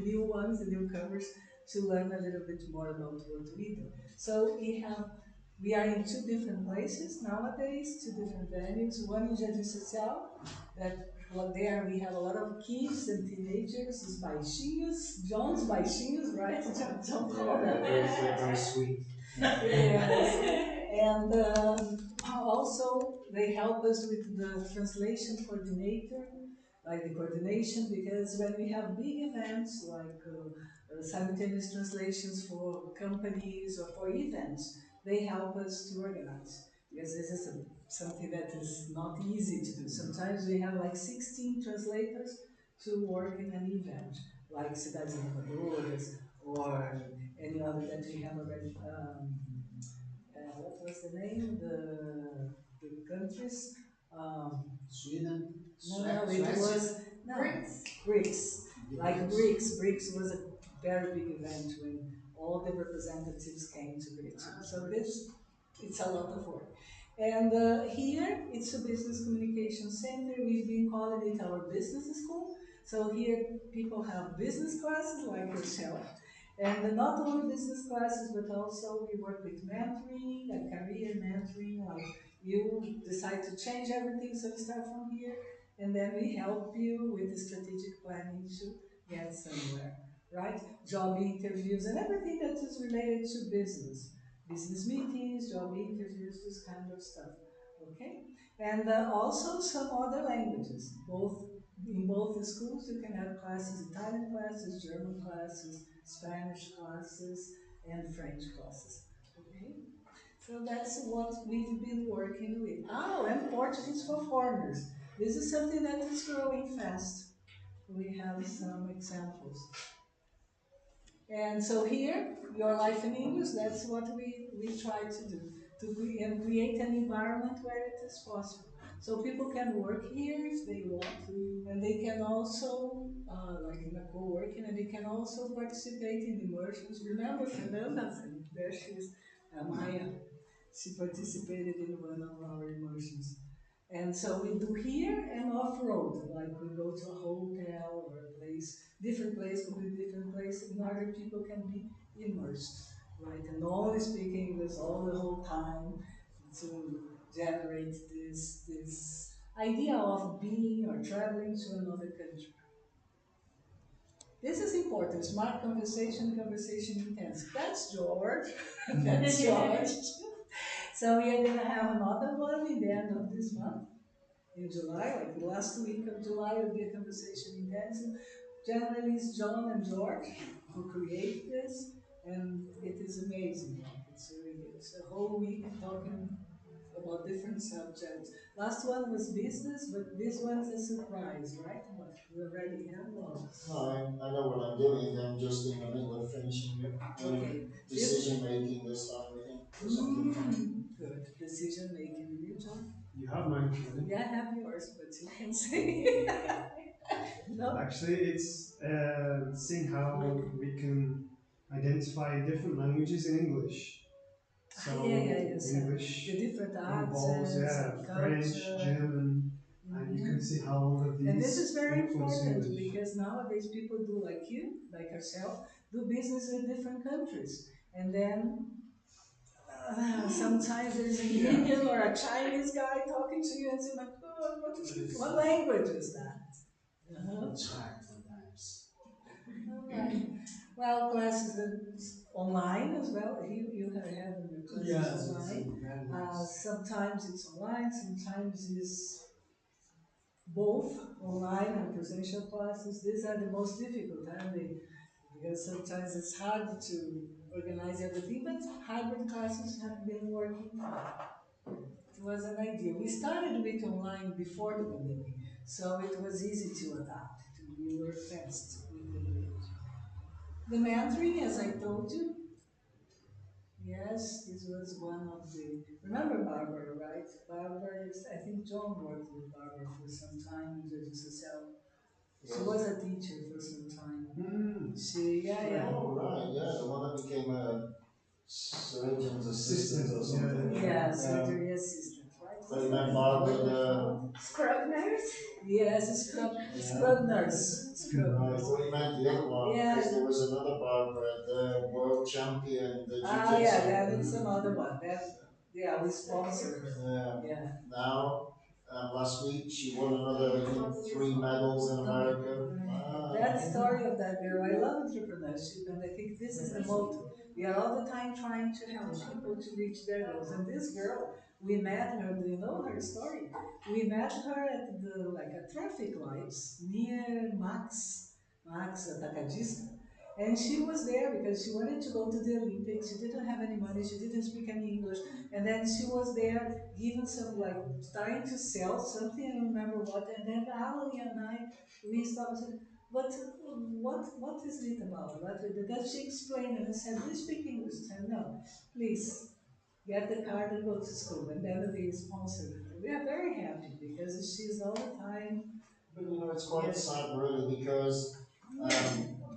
new ones, the newcomers, to learn a little bit more about what we do. So we are in two different places nowadays, two different venues. One in Jardim Social, that well, there we have a lot of kids and teenagers, os baixinhos, John's baixinhos, right? John called them. Very sweet. Yes. And also they help us with the translation coordinator, like the coordination, because when we have big events like simultaneous translations for companies or for events, they help us to organize. Because this is something that is not easy to do. Sometimes we have like 16 translators to work in an event, like Cidades Inovadoras or any other that we have already. What was the name? The countries? Sweden. No, it was no, BRICS. Like BRICS. BRICS was a very big event when all the representatives came to Curitiba. So this, it's a lot of work. And here, it's a business communication center. We've been calling it our business school. So here, people have business classes like yourself. And not only business classes, but also we work with mentoring, like career mentoring, like you decide to change everything, so you start from here, and then we help you with the strategic planning to get somewhere, right? Job interviews and everything that is related to business. Business meetings, job interviews, this kind of stuff, okay? And also some other languages, both in both the schools you can have classes, Italian classes, German classes, Spanish classes, and French classes, okay? So that's what we've been working with. Oh, and Portuguese for foreigners. This is something that is growing fast. We have some examples. And so here, your life in English, that's what we try to do, and create an environment where it is possible. So people can work here if they want, and they can also, like in a co-working, and they can also participate in immersions. Remember Fernanda? There she is, Maya. She participated in one of our immersions. And so we do here and off-road, like we go to a hotel or a place, different place, completely different place, in order people can be immersed, right? And only speak English all the whole time to generate this idea of being or traveling to another country. This is important. Smart conversation, conversation intense. That's George. That's George. So we are gonna have another one in the end of this month, in July, like the last week of July will be a conversation intensive. Generally, it's John and George who create this, and it is amazing. It's really good. It's a whole week talking about different subjects. Last one was business, but this one's a surprise, right? But we already have one. No, I know what I'm doing. I'm just in the middle of finishing it. Okay. Decision making this time, I think. For something fun. Good. Decision making. You, John? You have mine, Kevin. Yeah, I have yours, but you can say. No? Actually, it's seeing how we can identify different languages in English. So Yes. English The different involves accents, French, culture. German, and you can see how all of these And this is very influence important English. because nowadays people do like you, like yourself, do business in different countries. And then sometimes there's an Indian or a Chinese guy talking to you and saying, like, oh, what language is that? It's hard sometimes. Alright. Well, classes is online as well. You have your classes online. Sometimes it's online, sometimes it's both online and presential classes. These are the most difficult, aren't they? Because sometimes it's hard to organize everything, but hybrid classes have been working. It was an idea. We started with online before the pandemic, so it was easy to adapt. We were fast with the mentoring, as I told you. Yes, this was one of the. Remember Barbara, right? Barbara is. I think John worked with Barbara for some time in Jardim Social. She was a teacher for some time. Yeah. Oh, right, yeah, the one that became a surgeon's assistant or something. Yeah, surgery assistant, right? But my father, Scrub nurse? Yes, scrub nurse. Scrub I nurse. thought you meant the other one, Yeah. because there was another Barbara, the world champion, the Ah, yeah, jiu-jitsu. that is another one. That, yeah, we sponsor her. Yeah. Yeah. Now, last week she won another, I think, 3 medals in America. That story of that girl, I love entrepreneurship, and I think this is the motto. We are all the time trying to help people to reach their goals. And this girl, we met her. Do you know her story? We met her at the like a traffic lights near Max Atacadista. And she was there because she wanted to go to the Olympics. She didn't have any money. She didn't speak any English. And then she was there giving some, like, trying to sell something. I don't remember what. And then Ali and I, we stopped and said, but what is it about? Then she explained, and I said, do you speak English? She said, no. Please, get the card and go to school. And then we sponsored her. We are very happy because she's all the time. But you know, it's quite sad really, because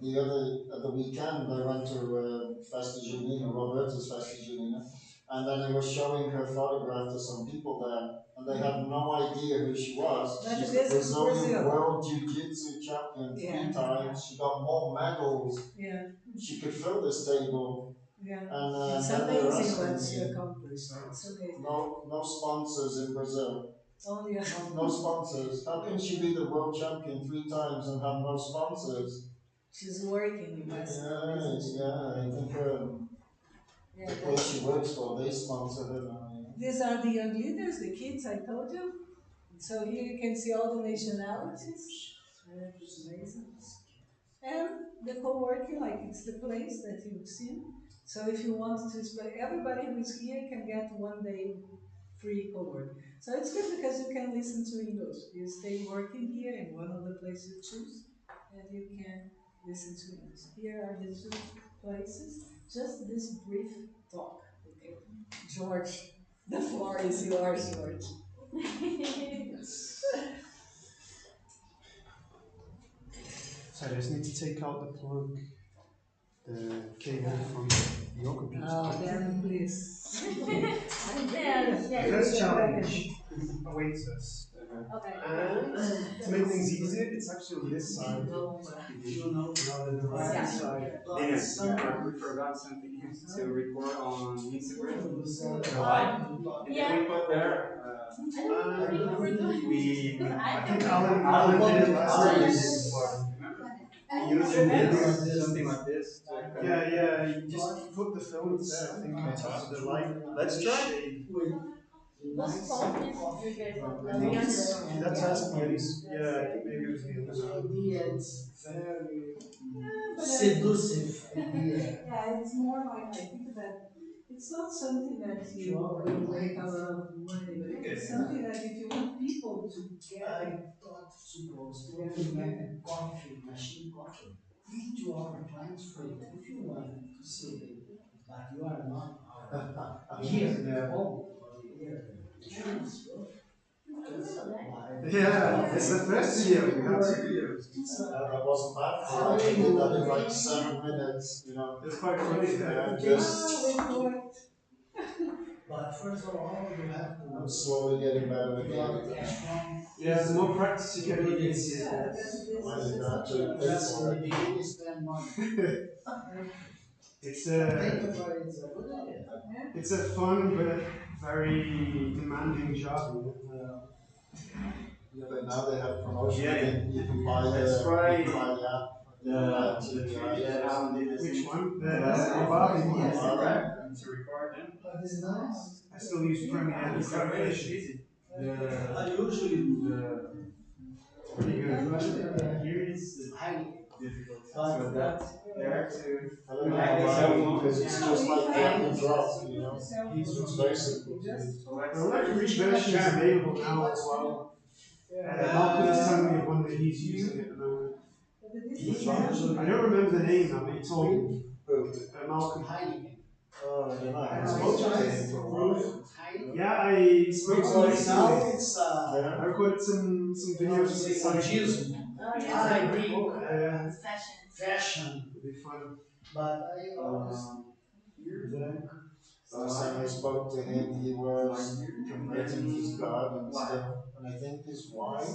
the weekend I went to Festa Junina, Roberta's Festa Junina, and then I was showing her photograph to some people there, and they had no idea who she was. But She's this the is Brazilian Brazil. world jiu-jitsu champion Yeah. 3 times. She got more medals. Yeah, She could fill this table. yeah. And It's then they were amazing asking what she me, accomplished. It's amazing. no sponsors in Brazil. Only a No sponsors. How can she be the world champion 3 times and have no sponsors? She's working in this. Yeah, I think Yeah, the place she works for, they sponsor her now. these are the young leaders, the kids I told you. So here you can see all the nationalities. It's amazing. And the co-working, like it's the place that you've seen. So if you want to display, everybody who is here can get 1 day free co-work. So it's good because you can listen to English. You stay working here in one of the places you choose, and you can listen to English. Here are the 2 places. Just this brief talk. Okay, George, the floor is yours, George. So I just need to take out the plug, the cable from your computer. Oh, then please. Yeah. First challenge awaits us. Okay. And to make things easier, it's actually on this side. Rather than the right side. Dennis, we forgot something to record on Instagram. Live. Yeah. And we put there. I don't think we were doing We. I think Alan did it last time. Using this, something like this. Yeah, you just put the filament there, I think, on top of the light. Let's try. What's called this? You guys don't know. That's Aspian's. Yeah, I think maybe it was the other one. Seductive. Yeah, it's more like, I think that it's not something that you will make a lot of money, but it's something that if you want people to get. I thought suppose to make a coffee, machine coffee, to our clients free. If you want to see it, but you are not here, here. Yeah, it's the first year we had 2 videos. That wasn't bad for her. They did that in like 7 minutes, you know. It's quite funny. Just But first of all, you have to I'm slowly getting better with the get editing. strong. Yeah, the more practice you get, the easier. Why is that to pay That's for the it? beginning, spend money. It's Think a about it, it's a good idea. it's a fun but very demanding job. Yeah, but now they have promotion. Yeah. You can buy the That's right. you can buy the app. Alan did this. Which one? The Yeah. Barbie one. Yes. To record them. But it's nice. I still use Premiere. It's quite efficient. easy. I usually do. Pretty good. Here is Highly. difficult. But So that there to. I don't know why, because it's just like drag and drop, you know. It's very simple. Well, which version is available now as well? Malcolm is telling me of one that he's using at the moment. I don't remember the name now, but he told me. Malcolm. Heineken. Oh, I don't know. Yeah, It's it's both both ways. Heineken. Yeah, I spoke to him Now recently. it's I recorded some videos of the site. machismo. Oh, I yeah. agree. Fashion. Fashion. It'd be fun. But I always Then Last time I spoke to him, he was converting his garden still, and I think his wife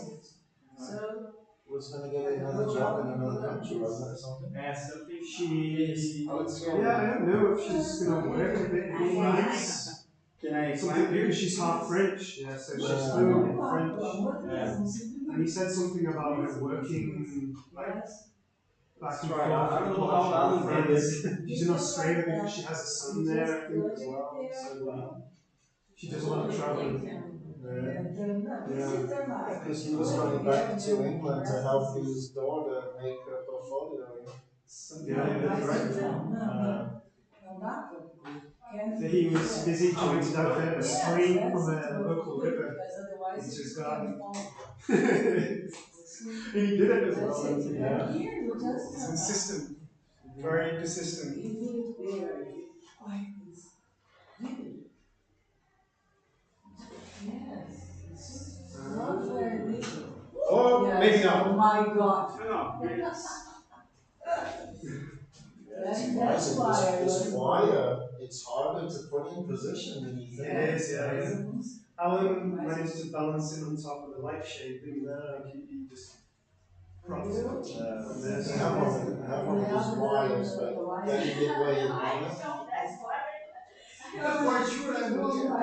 was going to get another job in another country, wasn't it, or something? She, I would say, yeah, I don't know if she's gonna work a bit in France. can I Something explain? because she's half French, yeah, so she's Yeah. fluent in French. And he said something about her working like back and Right, forth. I don't know across how long it France. is. She's in Australia because she has a son there, I think, as well. So she does a lot of traveling. Yeah. Because he was going back to England to help his daughter make her portfolio. Yeah, that's right. So he was busy trying to divert a stream from a local river into his garden. And he did it as well. Yeah. He's insistent, very persistent. Oh, maybe not. Oh my God. No, That's why this wire, it's harder to put in position than you think. it is, yeah. Alan managed to balance it on top of the light shade, didn't he? Like he just propped it up. I have one of these wires, but then you give way in on it. For sure, I will.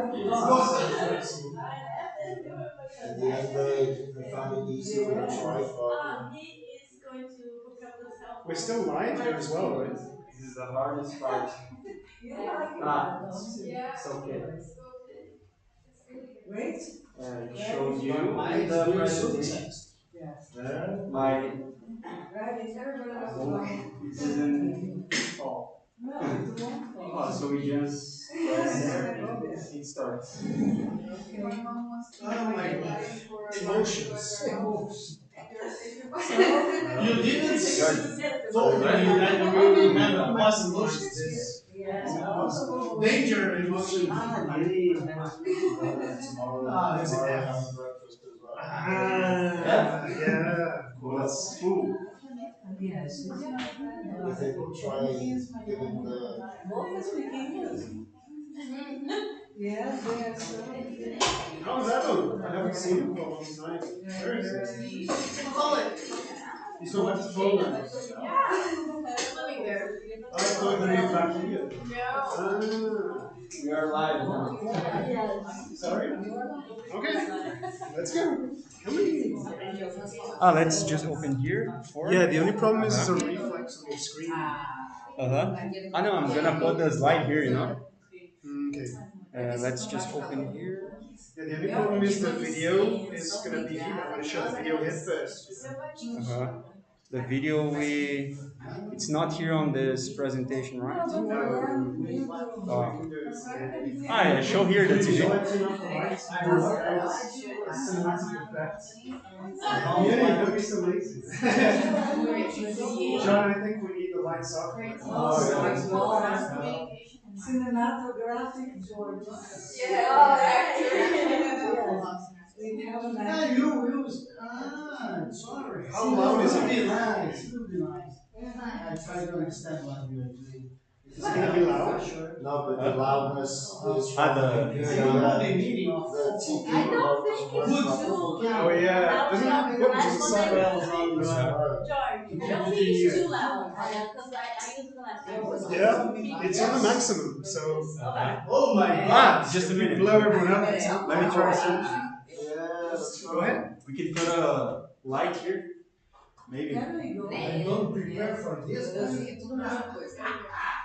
At the end, they found it easy with a tripod. We're still live here as well, right? This is the hardest part. It's okay. Wait. Showed you in the presentation. My this isn't fall. Oh, so we just it starts. Oh my God. Emotions. You didn't told me that you really have a plus emotions. Danger emotions. Tomorrow there's an tomorrow F. having breakfast as well. Yeah, that's food. I think we'll try giving the Both speak English. Yes, they are so. How's that look? I haven't seen him for a long time. Where is he? He's going back to Poland. Living there. I thought he moved back here. No. We are live now. Sorry? Okay, let's go. Come on. Let's just open here. Yeah, the only problem is there's a reflex on the screen. I know, I'm gonna put the slide here, you know. Okay. Let's just open here. Yeah, the only problem is the video is going to be here. I'm going to show the video here first. The video it's not here on this presentation, right? I show here the TV. Yeah, don't be so lazy. John, I think we need the lights off. Cinematographic George. We have an actor. Sorry. How loud is it? It will be nice. It will be nice. I try to understand what you are doing. Is it going to be loud? no, but the loudness is from the- computer. I don't know the meaning of The TV I don't remote think doesn't it's work too properly. Oh yeah. Doesn't sound well. George, don't think it's too loud, because I use the last Yeah, it's on the maximum, so. Oh my God. Just a You minute. blow everyone up. Let me try some. Yeah, let's Go ahead. We can put a light here. Maybe. Can we go? I don't prepare for this.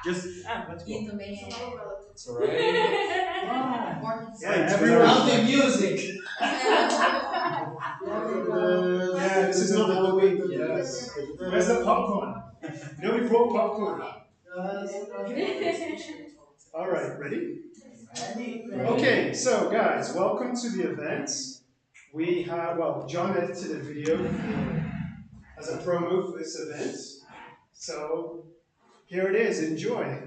Just let's go. It's alright. Yeah, everyone. Out the music. Yeah, this is not Halloween. Yes. Where's the popcorn? Nobody brought popcorn. All right, ready? Okay, so guys, welcome to the event. We have, well, John edited a video as a promo for this event. So here it is, enjoy.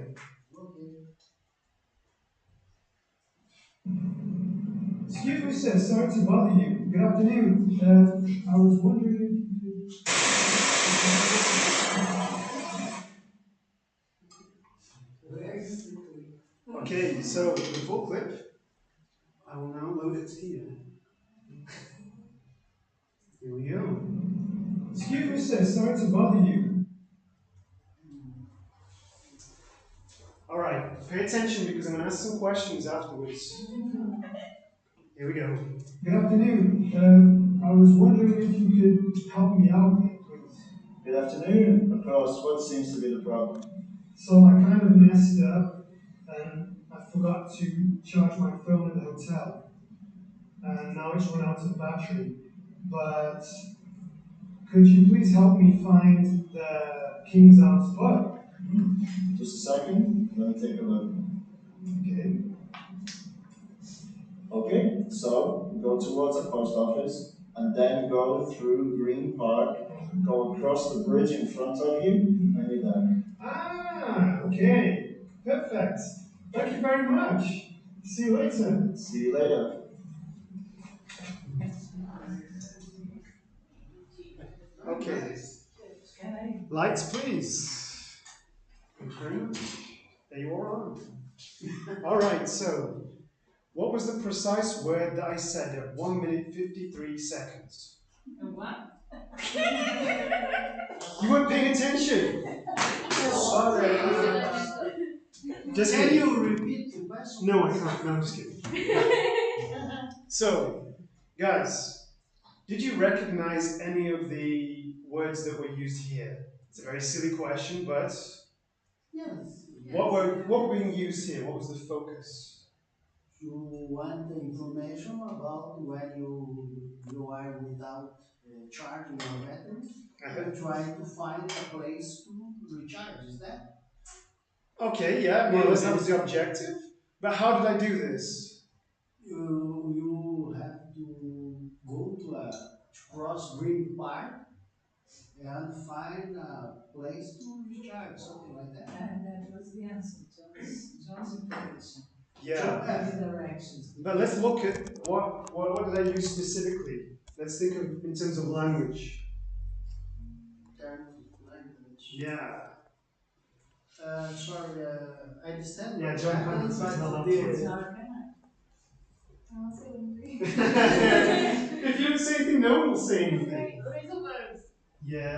Excuse me, sir, sorry to bother you. Good afternoon. I was wondering Okay, so the full clip, I will now load it here. Here we go. Excuse me, sir, sorry to bother you. Alright, pay attention because I'm going to ask some questions afterwards. Here we go. Good afternoon. I was wondering if you could help me out here, please. Good afternoon. Of course, what seems to be the problem? So I kind of messed up and I forgot to charge my phone at the hotel. And now it's run out of battery. But could you please help me find the King's Arms pub? Just a second, let me take a look. Okay. Okay, so go towards the post office and then go through Green Park, go across the bridge in front of you, and you're there. Ah, okay. Perfect. Thank you very much. See you later. See you later. Okay. Lights, please. Thanks very much. There you are on. Alright, so what was the precise word that I said at 1 minute 53 seconds? What? You weren't paying attention. Sorry. Just Can kidding. you repeat the question? No, I can't. No, I'm just kidding. So, guys, did you recognize any of the words that were used here? It's a very silly question, but Yes. what were being used here? What was the focus? You want the information about when you are without charging your battery. You try to find a place to recharge. Is that? Okay, yeah, more or less that was the objective. But how did I do this? You have to go to cross Green Park and find a place to recharge, something like that. And that was the answer, John's information. Yeah. The directions. But let's look at what did I use specifically? Let's think of in terms of language. Language. Yeah. Sorry, I understand. Yeah, John what Hannah, happened, no, but If you don't say anything, no one will say anything. Phrasal verbs. Yeah.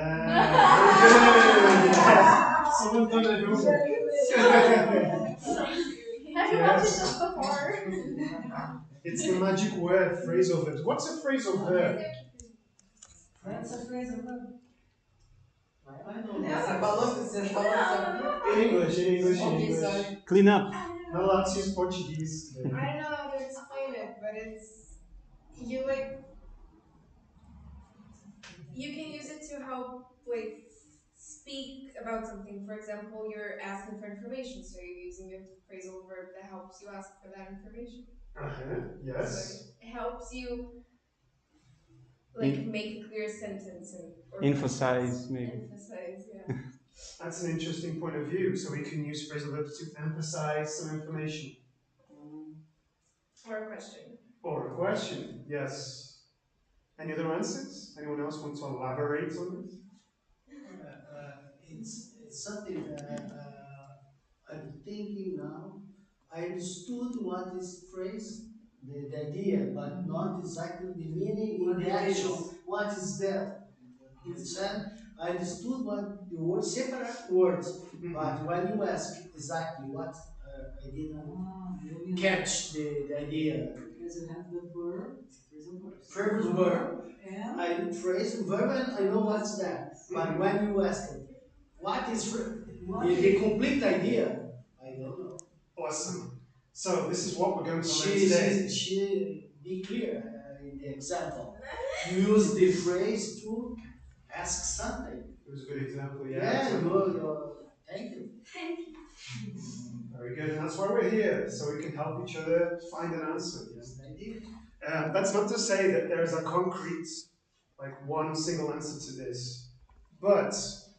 Very good. Yes. Someone done it over. Have you watched this before? It's the magic word, phrasal verbs. What's a phrasal verb? That's a phrasal verb. I don't know. Essa balança você In English, in English, in Okay, English. sorry. Clean up. Not allowed to use Portuguese today. I don't know how to explain it, but you can use it to help speak about something. For example, you're asking for information, so you're using a phrasal verb that helps you ask for that information. Yes. So it helps you make a clear sentence or Emphasize, maybe. Emphasize, yeah. That's an interesting point of view. So we can use phrasal verbs to emphasize some information. Or a question. Or a question, yes. Any other answers? Anyone else want to elaborate on this? It's something I'm thinking now. I understood what is phrase, the idea, but not exactly the meaning in the action. What is that? Understand? I understood what the words, separate words, but when you ask exactly what, I didn't catch the idea. Because you have the verb, Phrasal verb. and I phrasal verb and I know what's that. But when you ask it, what is the complete idea? I don't know. Awesome. So this is what we're going to learn today. She be clear in the example. Use the phrase to ask something. It was a good example, yeah. Yeah, So- thank you. Very good, and that's why we're here, so we can help each other find an answer. Yes, thank you. That's not to say that there's a concrete, one single answer to this, but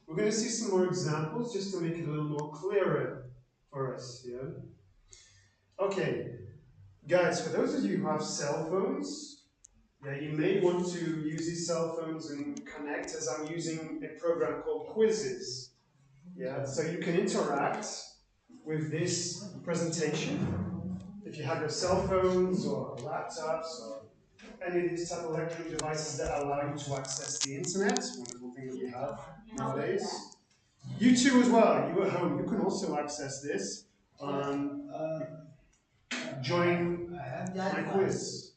we're going to see some more examples just to make it a little more clearer for us, yeah? Okay, guys, for those of you who have cell phones, you may want to use these cell phones and connect, as I'm using a program called Quizzes. Yeah, so you can interact with with this presentation. If you have your cell phones or laptops or any of these type of electronic devices that allow you to access the internet, wonderful thing that we have nowadays. You too as well, you at home, you can also access this. Join my quiz.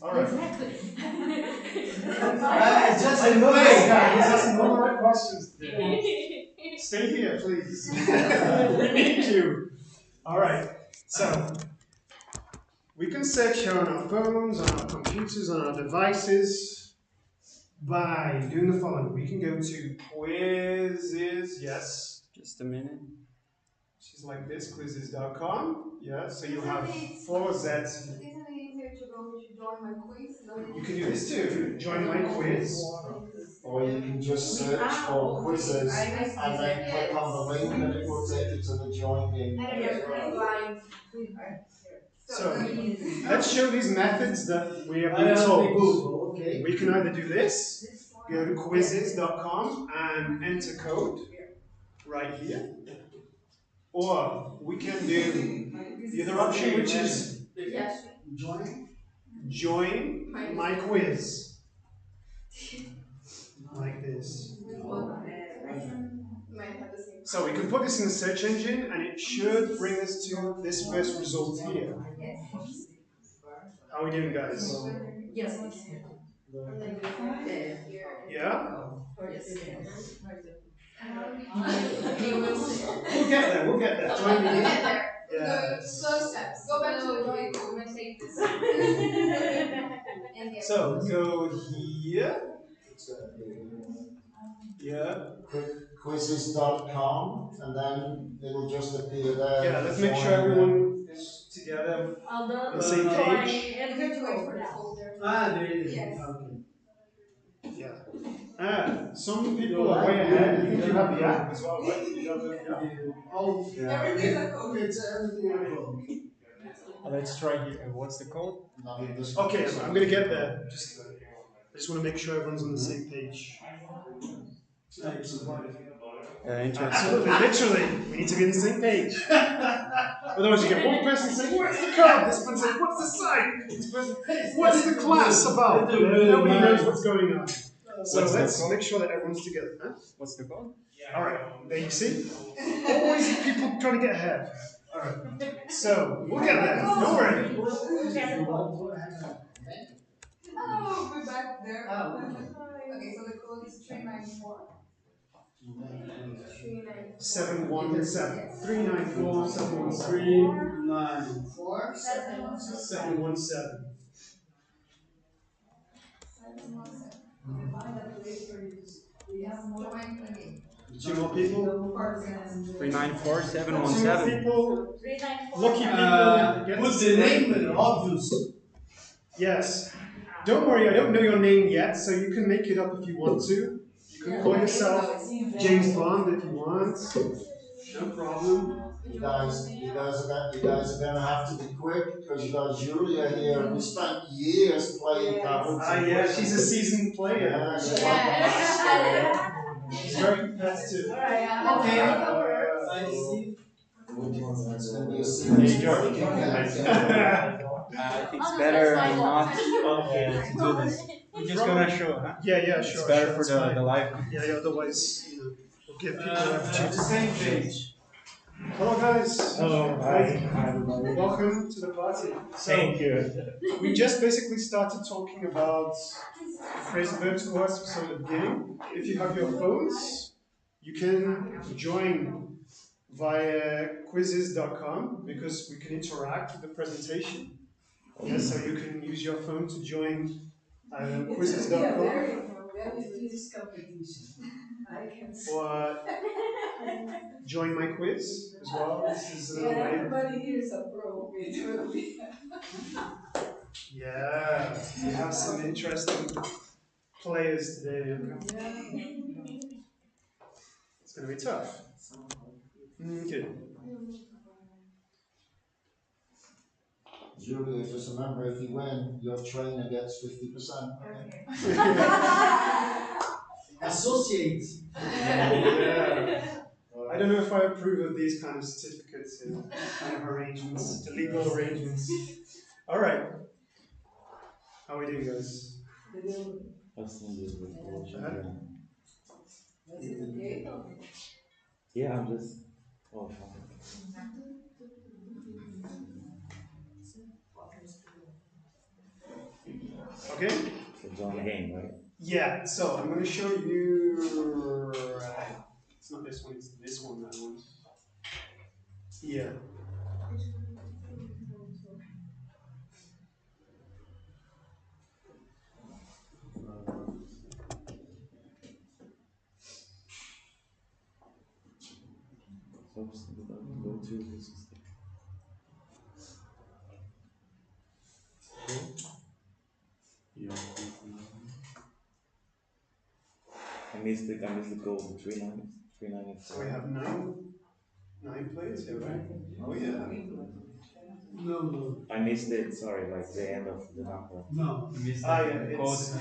Alright. Just I know this guy, he's asking all the right questions today. Stay here, please. We need you. Alright, so we can search here on our phones, on our computers, on our devices by doing the following. We can go to quizzes, yes. Just a minute. She's like this, quizzes.com. Yeah, so you'll have 4 Z's. Isn't it easier to go to join my quiz? You can do this too. Join my quiz. Or you can just search for quizzes and then click on the link and it will take you to the join game. So, let's show these methods that we have been told. We can either do this, go to quizzes.com and enter code right here. Or we can do the other option, which is join my quiz. Like this. So we can put this in the search engine and it should bring us to this first result here. How are we doing, guys? Yes. Yeah? We'll get there, we'll get there. Join me. Yeah. Slow steps. Go back to the drawing room and take this. So go here. Yeah. Quizzes.com and then it'll just appear there. Yeah, let's make sure everyone is together on the same page. There it is. Yes. Okay. Yeah. Some people are way ahead. I think you have the app as well, right? You have the app? Oh, Everything's a code. it's everything I code. Let's try here. What's the code? Okay, I'm gonna get there. I just want to make sure everyone's on the same page. Interesting. Absolutely, literally, we need to be on the same page. Otherwise, you get one person saying, "What's the code?" This person saying, "What's the site?" This person, "What's the class about?" Nobody knows what's going on. So let's make sure that everyone's together. Huh? What's the code? All right, there you see. Always people trying to get ahead. All right, so we'll get there. Don't worry. Oh, we're back there. Oh. Okay, so the code is 394. 717 394 713 9 4 717. Two more people. 394 Two 717. people. Lucky people. Get Put to the name in obvious. Yes. Don't worry, I don't know your name yet, so you can make it up if you want to. You can call yourself James Bond if you want. No problem. You guys are gonna have to be quick because you got Julia here who spent years playing cards. Yeah, she's a seasoned player. Yeah, she's She's very competitive. Okay. I see. It's gonna be a Hey, serious George. break. I think it's better not to do this. We're just gonna show, huh? Yeah, sure. It's better sure, for that's fine. the live. Yeah, otherwise, we'll give people an opportunity. Same page. Hello, guys. Hello, hi everybody. Welcome to the party. Thank you. We just basically started talking about phrasal verbs course, so at the beginning. If you have your phones, you can join via quizzes.com because we can interact with the presentation. Yeah, so you can use your phone to join quizzes.com or join my quiz as well. This is another way. Everybody here is a pro. Yeah, we have some interesting players today. It's going to be tough. Okay. Julia, just remember if you win, your trainer gets 50%. Associate. Yeah. I don't know if I approve of these kind of certificates and kind of arrangements, the legal arrangements. All right. How are we doing, guys? Yeah, I'm just. Oh, fine. Okay. So John again, right? Yeah. So I'm going to show you. It's not this one. It's this one. That one. Yeah. So go to this. I missed the goal, the 3-9. So we have nine players here, right? Oh yeah. No. I missed it. Sorry, like the end of the number. No. You missed Ah, the yeah, code. it's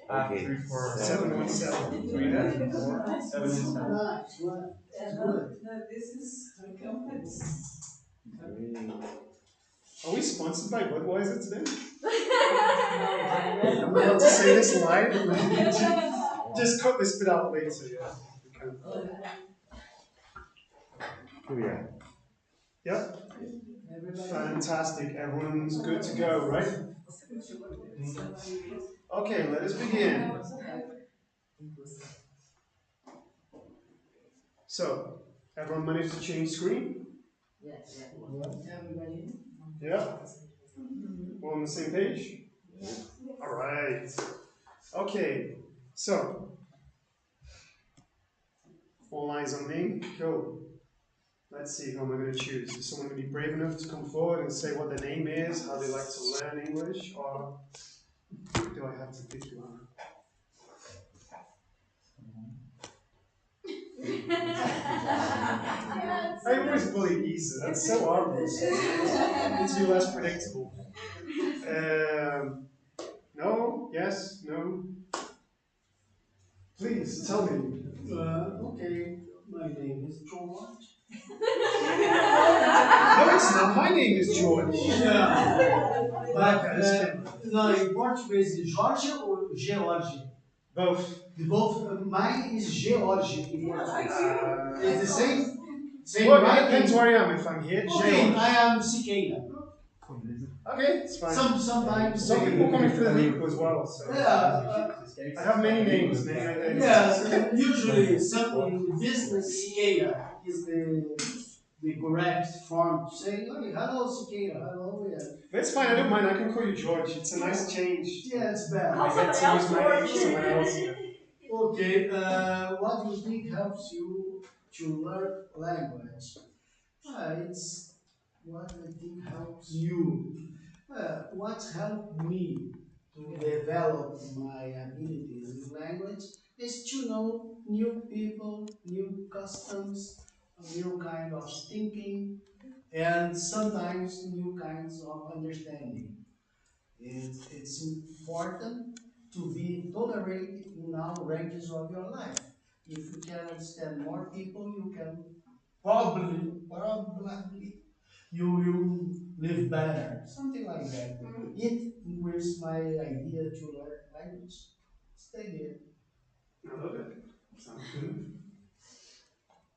Okay. 3, 4, 7, 1, 7. 3, 9, 4, 7, and 7. Nice, well, And good. no, this is the companies. Really? Are we sponsored by Budweiser today? No, I'm about to say this live. Just cut this bit out later, yeah. Here we are. Yep. everybody. Fantastic. Everyone's good to go, right? Okay, let us begin. So, everyone managed to change screen? Everybody. Yeah? We're on the same page? Alright. Okay, so. All eyes on me. Cool. Let's see, who am I going to choose? Is someone going to be brave enough to come forward and say what their name is, how they like to learn English, or do I have to pick you up? I always bully Isa, that's so obvious. It needs to be less predictable. No? Yes? No? Please, tell me. Okay, my name is George. No, it's not. My name is George. Yeah. But no, in Portuguese is Jorge or George? Both. Both. Mine is George in Portuguese. It's the same. Same Well, it writing. depends where I am. If I'm here, Okay, George. I am Siqueira. Okay, it's fine. Sometimes. Some people call me Federico as well. So. Yeah. I have many names. Many identities. Yeah. Usually, some in the business, Siqueira is the correct form to say, oh, hello, Siqueira. Hello, yeah. But it's fine. I don't mind. I can call you George. It's a nice change. Yeah, it's bad. I get to use my name for someone else. Okay, what do you think helps you to learn language? It's what I think helps you. What helped me to develop my abilities in language is to know new people, new customs, new kind of thinking, and sometimes new kinds of understanding. It's important to be tolerant in all ranges of your life. If you can understand more people, you can probably you will live better. Something like that. It increased my idea to learn language. Stay there. I love it. Sounds good.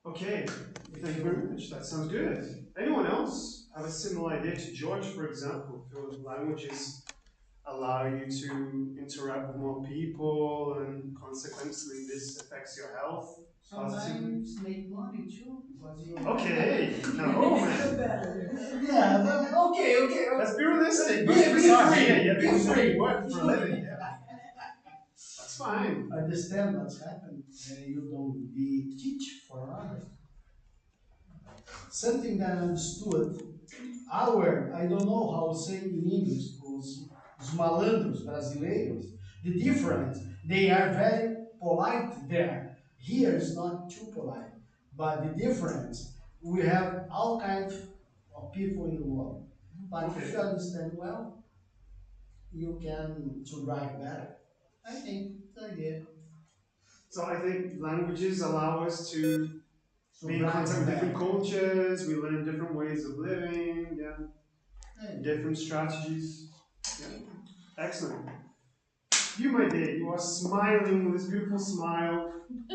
Okay, thank you very much. That sounds good. Anyone else have a similar idea to George, for example? Feel languages allow you to interact with more people, and consequently, this affects your health positively. Sometimes make money too. Okay, no, man. Yeah, but okay. Let's be realistic. Be free. Be free. Work for a living. Yeah. That's fine. Understand what's happened. You don't be teach for others. Something that I understood. I don't know how to say in English, os malandros brasileiros, the difference, they are very polite there. Here is not too polite, but the difference, we have all kinds of people in the world. But if you understand well, you can survive better. I think it's the idea. So I think languages allow us to So be in contact with rather different than- cultures, we learn different ways of living, different strategies. Yeah. Excellent. You, my dear, you are smiling with this beautiful smile.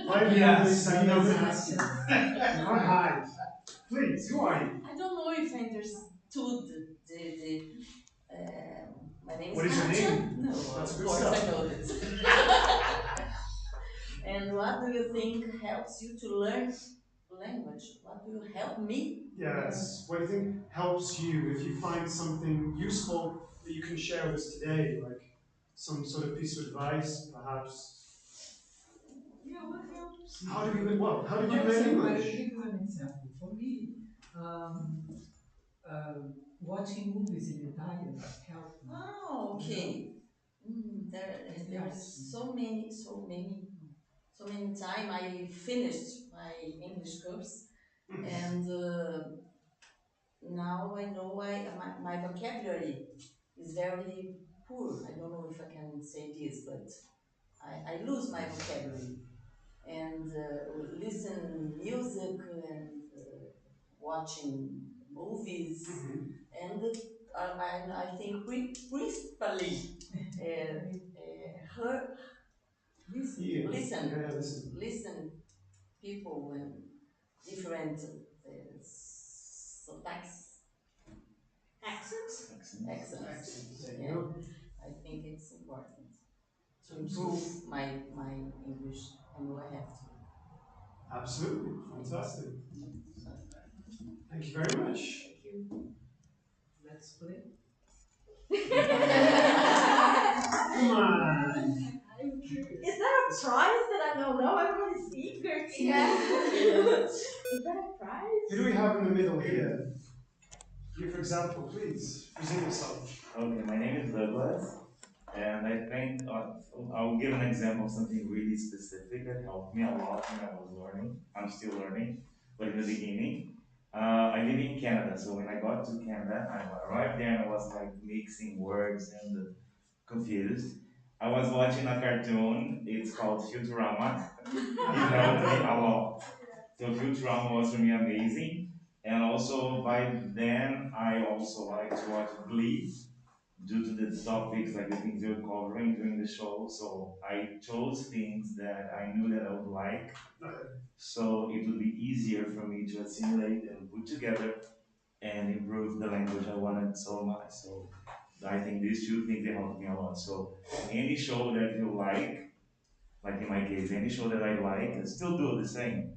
Right now, Yes, I know yes. that. Hi. Please, who are you? I don't know if I understood my name is What is your Katja. name? No, That's of good course stuff. I know this. And what do you think helps you to learn language? What will help me? Yes. What do you think helps you if you find something useful that you can share with us today, like some sort of piece of advice, perhaps? Yeah, what helps? How did you For learn example, I'll English? give you an example. For me, watching movies in Italian helped me. Oh, okay. There's so many time I finished my English course, and now I know my vocabulary is very poor. I don't know if I can say this, but I lose my vocabulary. And listen music and watching movies, and I think principally her listen people and different accents. Yeah, I think it's important to improve my English. I know I have to. Absolutely. Fantastic. Thank you very much. Thank you. Let's play. Come on. Is that a prize that I don't know? Everybody's eager to. Yeah. Is that a prize? Who do we have in the middle here? You, for example, please present yourself. Okay, my name is Douglas, and I think I'll give an example of something really specific that helped me a lot when I was learning. I'm still learning, but in the beginning, I live in Canada, so when I got to Canada, I arrived there and I was like mixing words and confused. I was watching a cartoon, it's called Futurama. It helped me a lot. So Futurama was for me amazing. And also by then, I also like to watch Glee due to the topics, like the things you're covering during the show. So I chose things that I knew that I would like. So it would be easier for me to assimilate and put together and improve the language I wanted so much. So I think these two things they helped me a lot. So any show that you like in my case, any show that I like, I still do the same.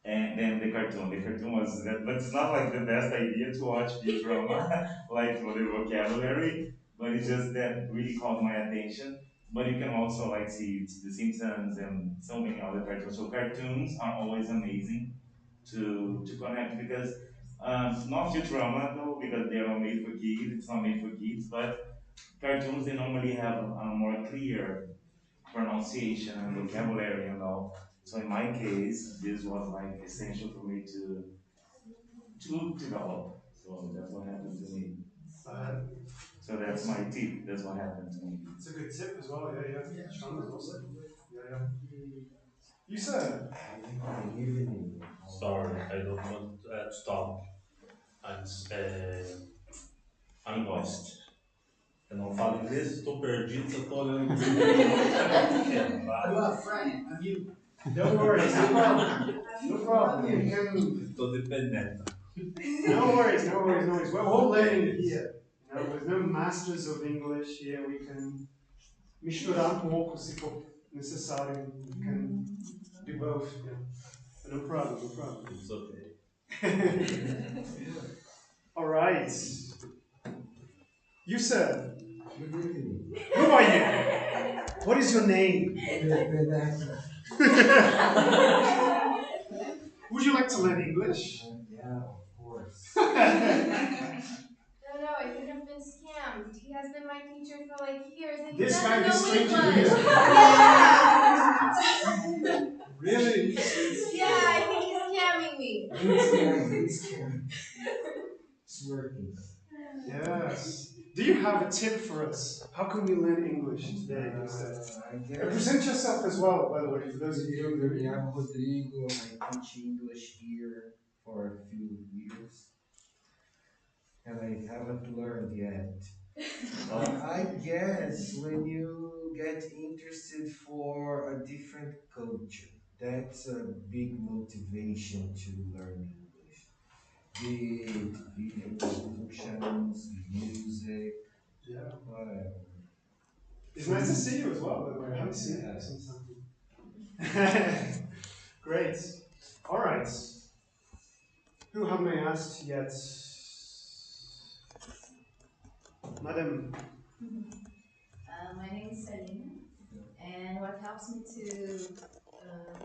And then the cartoon. The cartoon was that, but it's not like the best idea to watch Futurama, like for the vocabulary, but it's just that really caught my attention. But you can also like see The Simpsons and so many other cartoons. So cartoons are always amazing to connect because not Futurama though, because they are made for kids. It's not made for kids, but cartoons they normally have a more clear pronunciation and vocabulary and all. So in my case, this was like essential for me to develop. So that's what happened to me. So that's my tip. That's what happened to me. It's a good tip as well. Yeah. Strong as well. Yeah. You sir. Sorry, I don't want to stop. I'm lost. Eu não falo inglês, estou perdido, só estou olhando para You are Frank, I'm you. Don't worry, no problem. No problem. You can... Estou dependente. No worries. We're all learning here. You know, there's no masters of English here. We can misturar pouco se for necessário. We can do both. Yeah. No problem. It's okay. All right. You sir. Who are you? What is your name? Would you like to learn English? Yeah, of course. No, I think I've been scammed. He has been my teacher for like years and he This doesn't guy, know this stranger English. here. Yeah. Really? Yeah, I think he's scamming me. It's working. Yes. Do you have a tip for us? How can we learn English today instead? Present yourself as well, by the way, for those of you who don't know. I'm Rodrigo. I teach English here for a few years, and I haven't learned yet. I guess when you get interested for a different culture, that's a big motivation to learn English. Be it video productions, music, whatever. It's nice to see you as well, by the way. I haven't seen you since time. Great. All right. Who haven't I asked yet? Madam. My name is Selina, and what helps me to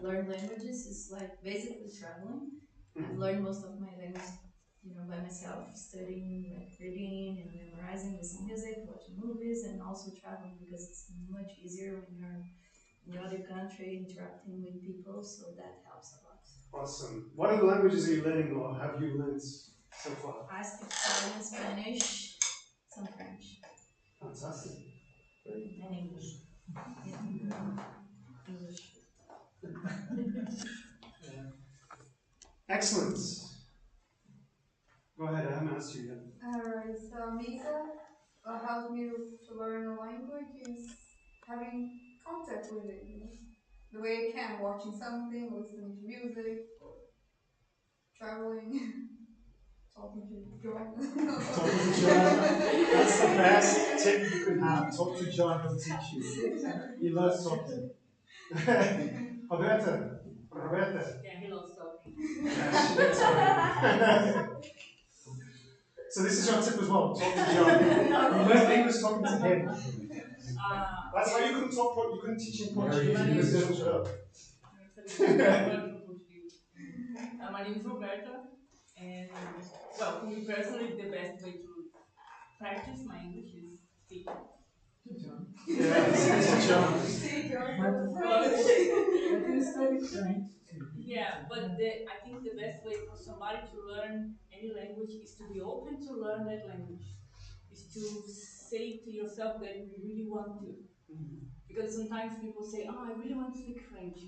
learn languages is like basically traveling. I've learned most of my language, by myself, studying, like reading and memorizing, listening music, watching movies, and also traveling because it's much easier when you're in the other country interacting with people, so that helps a lot. Awesome. What other languages are you learning or have you learned so far? I speak Italian, Spanish, some French. Fantastic. And English. English. Excellent. Go ahead, I haven't asked you yet. Alright, so Misa, what helped me to learn a language is having contact with it, the way I can, watching something, listening to music, or traveling, talking to John. Talking to John. That's the best tip you could have. Talk to John, he'll teach you. He loves talking. Roberta. Yeah, he loves talking. Yeah, she loves talking. So this is your tip as well, talk to John. You learn English talking to him. That's why you couldn't you couldn't teach him Portuguese because he doesn't know. My name is Roberta, and well, for me personally, the best way to practice my English is speaking to John. Yeah, but I think the best way for somebody to learn any language is to be open to learn that language. Is to say to yourself that you really want to. Because sometimes people say, oh, I really want to speak French.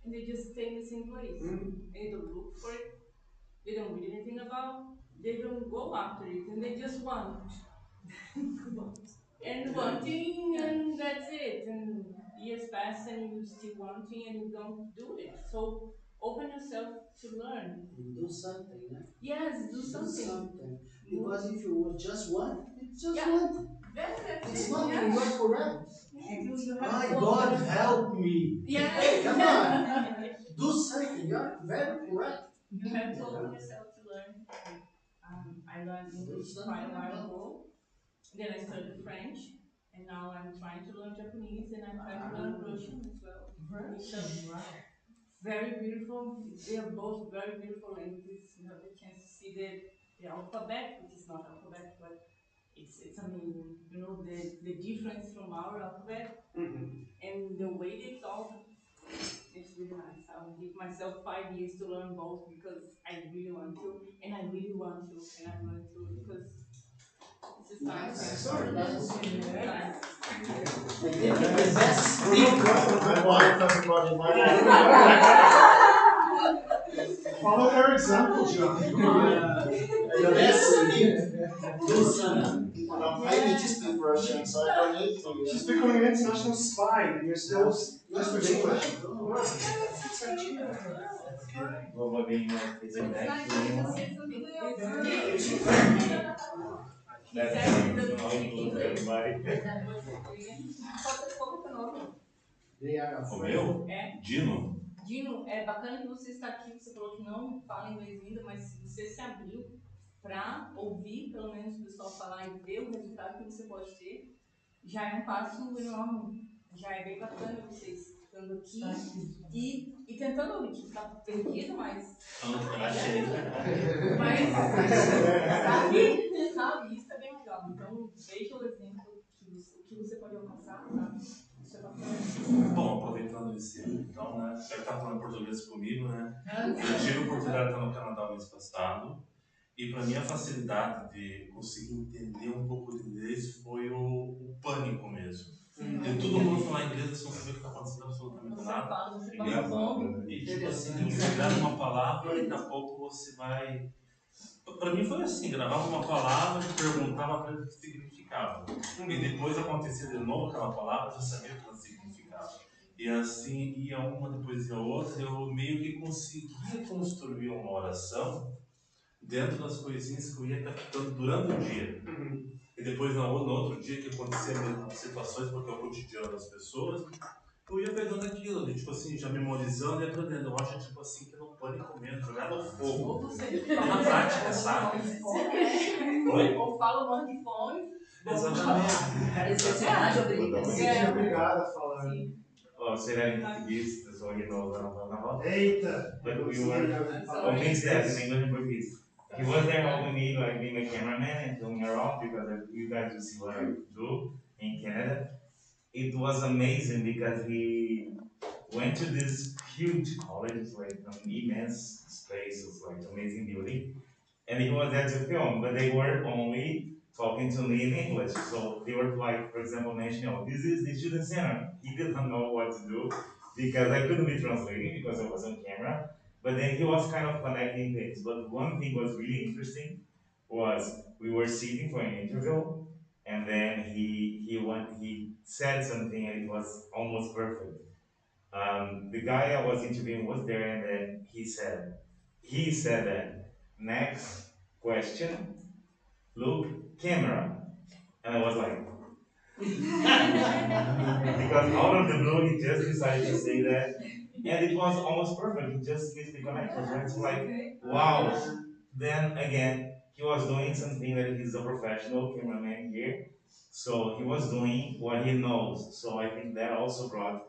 And they just stay in the same place. They don't look for it. They don't read anything about. They don't go after it. And they just want. And wanting, and that's it. And years pass and you're still wanting and you don't do it. So open yourself to learn. Do something, né? Yes, do something. Because if you just want, it's just Yeah. want. That's It's it. nothing, Yeah. you're correct. You My God, help me. Yeah. Hey, come on. Do something, you're very correct. You have to open yourself to learn. I learned English quite a while ago. Then I studied French, and now I'm trying to learn Japanese, and I'm trying to learn Russian as well. So, very beautiful. They are both very beautiful languages. You have the chance to see the alphabet, which is not alphabet, but it's amazing. You know, the difference from our alphabet and the way they talk. It's really nice. I'll give myself 5 years to learn both because I really want to, and I really want to, and I'm going to because it's just time. Sorry, that's Nice. the best My wife, everybody, my Follow their example, John. The best do something. I need to speak Russian, so I don't need to. She's becoming an international spy, and you're still just with English. O meu? Dino. Dino, é bacana que você está aqui, você falou que não fala inglês ainda, mas se você se abriu para ouvir, pelo menos, o pessoal falar e ver o resultado que você pode ter, já é um passo enorme. Já é bem bacana vocês estando aqui e tentando ouvir, que está perdido, mas... Achei. Mas sabe, isso é bem legal. Então, veja o exemplo, o que você pode alcançar, sabe? Isso é bacana. Bom, aproveitando esse então, né? Já que tá falando português comigo, né? Eu tive a oportunidade de estar no Canadá o mês passado. E para mim a facilidade de conseguir entender um pouco de inglês foi o pânico mesmo. De todo mundo falar inglês, você não saber o que está acontecendo absolutamente nada. E tipo assim, você grava uma palavra e daqui a pouco você vai. Para mim foi assim, gravava uma palavra e perguntava para ele o que significava. E depois acontecia de novo aquela palavra, eu já sabia o que ela significava. E assim, ia uma depois ia outra, eu meio que conseguia construir uma oração dentro das coisinhas que eu ia captando durante o dia. E depois no outro dia que acontecia as situações, porque é o cotidiano das pessoas, eu ia pegando aquilo ali, tipo assim, já memorizando e aprendendo. Eu acho, tipo assim, que no pânico mesmo, jogar no fogo. Na prática, sabe? Ou fala um monte de fome. Exatamente. Seja obrigado a falar. Oh, será em português, pessoal que não na roda. Eita! But we were, oh, mixed that in English and Portuguese. He was there helping me, like being a cameraman and filming around because you guys will see what I do in Canada. It was amazing because he went to this huge college, like an immense space of like amazing beauty, and he was there to film, but they were only talking to me in English. So they were like, for example, mentioning, oh, this is the student center. He didn't know what to do because I couldn't be translating because I was on camera. But then he was kind of connecting things. But one thing was really interesting was we were sitting for an interview, and then he said something and it was almost perfect. The guy I was interviewing was there, and then he said that next question, look, camera, and I was like, because out of the blue he just decided to say that, and it was almost perfect. He just gets the connection. It's like, wow. Then again, he was doing something that he's a professional cameraman here, so he was doing what he knows. So I think that also brought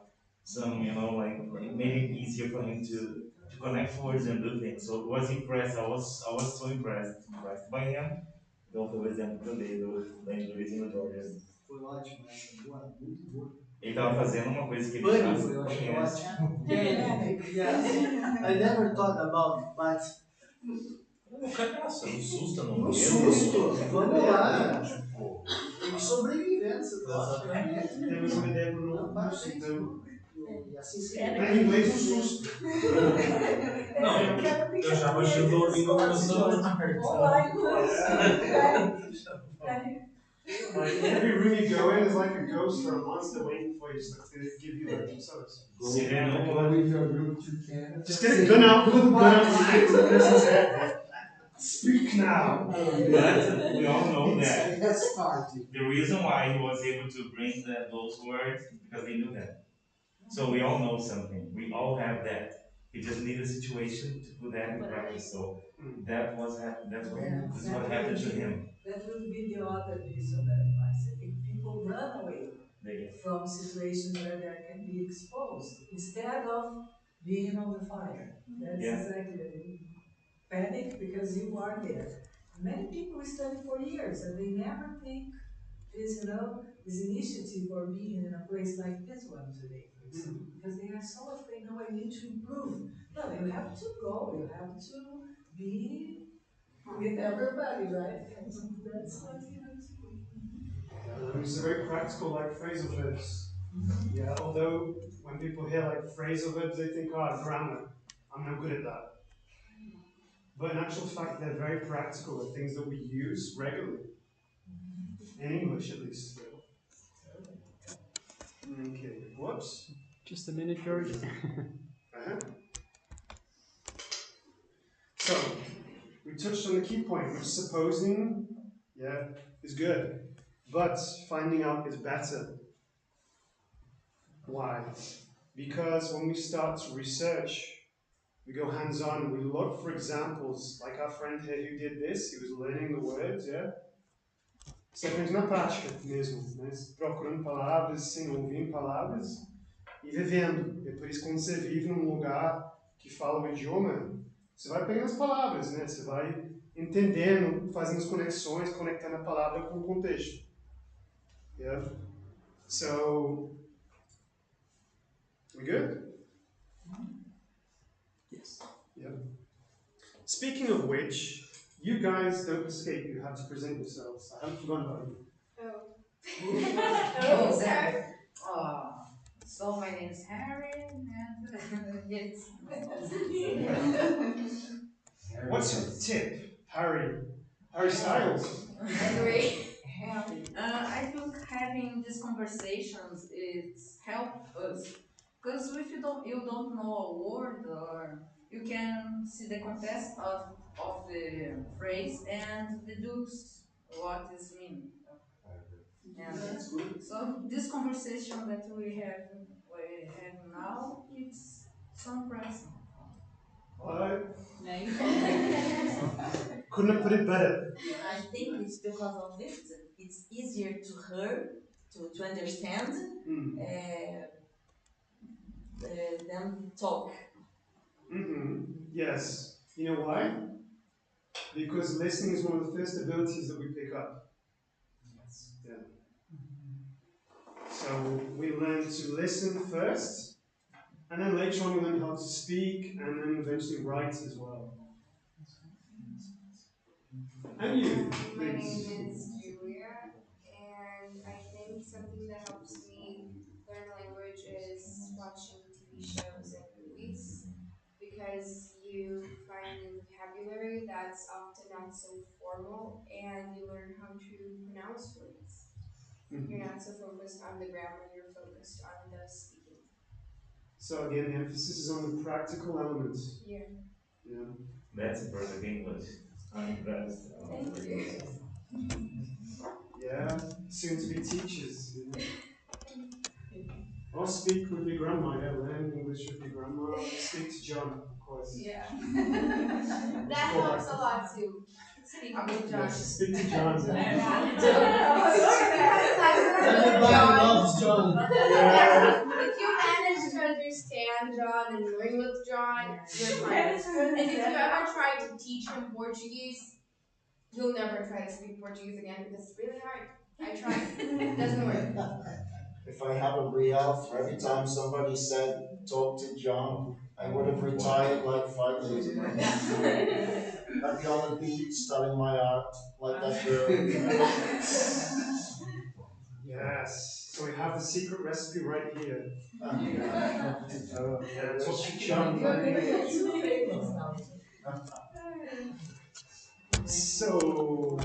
some, like it made it easier for him to connect forwards and do things. So I was impressed. I was so impressed by him. Então foi o exemplo que eu dei da entrevista no Georgia. Foi ótimo essa, boa, muito boa. Ele estava fazendo uma coisa que ele Pânico, já eu achei conhece. ótimo. Yes. I never thought about, but Um cagaço, um susto no um medo. susto, vamos lá. Tipo, Tem que sobreviver nessa situação. Temos uma ideia do Não, novo parabéns. curso, então. E assim se Em inglês, um susto. não, eu já baixei o ouvindo no meu celular. Like every room you go in is like a ghost or a monster waiting for you, so they give you like service. Go with your group to Canada. Just get a gun out, put the gun out, shoot the person's head. Speak now. But we all know that That's party. the reason why he was able to bring those words is because he knew that. So we all know something. We all have that. He just needed a situation to put that in practice. So that's what happened to him. That would be the other piece of advice. I think people run away from situations where they can be exposed instead of being on the fire. That's exactly it. Panic because you are there. Many people study for years and they never think this, this initiative or being in a place like this one today, for example, because they are so afraid, no, I need to improve. No, you have to go, you have to be with everybody, right? That's what you have to do. It's a very practical, like phrasal verbs. Yeah, although when people hear like phrasal verbs, they think, oh, grammar. I'm no good at that. But in actual fact, they're very practical. They're things that we use regularly. In English, at least. Okay, whoops. Just a minute, George. So, we touched on the key point, which supposing, is good. But finding out is better. Why? Because when we start to research, we go hands-on, we look for examples, like our friend here who did this, he was learning the words, Sabemos na prática mesmo, né? Procurando palavras, sim, ouvindo palavras e vivendo. É por isso que quando você vive num lugar que fala o idioma, você vai pegando as palavras, né? Você vai entendendo, fazendo as conexões, conectando a palavra com o contexto. Yeah? So, we good? Yes. Yep. Speaking of which, You guys don't escape, you have to present yourselves. I haven't forgotten about you. Oh, sorry. So my name is Harry, and it's. What's your tip, Harry? Harry Styles. Anyway, I think having these conversations it's help us because if you don't know a word or you can see the context of the phrase and deduce what is mean. And so this conversation that we have now it's surprising. Couldn't have put it better. I think it's because of it. It's easier to hear, to understand, than talk. Yes. You know why? Because listening is one of the first abilities that we pick up. Yes. Yeah. So we learn to listen first, and then later on we learn how to speak, and then eventually write as well. And you, My name please. is Julia, and I think something that helps me learn a language is watching TV shows and movies, because you find new vocabulary that's often not so formal, and you learn how to pronounce words. You're not so focused on the grammar, you're focused on the speaking. So again, the emphasis is on the practical elements. Yeah. Yeah. That's perfect English. I'm impressed. Thank you. Yeah, soon to be teachers. Yeah. Or speak with your grandma, yeah, learn English with your grandma. Speak to John, of course. Yeah. That helps a lot too. Speaking with John. Yes, speak to John. Everybody loves John. Yeah. If you manage to understand John and learn with John, you're fine. And if you ever try to teach him Portuguese, you'll never try to speak Portuguese again because it's really hard. I tried. It doesn't work. If I had a real for every time somebody said, talk to John, I would have retired like 5 years ago. I'd be on the beach telling my art like that girl. Yes, so we have the secret recipe right here. Yeah, talk to John. So,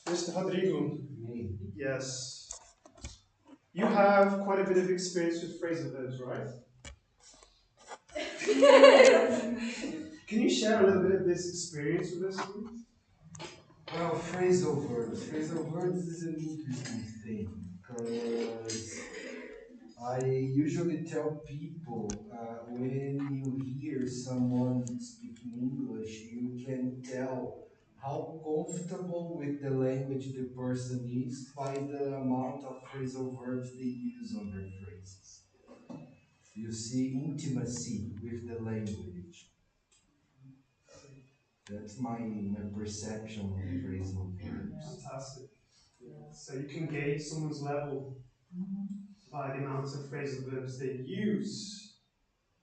Mr. Rodrigo. Yes. You have quite a bit of experience with phrasal verbs, right? Can you share a little bit of this experience with us, please? Well, phrasal verbs. Phrasal verbs is an interesting thing because I usually tell people when you hear someone speaking English, you can tell how comfortable with the language the person is by the amount of phrasal verbs they use on their phrases. You see intimacy with the language. That's my perception of phrasal verbs. Fantastic. Yeah. So you can gauge someone's level by the amount of phrasal verbs they use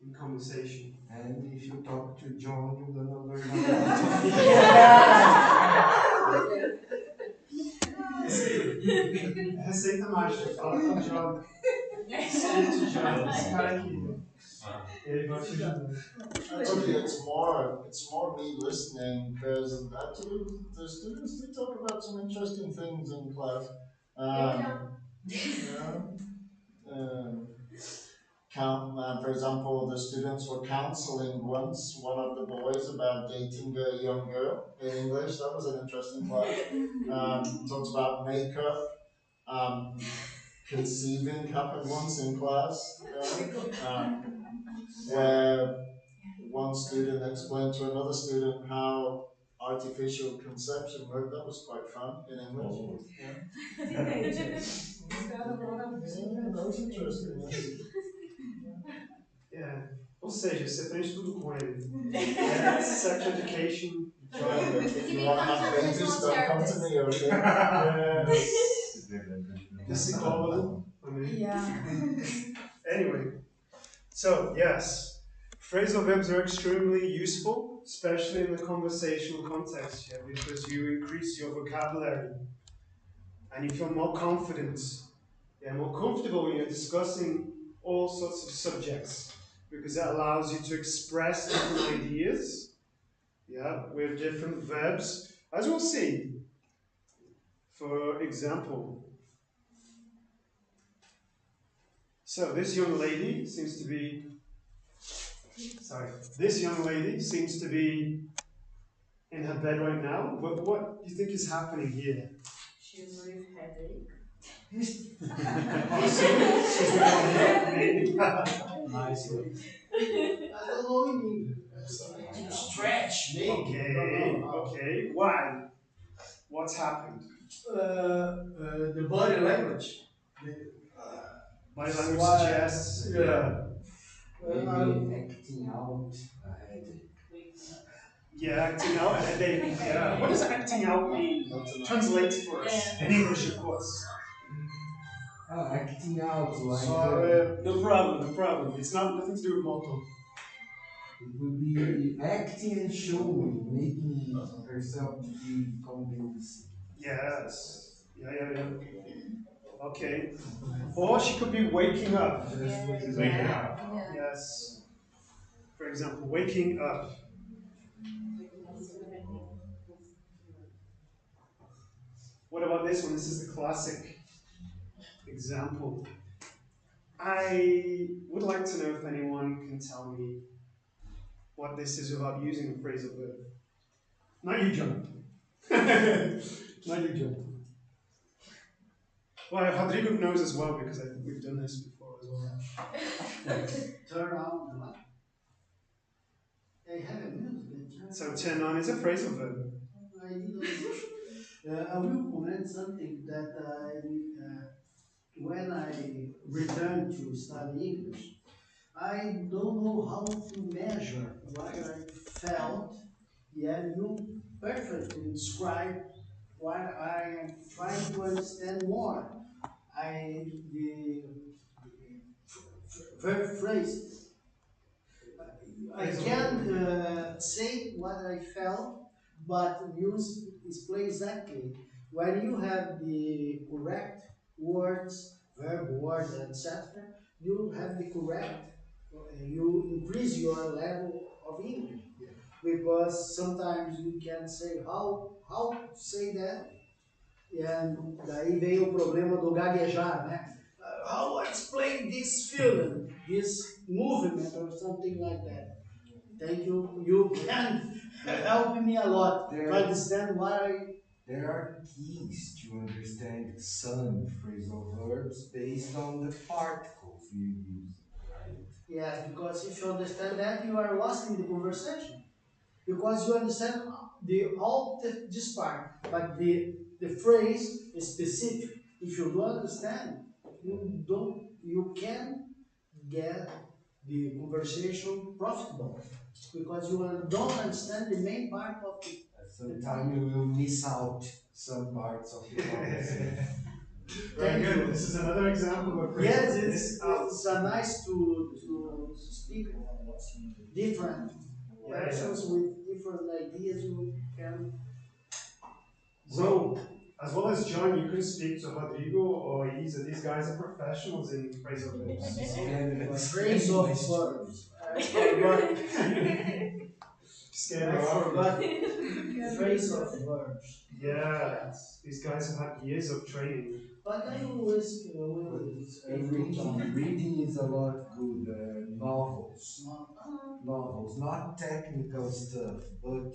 in conversation. And if you talk to John, you're gonna learn Receita mágica, fala com o John. Speak to John, esse cara aqui. Ele vai te ajudar. Actually, it's more me listening, because actually the students do talk about some interesting things in class. For example, the students were counseling once one of the boys about dating a young girl in English. That was an interesting class. Talks about makeup. Conceiving happened once in class, where one student explained to another student how artificial conception worked. That was quite fun in English. Teenagers. That was interesting. Yeah. Ou seja, você aprende tudo com ele. Yeah, sex education. If you want to have babies, don't come to me, okay? Yes. Psicólogo. Yeah. Anyway, so yes, Phrasal verbs are extremely useful, especially in the conversational context, yeah, because you increase your vocabulary and you feel more confident, yeah, more comfortable when you're discussing all sorts of subjects, because that allows you to express different ideas, yeah, with different verbs, as we'll see. For example, so this young lady seems to be in her bed right now. What do you think is happening here? She's with headache. She's nice. I don't know in English. Stretch, maybe. Okay. Why? What's happened? The body language. Body language Why- suggests. yeah. Maybe acting out a headache. Yeah, acting out a headache. Yeah. What does acting out mean? Translate for us. In English, of course. Acting out like. No problem. It's nothing to do with motto. It would be acting and showing, making herself to be convincing. Yes. Yeah. Okay. Or she could be waking up. Waking up. Yes. For example, waking up. What about this one? This is the classic example. I would like to know if anyone can tell me what this is without using a phrasal verb. Not you, John. Not you, John. Well, Rodrigo knows as well because I think we've done this before as well. Turn on the light. They have a music. So turn on is a phrasal verb. I didn't. I will comment something that when I returned to study English, I don't know how to measure what I felt, yet you perfectly describe what I am trying to understand more. The verb phrase. I can say what I felt, but use display exactly. When you have the correct words, verb, words, etc., you have the correct, you increase your level of English. Because sometimes you can say how to say that, and daí vem o problema do gaguejar, né? How I explain this feeling, this movement, or something like that. Thank you. You can help me a lot to understand why. There are keys to understand some phrasal verbs based on the particles you use, right? Yes, because if you understand that, you are lost in the conversation. Because you understand this part, but the phrase is specific. If you don't understand, you can get the conversation profitable because you don't understand the main part of it. Sometimes you will miss out some parts of the conversation. Very good. This is another example of yes, it's nice to speak different persons with different ideas. You can grow. As well as John, you can speak to Rodrigo or Isa. These guys are professionals in phrasal verbs. Phrasal verbs. Phrasal verbs. Yeah, these guys have had years of training. But I always reading is a lot good. Novels, not technical stuff, but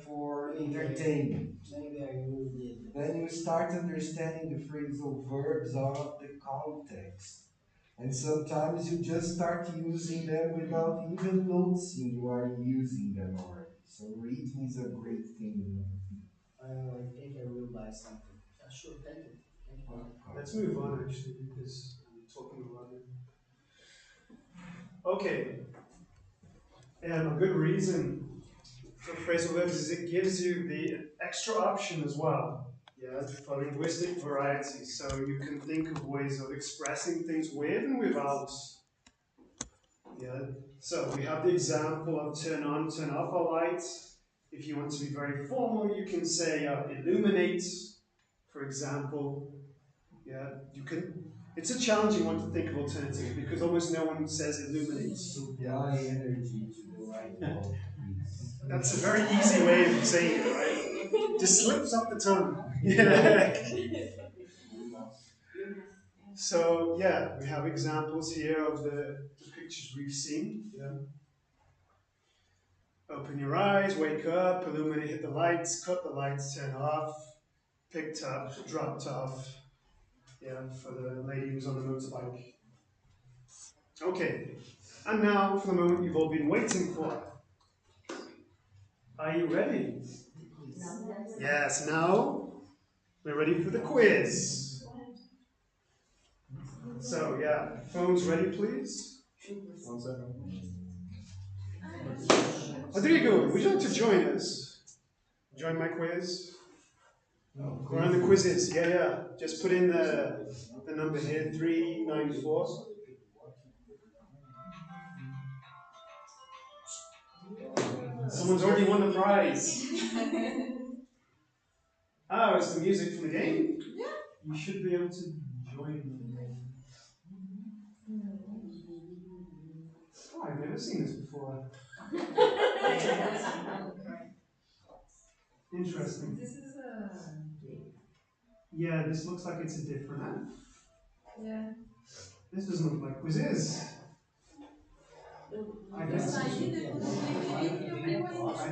for entertainment. Maybe I will read. Then you start understanding the phrasal verbs out of the context. And sometimes you just start using them without even noticing you are using them already. So reading is a great thing. I think I will buy something. Sure, thank you. Let's move on actually because I'm talking a lot. Okay. A good reason for phrasal verbs is it gives you the extra option as well. Yeah, for linguistic variety. So you can think of ways of expressing things with and without Yeah. So we have the example of turn on, turn off a light. If you want to be very formal, you can say illuminate, for example. Yeah, you can. It's a challenging one to think of alternatives because almost no one says illuminate. Supply energy to the light bulb, please. That's a very easy way of saying it, right? Just slips off the tongue. Yeah. So yeah, we have examples here of the pictures we've seen. Yeah. Open your eyes, wake up, illuminate, hit the lights, cut the lights, turn off, picked up, dropped off. Yeah, for the lady who's on the motorbike. Okay, and now for the moment you've all been waiting for. Are you ready? Yes, now we're ready for the quiz. So yeah, phones ready please? 1 second. Rodrigo, would you like to join us? Join my quiz? We're on the quizzes, yeah. Just put in the number here, 394. Someone's already won the prize. Oh, it's the music from the game? Yeah. You should be able to join the game. Oh, I've never seen this before. Interesting. This is a game. Yeah, this looks like it's a different app. Yeah. This doesn't look like quizzes. I guess. I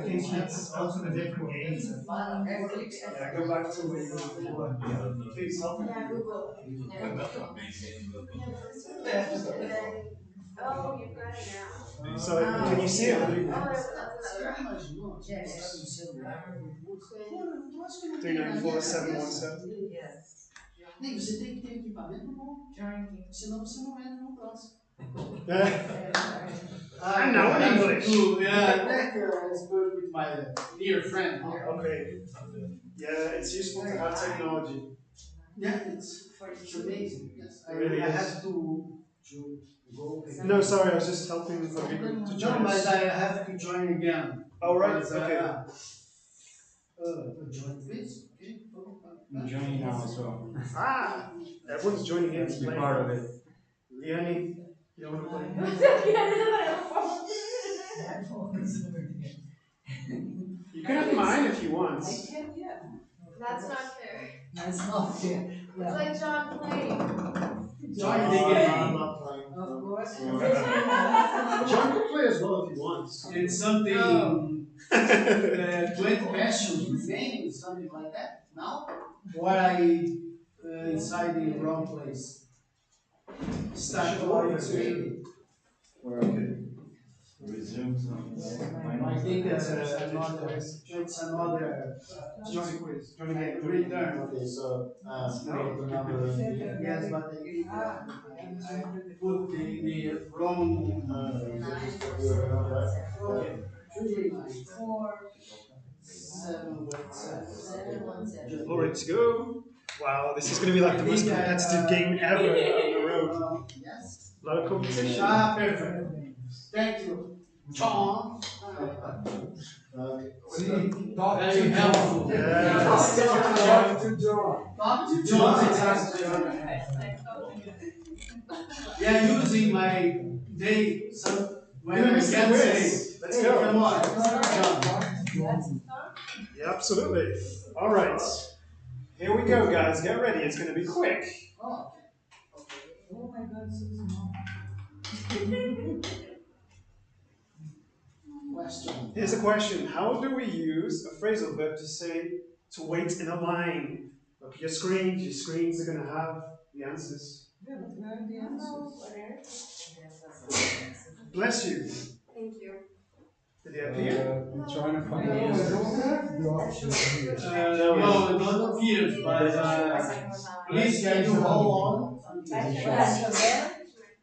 think it's also the different games. Yeah, go back to where you were before. Please help me. Oh, you've got it now. So, can you see it? Yes. 394-717. Yes. Nem, você tem que ter equipamento bom. Senão você não entra no próximo. I know English. Yeah, I spoke with my dear friend. Okay. Yeah, it's useful to have technology. Yeah, it's amazing. Yes, It really I is. have to go. No, sorry, I was just helping for people to join No, but us. I have to join again. Oh, right, Because, okay. Join, please. Okay. I'm joining now as well. Ah, everyone's joining in to Be play. part of it. Leonie, you want to play? You can have mine if you want. That's not fair. That's not fair. It's like John playing. Join the game. I'm not playing. Of course. John can play as well if he wants. It's something, 20 questions remain, something like that. Now, or I inside the wrong place. Start going to Okay. Resume some. I think it's another Johnny quiz. Johnny game. return. Okay, so, put the number in. Yes, but I put the wrong. Okay. 394-717. All right, to go. Wow, this is going to be like the most competitive game ever on the road. Yes. A lot of competition. Perfect. Thank you, John. See, talk to Very helpful. John. Yeah. Talk to John. Talk to John. Yeah, using my day, so when I Use the can quiz. say, Let's hey, go. come on, John. Yeah, absolutely. All right. Here we go, guys. Get ready. It's going to be quick. Oh, Oh my God, so small. question. Here's a question. How do we use a phrasal verb to say to wait in a line? Look at your screens. Your screens are going to have the answers. Yeah, but where are the answers? Bless you. Thank you. Did they appear? I'm trying to find the I answer. don't have the option here. No, it don't appear, but please can you hold on?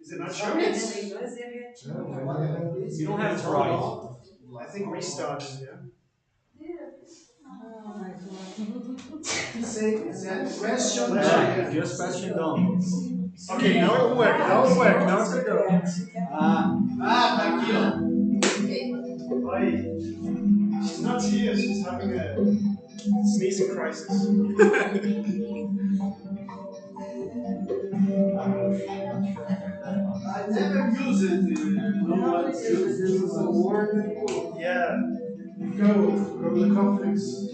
Is it not showing? You don't have to write. I think restart. Yeah. Oh my God. Say, question. Yeah. Just question down. Okay, now it'll work. Now it'll work. Now it's gonna go. tá aqui, ó. Right. She's not here. She's having a sneezing crisis. I never use it. Use the word. Yeah. Go with the confidence.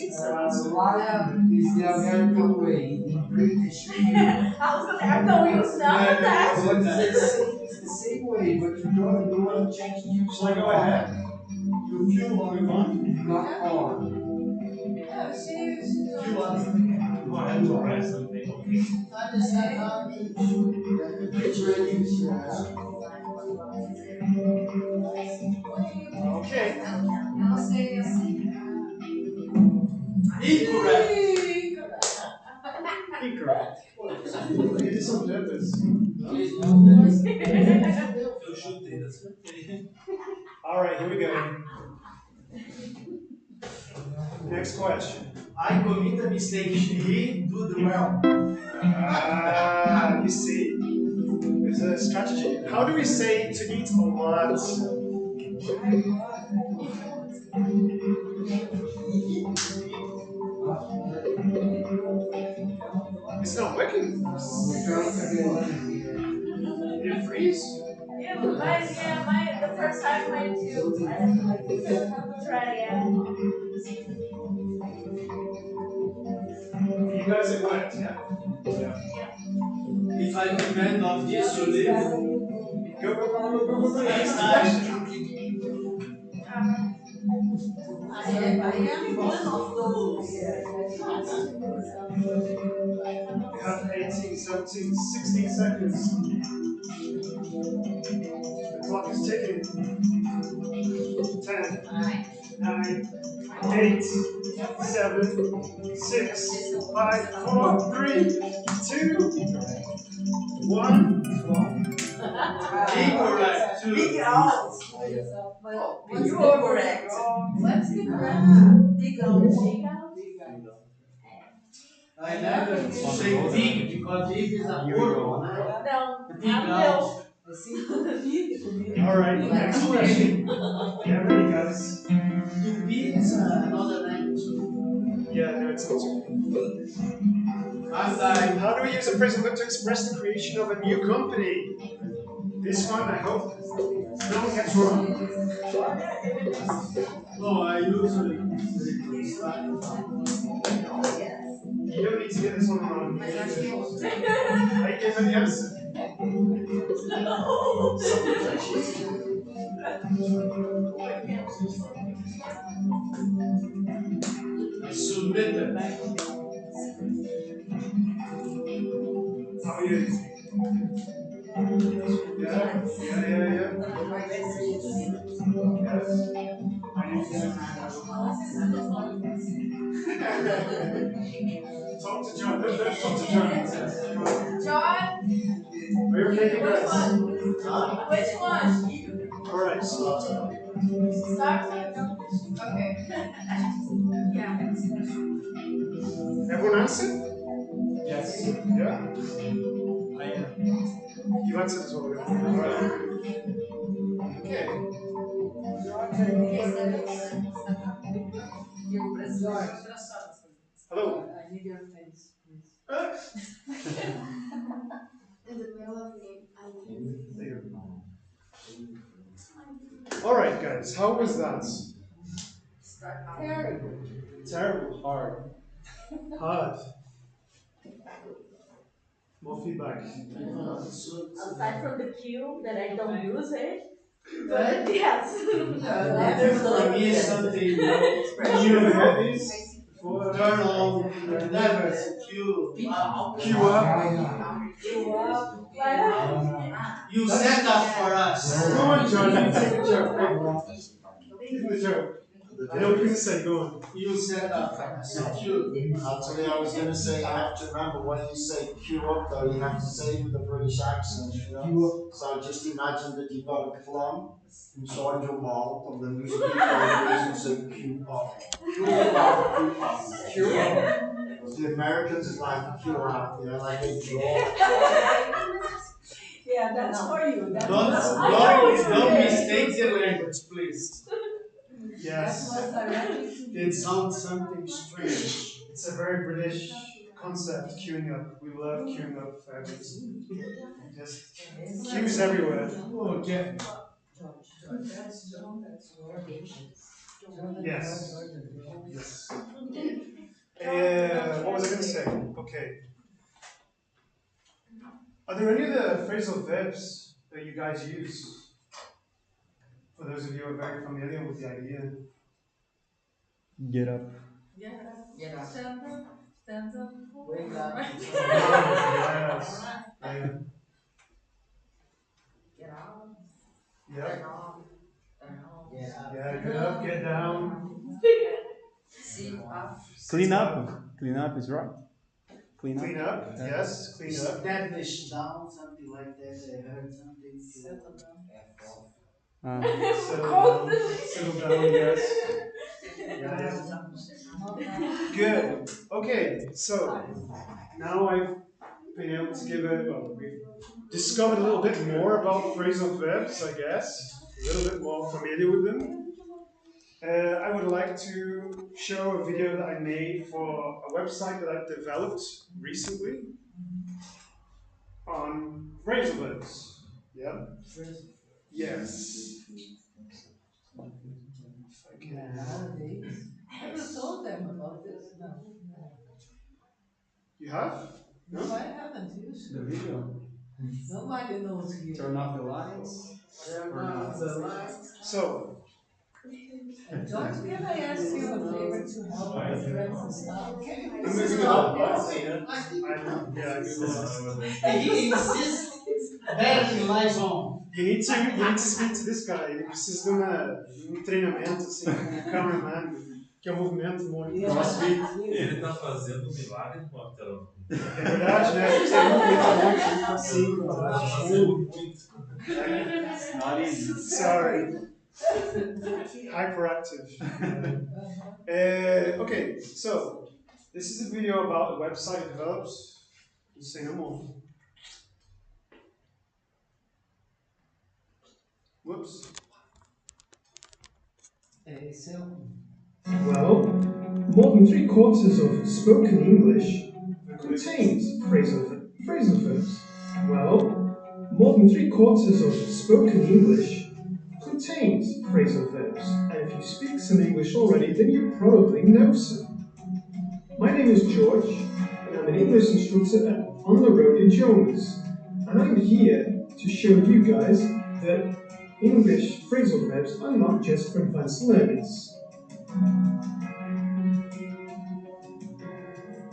Life is the American way. In British. I was gonna have no use now for that. It's the same way, but you don't want to change the Shall I go ahead? You feel move on, not on. No, she Oh, I have to write something. Okay. Okay. Ela sei assim. Incorrect. Incorrect. You did this on purpose. Eu chutei, acertei. Alright, here we go. Next question. I commit a mistake. He do the well. You see, there's a strategy. How do we say to eat a lot? It's not working. Did it freeze? Yeah, but the first time mine too. I have to like try again. You guys it worked, yeah? Yeah. If I depend on this to live, Go. next time. I am one of those. You have 18, 17, 16 seconds. The clock is ticking. 10, 9, 8, 7, 6, 5, 4, 3, 2, 1. Incorrect. Big out. You are correct. What's the correct? Big out. I never say dig because dig is a word. No, Dig out. Alright, next question. Get ready, guys. To be is another language. Yeah, no, it's not. I'm dying. How do we use a phrasal verb to express the creation of a new company? This one, I hope no one gets wrong. No, I usually. You don't need to get this one wrong. I give an answer. Submitted. How are you? Yeah. Yes. Talk to John. Don't talk to John. John, Are you okay, you guys? which one? Alright, start. Start with. Okay. Yeah. Everyone answer? Yes. Yeah? I am. You answered as well. Alright. Okay. Hello. I need your face, please. In the middle of the Alright, guys, how was that? Terrible. Terrible. Hard. Hard. More feedback. Aside from the cue that I don't use it, but yes. For me, it's something You ever heard these? turn on, never queue Queue up. You set up for us. Go on, John, you take the joke. Give the joke. I know what you're gonna say, go on. You said Actually, I was gonna say, you have to remember when you say queue up though, you have to say it with a British accent, you know? So just imagine that you've got a plum inside your mouth and then you speak like this and say queue up. Queue up, queue up, queue up. The Americans is like queue up, you know, like they draw. Yeah, that's for you. That's Don't mistake the language, please. Yes. It sounds something strange. It's a very British concept, queuing up. We love queuing up families. Just queues everywhere. Okay. Yes. Yes. What was I going to say? Okay. Are there any of the phrasal verbs that you guys use? For those of you who are very familiar with the idea. Get up. Get up. Stand up. Stand up. Wake up. Yes. Yeah. Get out. Yeah. Turn off. Turn off. Yeah, get up, get down. Sit up. Clean up. Clean up is right. Clean up. Clean up, yes, clean up. Establish down, something like that. I heard something to settle down. F off. Settle down, yes. Yeah. Good. Okay, so now I've been able to give we've discovered a little bit more about phrasal verbs, I guess. A little bit more familiar with them. I would like to show a video that I made for a website that I've developed recently on phrasal verbs. Yeah? Yes. Nowadays, have you told them about this? No. You have? No, I haven't used The video. Nobody knows here. Turn off the lights. So, George, can I ask you a favor to help my friends and stuff? Can you I'm please moving stop? And he insists that he lies on. you need to speak to this guy. Ele precisa de um treinamento assim, com o cameraman, que é um movimento muito crossfit. Ele tá fazendo um milagre com a tela. É verdade, né? Você movimenta assim, Tá fazendo muito. Not easy. Sorry. Hyperactive. Okay, so this is a video about the website it develops. Say no more. Whoops. Well, more than 3/4 of spoken English contains phrasal verbs. Well, more than 3/4 of spoken English contains phrasal verbs. And if you speak some English already, then you probably know some. My name is George, and I'm an English instructor at On the Road in Jones. And I'm here to show you guys that English phrasal verbs are not just for advanced learners.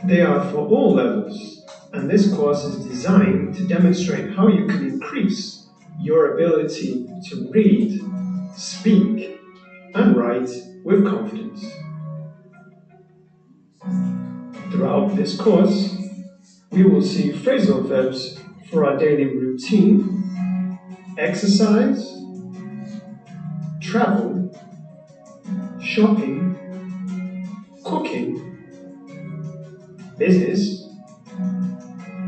They are for all levels, and this course is designed to demonstrate how you can increase your ability to read, speak, and write with confidence. Throughout this course, we will see phrasal verbs for our daily routine, exercise, travel, shopping, cooking, business,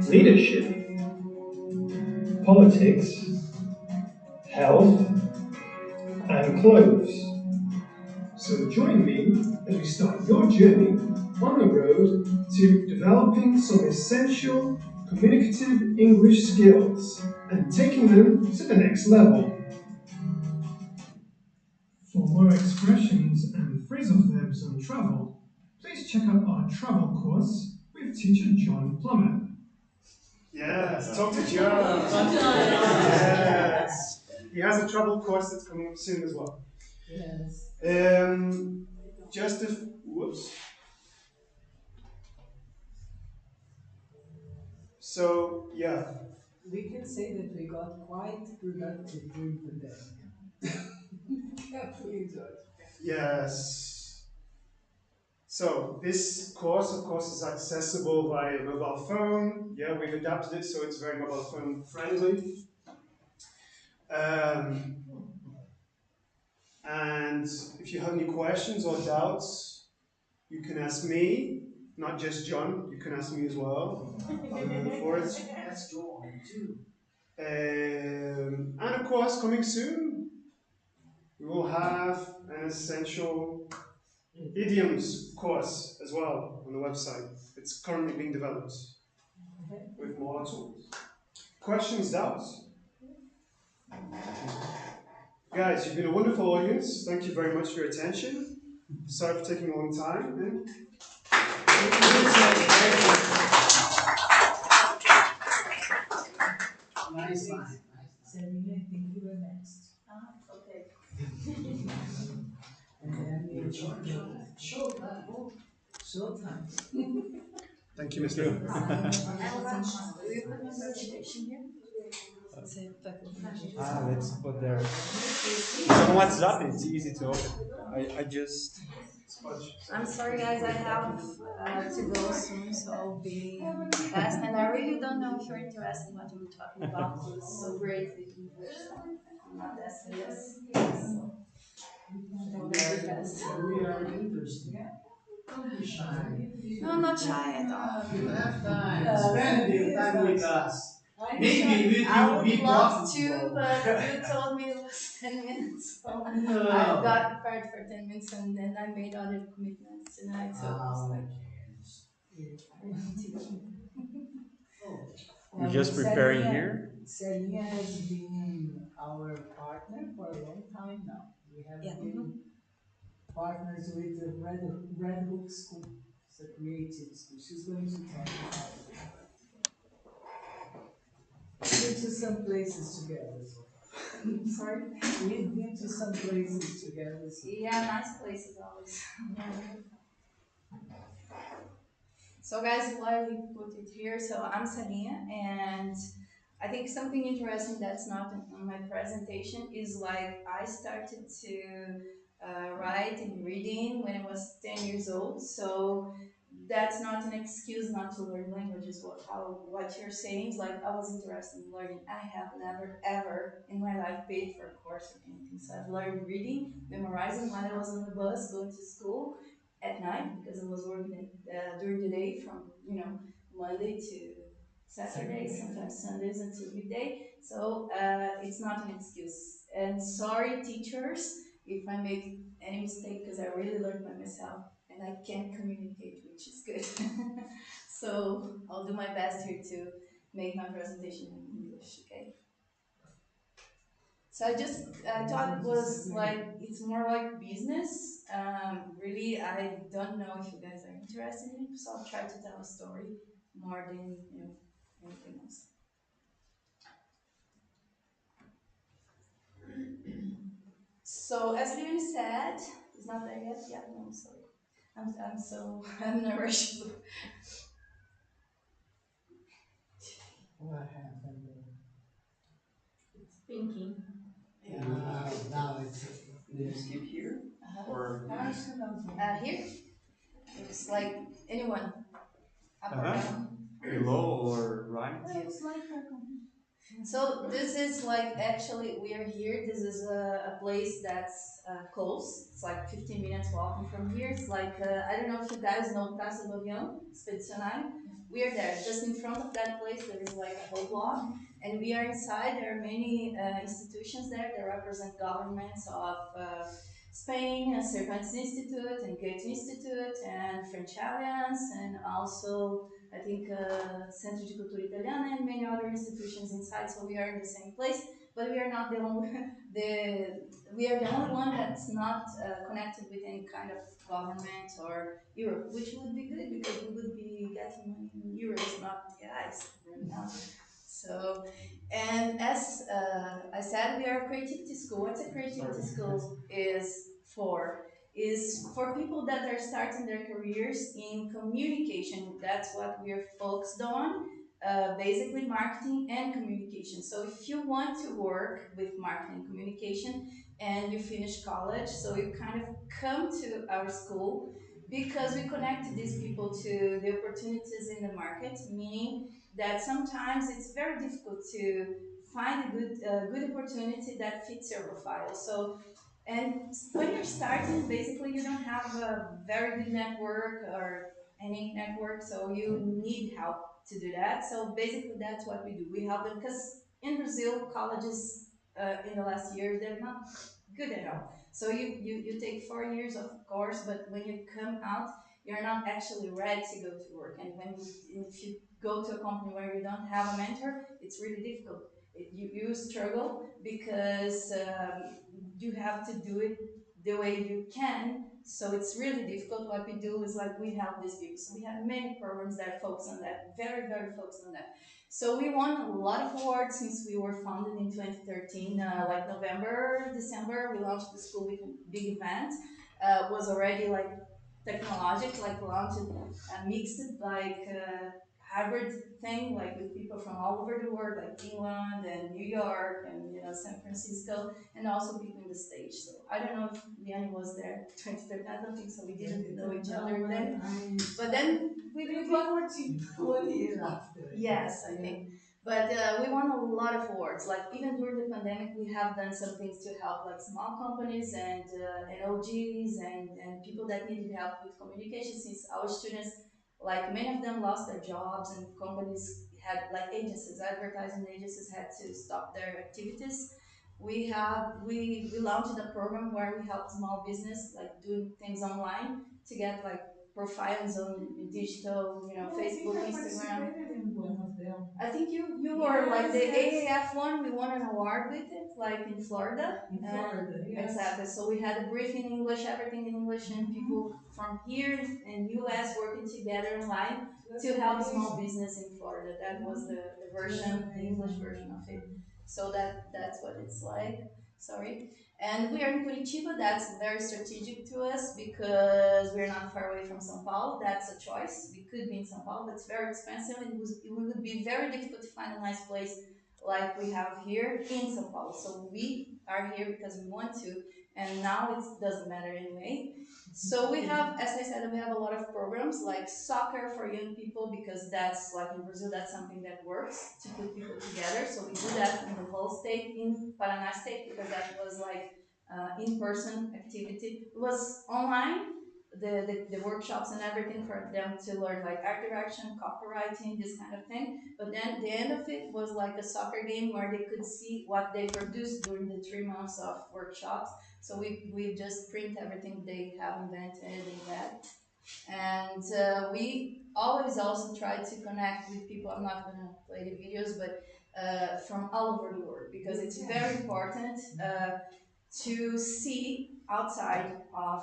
leadership, politics, health, and clothes. So join me as we start your journey on the road to developing some essential communicative English skills and taking them to the next level. For more expressions and phrasal verbs on travel, please check out our travel course with teacher John Plummer. Yes, talk to John. Yes. He has a travel course that's coming up soon as well. Yes. Just if, whoops. So, yeah. We can say that we got quite productive during the day. Carefully, George. Yes. So this course, of course, is accessible via mobile phone. Yeah, we've adapted it so it's very mobile phone friendly. And if you have any questions or doubts, you can ask me, not just John, you can ask me as well. For it. That's John too. And of course, coming soon, we will have an essential idioms course as well on the website. It's currently being developed with more tools. Questions, doubts? Guys, you've been a wonderful audience. Thank you very much for your attention. Sorry for taking a long time. Nice line. Selena, I think you were next. Okay. And then you Showtime. Showtime. Thank you, Mr. Will you put my presentation here? Let's put there. It's on WhatsApp, it's easy to open. I just. I'm sorry, guys, I have to go soon, so I'll be fast. And I really don't know if you're interested in what I'm talking about. It's so great with English, so I'm not that serious. So, I'll be fast. We are interested. Don't be shy. No, I'm not shy at all. You have time. Spend your time with us. Maybe I would love to, but you told me it was 10 minutes, so No. I got prepared for 10 minutes and then I made other commitments tonight, so I was like, I need to go. We're just preparing here. Celia has been our partner for a long time now. We have been partners with the Red Hook School. It's a creative school. She's going to talk about it. We've been to some places together as well. Sorry? We've been to some places together as well. Yeah, nice places always. So guys, why we put it here? So I'm Salia, and I think something interesting that's not on my presentation is like I started to write and reading when I was 10 years old. So that's not an excuse not to learn languages. What you're saying is like I was interested in learning. I have never ever in my life paid for a course or anything. So I've learned reading, memorizing when I was on the bus going to school at night because I was working during the day from Monday to Saturday, sometimes Sundays until midday. So it's not an excuse. And sorry, teachers, if I make any mistake because I really learned by myself and I can communicate, which is good. So I'll do my best here to make my presentation in English, okay? So I thought it was like, it's more like business. Really, I don't know if you guys are interested in it, so I'll try to tell a story more than anything else. So as Leonie said, it's not there yet. Yeah, no, I'm sorry. I'm nervous. What happened? It's pinking. Yeah. Now it's. Did you skip here? Or Here? It's like anyone. Up or down. Below or right? It's like so this is like actually we are here. This is a place that's close. It's like 15 minutes walking from here. It's like I don't know if you guys know Praça do Avião, Expedicionário. We are there, just in front of that place. There is like a whole block, and we are inside. There are many institutions there that represent governments of Spain, Cervantes Institute and Goethe Institute and French Alliance, and also I think Centro de Cultura Italiana and many other institutions inside. So we are in the same place, but we are not the only we are the only one that's not connected with any kind of government or Europe, which would be good because we would be getting money in euros, not reais right now. So, and as I said, we are a creativity school. What's a creativity school is for people that are starting their careers in communication. That's what we are focused on. basically marketing and communication. So if you want to work with marketing and communication and you finish college, so you kind of come to our school because we connect these people to the opportunities in the market, meaning that sometimes it's very difficult to find a good opportunity that fits your profile. So, and when you're starting, basically you don't have a very good network or any network, so you need help to do that. So basically that's what we do. We help them because in Brazil, colleges in the last years, they're not good at all. So you take 4 years of course, but when you come out, you're not actually ready to go to work. And if you go to a company where you don't have a mentor, it's really difficult. You struggle because you have to do it the way you can. So it's really difficult. What we do is like we help these people. So we have many programs that focus on that, very, very focused on that. So we won a lot of awards since we were founded in 2013. Like November, December, we launched the school with a big event. Was already like technologic, like launched mixed like hybrid thing, like with people from all over the world, like England and New York and San Francisco, and also people in the States. So I don't know if Liane was there 2013. I don't think so. We didn't know each other then. But then we got 40 years after. Yes, I think. But we won a lot of awards. Like even during the pandemic, we have done some things to help like small companies and OGs and people that needed help with communication. Since our students, like many of them lost their jobs and companies had like agencies, advertising agencies had to stop their activities. We launched a program where we help small business like doing things online to get like profiles on digital, Facebook, Instagram. I think you were like the AAF one. We won an award with it, like in Florida. In Florida, yes. Exactly. So we had a brief in English, everything in English, and people from here in US working together online to help small business in Florida. That was the version, the English version of it. So that's what it's like. Sorry. And we are in Curitiba. That's very strategic to us because we're not far away from São Paulo. That's a choice. We could be in São Paulo, but it's very expensive. It would be very difficult to find a nice place like we have here in São Paulo. So we are here because we want to, and now it doesn't matter anyway. So we have, as I said, we have a lot of programs like soccer for young people because that's like in Brazil, that's something that works to put people together. So we do that in the whole state, in Paraná state, because that was like in-person activity. It was online, the workshops and everything for them to learn like art direction, copywriting, this kind of thing. But then the end of it was like a soccer game where they could see what they produced during the 3 months of workshops. So we just print everything they have invented and that. And we always also try to connect with people. I'm not gonna play the videos, but from all over the world, because it's very important to see outside of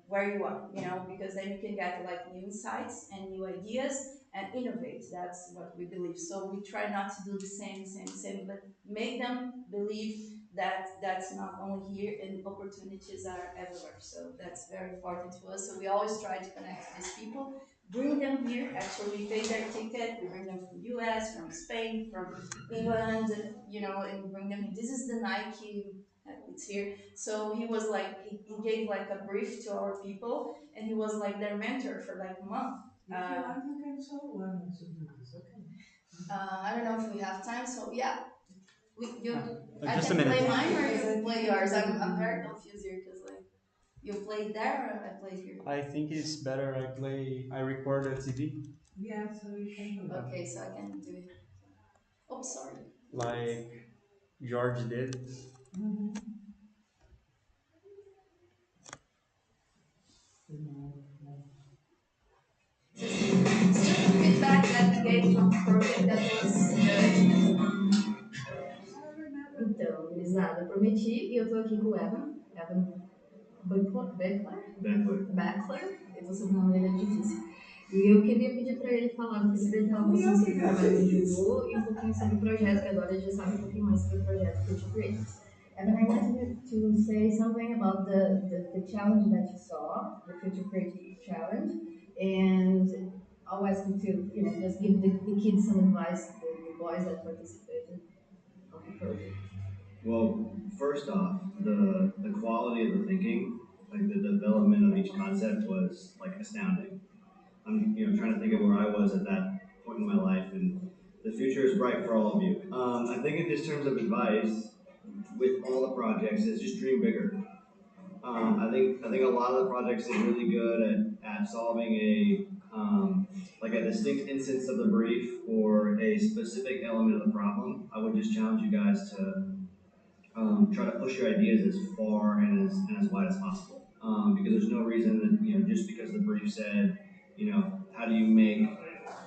where you are, because then you can get like new insights and new ideas and innovate. That's what we believe. So we try not to do the same, but make them believe that that's not only here and opportunities are everywhere. So that's very important to us. So we always try to connect these people, bring them here. Actually, we pay their ticket. We bring them from US, from Spain, from England, and bring them. This is the Nike. It's here. So he was like, he gave like a brief to our people, and he was like their mentor for like a month. If you want, you can show one or two videos, okay? I don't know if we have time, so yeah. I Just can a minute. play mine or you play yours. I'm very confused here because like you played there or I played here. I think it's better I record a TV. Yeah, so you can do that. Okay, so I can do it. Oh, sorry. Like George did. Mm-hmm. Just feedback that we gave from the project that was Então, Lisada, prometi e eu tô aqui com o Evan Beckler, eu tô sabendo o nome dele é difícil. E eu queria pedir para ele falar, apresentar um pouquinho sobre o trabalho que ele jogou e um pouquinho sobre o projeto, que agora ele já sabe um pouquinho mais sobre o projeto Future Creators. Evan, I wanted to say something about the challenge that you saw, the Future Creative Challenge, and I'll ask you to, just give the kids some advice, the boys that participated on the project. Well, first off, the quality of the thinking, like the development of each concept was like astounding. I'm trying to think of where I was at that point in my life, and the future is bright for all of you. I think in just terms of advice, with all the projects, is just dream bigger. I think a lot of the projects are really good at solving like a distinct instance of the brief or a specific element of the problem. I would just challenge you guys to try to push your ideas as far and as wide as possible. Because there's no reason that just because the brief said how do you make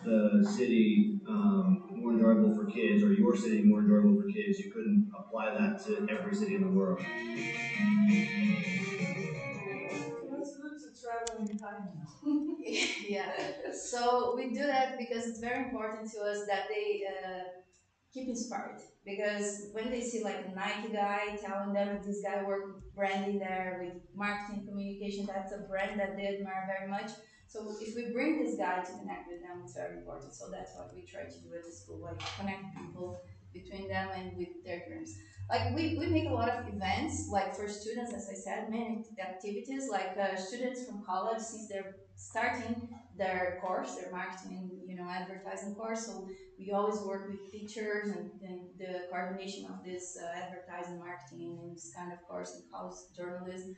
the city more enjoyable for kids or your city more enjoyable for kids, you couldn't apply that to every city in the world. It's good to travel in time now. Yeah, so we do that because it's very important to us that they keep inspired. Because when they see like a Nike guy telling them this guy worked with branding there, with marketing communication, that's a brand that they admire very much. So if we bring this guy to connect with them, it's very important. So that's what we try to do at the school, like connect people between them and with their dreams. Like we make a lot of events, like for students, as I said, many activities, like students from college, since they're starting their course, their marketing, advertising course. So we always work with teachers and the coordination of this advertising, marketing, and this kind of course in college journalism,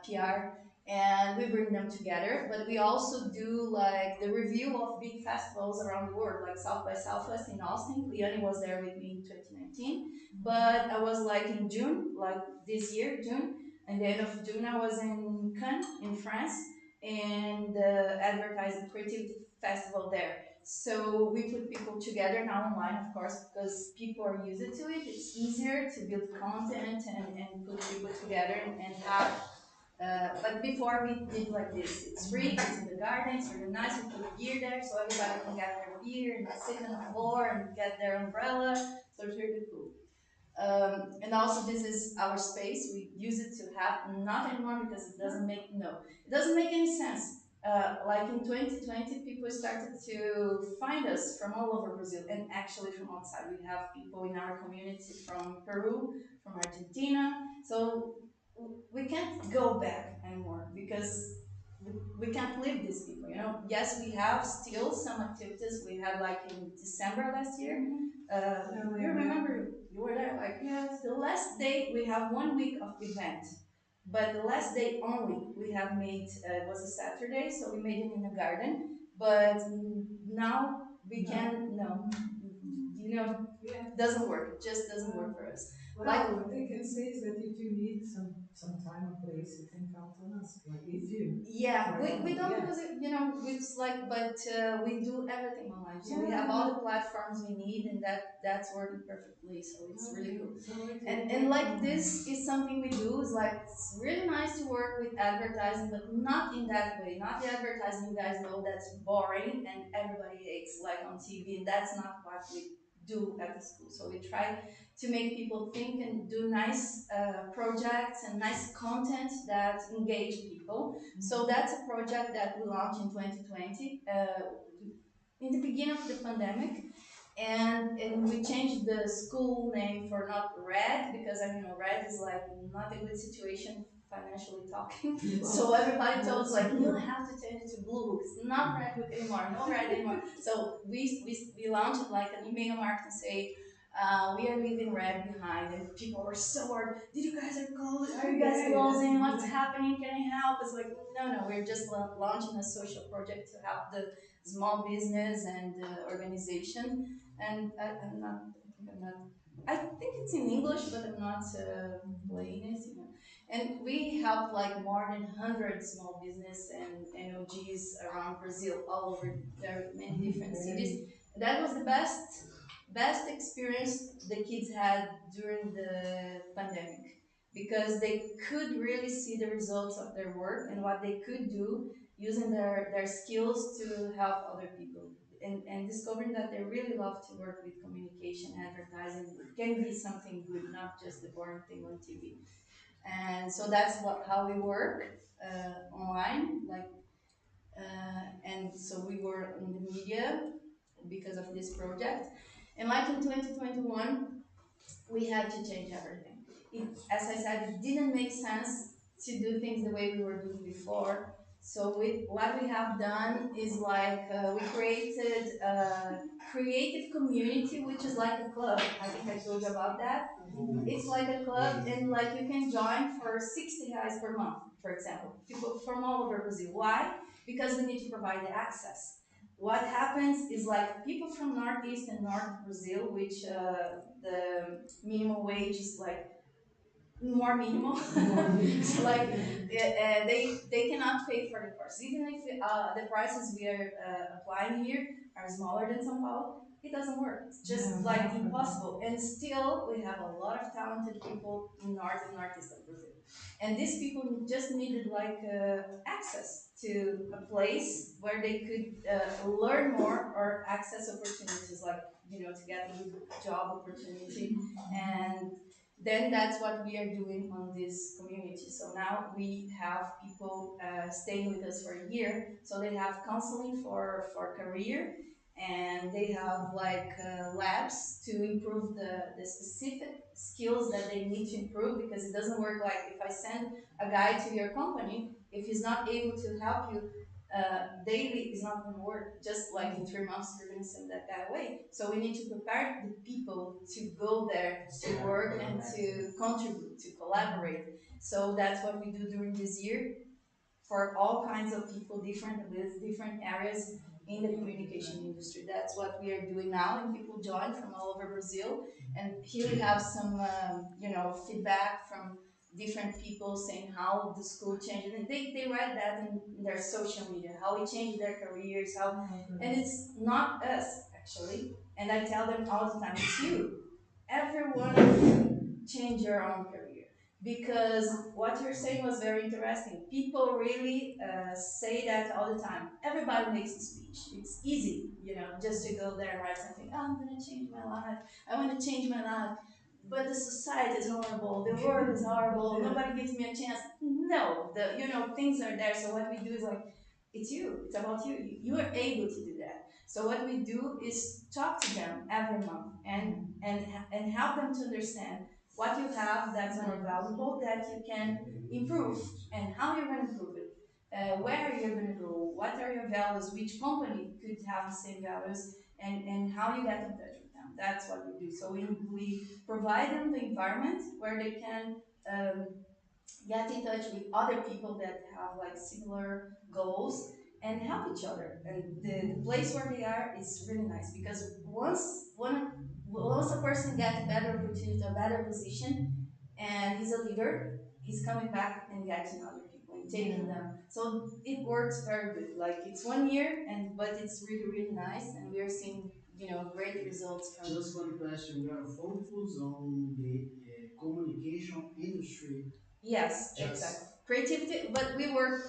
PR, and we bring them together. But we also do like the review of big festivals around the world, like South by Southwest in Austin. Leonie was there with me in 2019, but I was like in June, like this year, June, and the end of June I was in Cannes in France, and the advertising creativity festival there. So we put people together now online, of course, because people are used to it. It's easier to build content and put people together and have. But before we did like this, it's free, it's in the garden, it's really nice. We put beer there so everybody can get their beer and sit on the floor and get their umbrella. So it's really cool. And also this is our space. We use it to have, not anymore because it doesn't make any sense. Like in 2020, people started to find us from all over Brazil and actually from outside. We have people in our community from Peru, from Argentina. So we can't go back anymore because we can't leave these people, Yes, we have still some activities. We had like in December last year. You remember you were there? Like yes. The last day we have 1 week of event, but the last day only we have made was a Saturday, so we made it in the garden. But now we can no, doesn't work. It just doesn't work for us. Well, what they can say is that if you need some time and place, you can count on us. Like if you. Yeah, we don't because it's like, but we do everything online. So we have all the platforms we need, and that's working perfectly. So it's really cool. And like this is something we do. Is like it's really nice to work with advertising, but not in that way. Not the advertising you guys know that's boring and everybody hates, like on TV. And that's not what we do at the school. So we try to make people think and do nice projects and nice content that engage people. So that's a project that we launched in 2020, in the beginning of the pandemic. And we changed the school name for not Red, because Red is like not a good situation financially talking. So everybody told us like, you have to change it to Blue Book. It's not Red Book anymore, no Red anymore. So we launched like an email marketing say, we are leaving Red behind, and people were so worried. Did you guys are you guys closing? What's happening? Can I help? It's like no, we're just launching a social project to help the small business and organization. And I think it's in English, but I'm not playing it. And we help like more than 100 small business and NOGs around Brazil, all over. There are many different cities. That was the best experience the kids had during the pandemic, because they could really see the results of their work and what they could do using their skills to help other people, and discovering that they really love to work with communication, advertising. It can be something good, not just the boring thing on TV. And so that's how we work online. Like and so we were in the media because of this project. And like in 2021, we had to change everything. As I said, it didn't make sense to do things the way we were doing before. So what we have done is like we created a creative community, which is like a club. I think I told you about that. It's like a club, and like you can join for 60 reais per month, for example. People from all over Brazil. Why? Because we need to provide the access. What happens is like people from Northeast and North Brazil, which the minimum wage is like more minimal. So like they cannot pay for the course, even if the prices we are applying here are smaller than São Paulo. It doesn't work. It's just like impossible. And still, we have a lot of talented people in North and Northeast of Brazil. And these people just needed like access to a place where they could learn more or access opportunities, like to get a good job opportunity. And then that's what we are doing on this community. So now we have people staying with us for a year. So they have counseling for career, and they have like labs to improve the specific skills that they need to improve, because it doesn't work like if I send a guy to your company, if he's not able to help you daily, is not going to work. Just like in 3 months, you're going to send that guy away. So we need to prepare the people to go there to work and to contribute, to collaborate. So that's what we do during this year for all kinds of people, different with different areas in the communication industry. That's what we are doing now, and people join from all over Brazil. And here we have some, feedback from different people saying how the school changed. And they write that in their social media, how it changed their careers, and it's not us, actually. And I tell them all the time, it's you. Every one of you change your own career. Because what you're saying was very interesting. People really say that all the time. Everybody makes a speech. It's easy, just to go there and write something. Oh, I'm going to change my life. I want to change my life. But the society is horrible. The world is horrible. Nobody gives me a chance. No, things are there. So what we do is like, it's you. It's about you. You are able to do that. So what we do is talk to them every month and help them to understand what you have that's more valuable that you can improve, and how you're going to improve it, where you're going to go, what are your values, which company could have the same values, and how you get in touch with them. That's what we do. So we provide them the environment where they can get in touch with other people that have like similar goals and help each other. And the place where they are is really nice, because once a person gets a better opportunity, a better position, and he's a leader, he's coming back and getting other people and taking them. So it works very good. Like it's 1 year, but it's really, really nice, and we are seeing great results from. Just one question: we are focused on the communication industry. Yes, exactly. Creativity, but we work.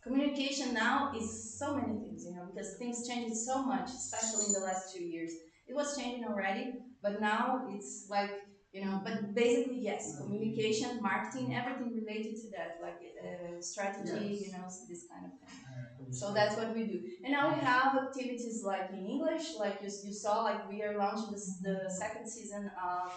Communication now is so many things, because things changed so much, especially in the last 2 years. It was changing already, but now it's like, but basically, yes, communication, marketing, everything related to that, like strategy, this kind of thing. So that's what we do. And now we have activities like in English, like you saw, like we are launching the second season of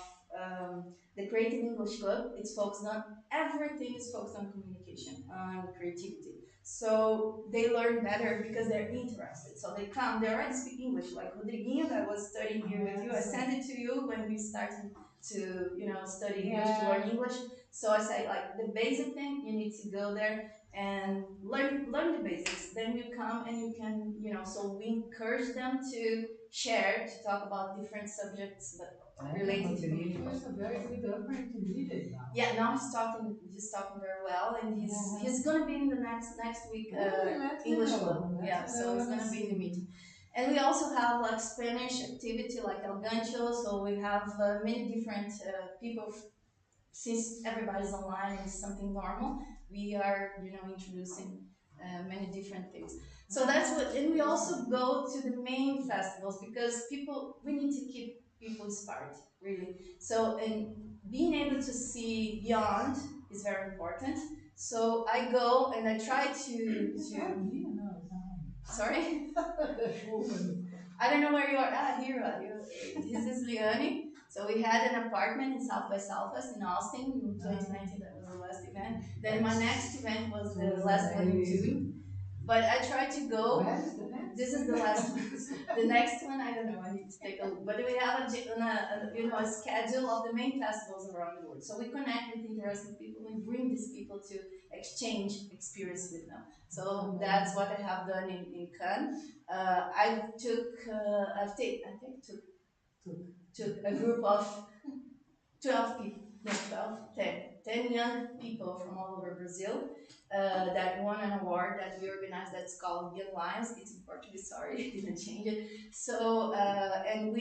the Creative English Club. It's focused on, everything is focused on communication, on creativity. So they learn better because they're interested. So they already speak English. Like Rodriguinho, that was studying here with you, I sent it to you when we started to, study English, to learn English. So I say, like, the basic thing, you need to go there and learn the basics. Then you come and you can, so we encourage them to share, to talk about different subjects, but related to communication. It's a very good opportunity now. Yeah, now he's talking very well, and he's gonna be in the next week English club. Yeah, so he's gonna be in the meeting. And we also have like Spanish activity like El Gancho, so we have many different people. Since everybody's online and it's something normal, we are introducing many different things. So that's what, and we also go to the main festivals, because we need to keep people inspired, really. So, and being able to see beyond is very important. So I go and I try to Sorry? I don't know where you are. Ah, here this is Liane. So we had an apartment in South by Southwest in Austin in 2019. That was the last event. Then my next event was the last one in June. But I tried to go. This is the last one. The next one, I don't know. I need to take a look. But we have a schedule of the main festivals around the world. So we connect with interested people. We bring these people to exchange experience with them. So that's what I have done in Cannes. I took a group of 12 people, no, 10 young people from all over Brazil that won an award that we organized that's called Young Lions. It's in Portuguese, sorry, I didn't change it. So, and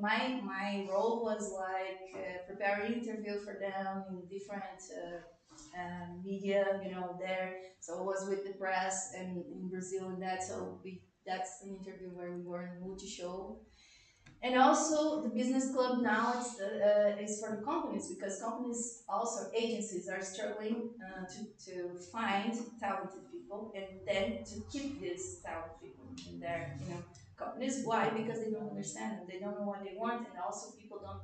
my role was like prepare an interview for them in different media, there. So I was with the press and in Brazil and that. So that's an interview where we were in a multi-show. And also the business club now is for the companies, because companies, also agencies, are struggling to find talented people and then to keep these talented people in their companies. Why? Because they don't understand them, they don't know what they want, and also people don't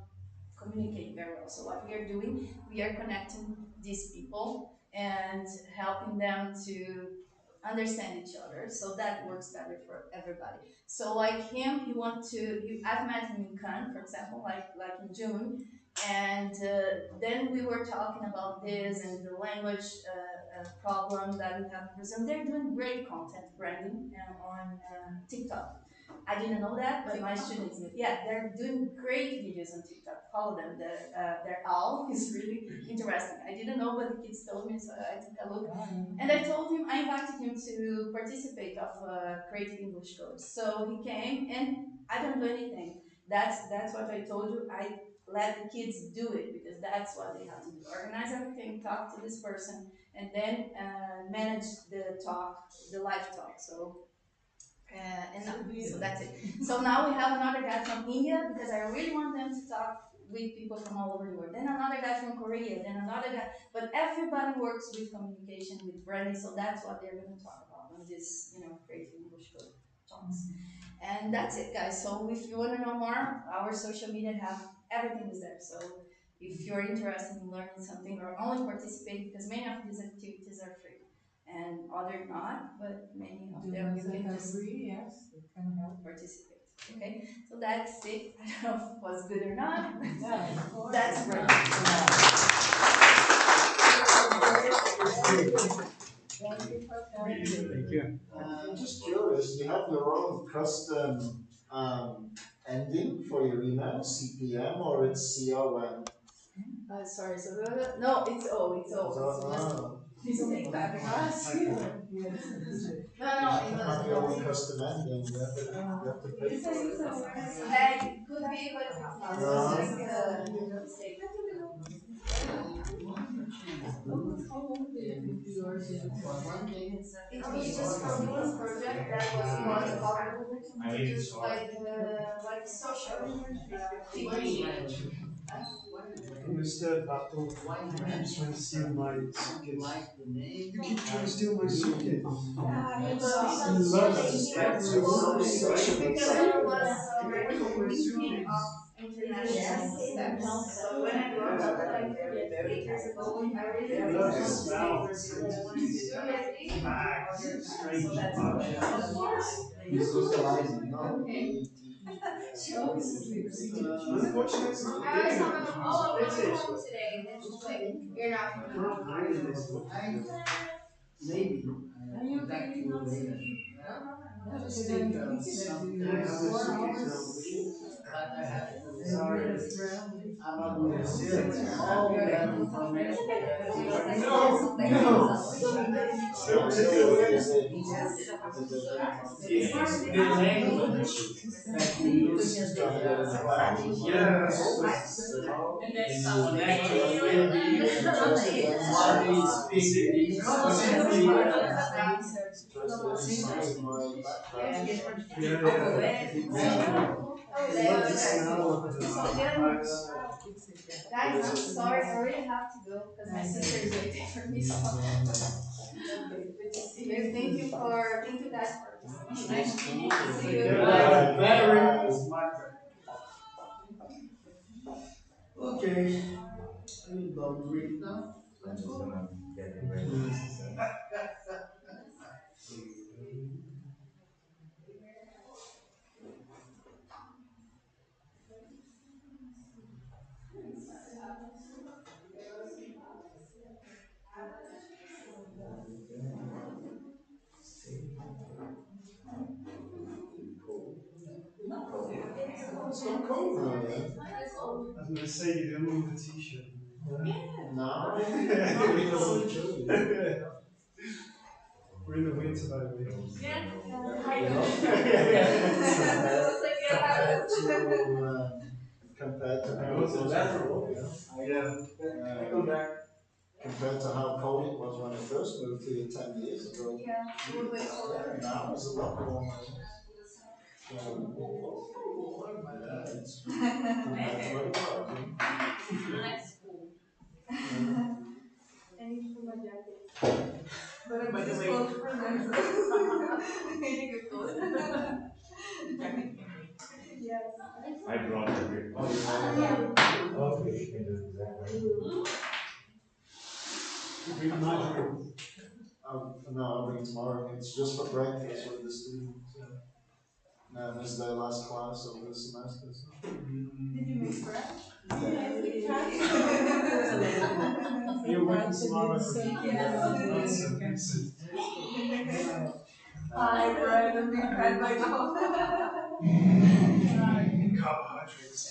communicate very well. So what we are doing, we are connecting these people and helping them to understand each other, so that works better for everybody. So like him, I've met him in Cannes, for example, like in June, and then we were talking about this and the language problem that we have in Brazil. They're doing great content branding on TikTok. I didn't know that, but my students did. Yeah, they're doing great videos on TikTok. Follow them. Their owl is really interesting. I didn't know, but the kids told me, so I took a look. And I invited him to participate of Creative English Coach. So he came, and I don't do anything. That's what I told you. I let the kids do it, because that's what they have to do. Organize everything, talk to this person, and then manage the live talk. So that's it. So now we have another guy from India, because I really want them to talk with people from all over the world. Then another guy from Korea, then another guy. But everybody works with communication, with branding, so that's what they're going to talk about on this, Creative English Code talks. And that's it, guys. So if you want to know more, our social media have everything is there. So if you're interested in learning something or only participating, because many of these activities are free. And other not, but many of them you can just free, yes, it can help participate. Okay, so that's it. I don't know if it was good or not. Yeah, of course. That's great. Thank you. I'm just curious, you have your own custom ending for your email, CPM, or it's COM? Sorry, so no, it's O. It's just mistake that because no, You have your own custom ending, you have to pay for it. that could be, but it's not. It's just a mistake. It was just from one project that was called just like social degree. Mr. Bato keeps trying to steal my suitcase. You keep trying to steal my suitcase. He loves international steps. So when I grew up, like 8 years ago, I really loves wanted the smell. to do it. Strange. So that's what You're socializing, no? Okay. Unfortunately, it's not big enough. Oh, I'm going home today, and then she's like, you're not coming home. Maybe. Back to you later. Just think of something. But I have to. Sorry. I'm not going to sit. Oh, that information. The language that we use to what we speak Guys, I'm sorry, I really have to go because my sister is waiting for me. So. Thank you guys for listening. Nice to meet you. See you. Okay, I will don't read now. I'm just gonna get it ready. It's not cold now yet. I was going to say you don't move the t-shirt. No. We're in the winter, by the way. Compared to how Go to the bathroom. compared to how cold it was when I first moved here 10 years ago. Yeah, Now it's a lot warmer. Yeah, it's compared to what it was. I need to put my jacket. But I'm just close for them. I need to get close. Yes. I brought it here. Oh, yeah. Okay, you can do exactly. No, I'll bring tomorrow. It's just for breakfast with the students. And this is their last class of the semester. So. Did you make bread? Yeah. You're working tomorrow. Hi, bread. I'm being fed by dog. Carbohydrates.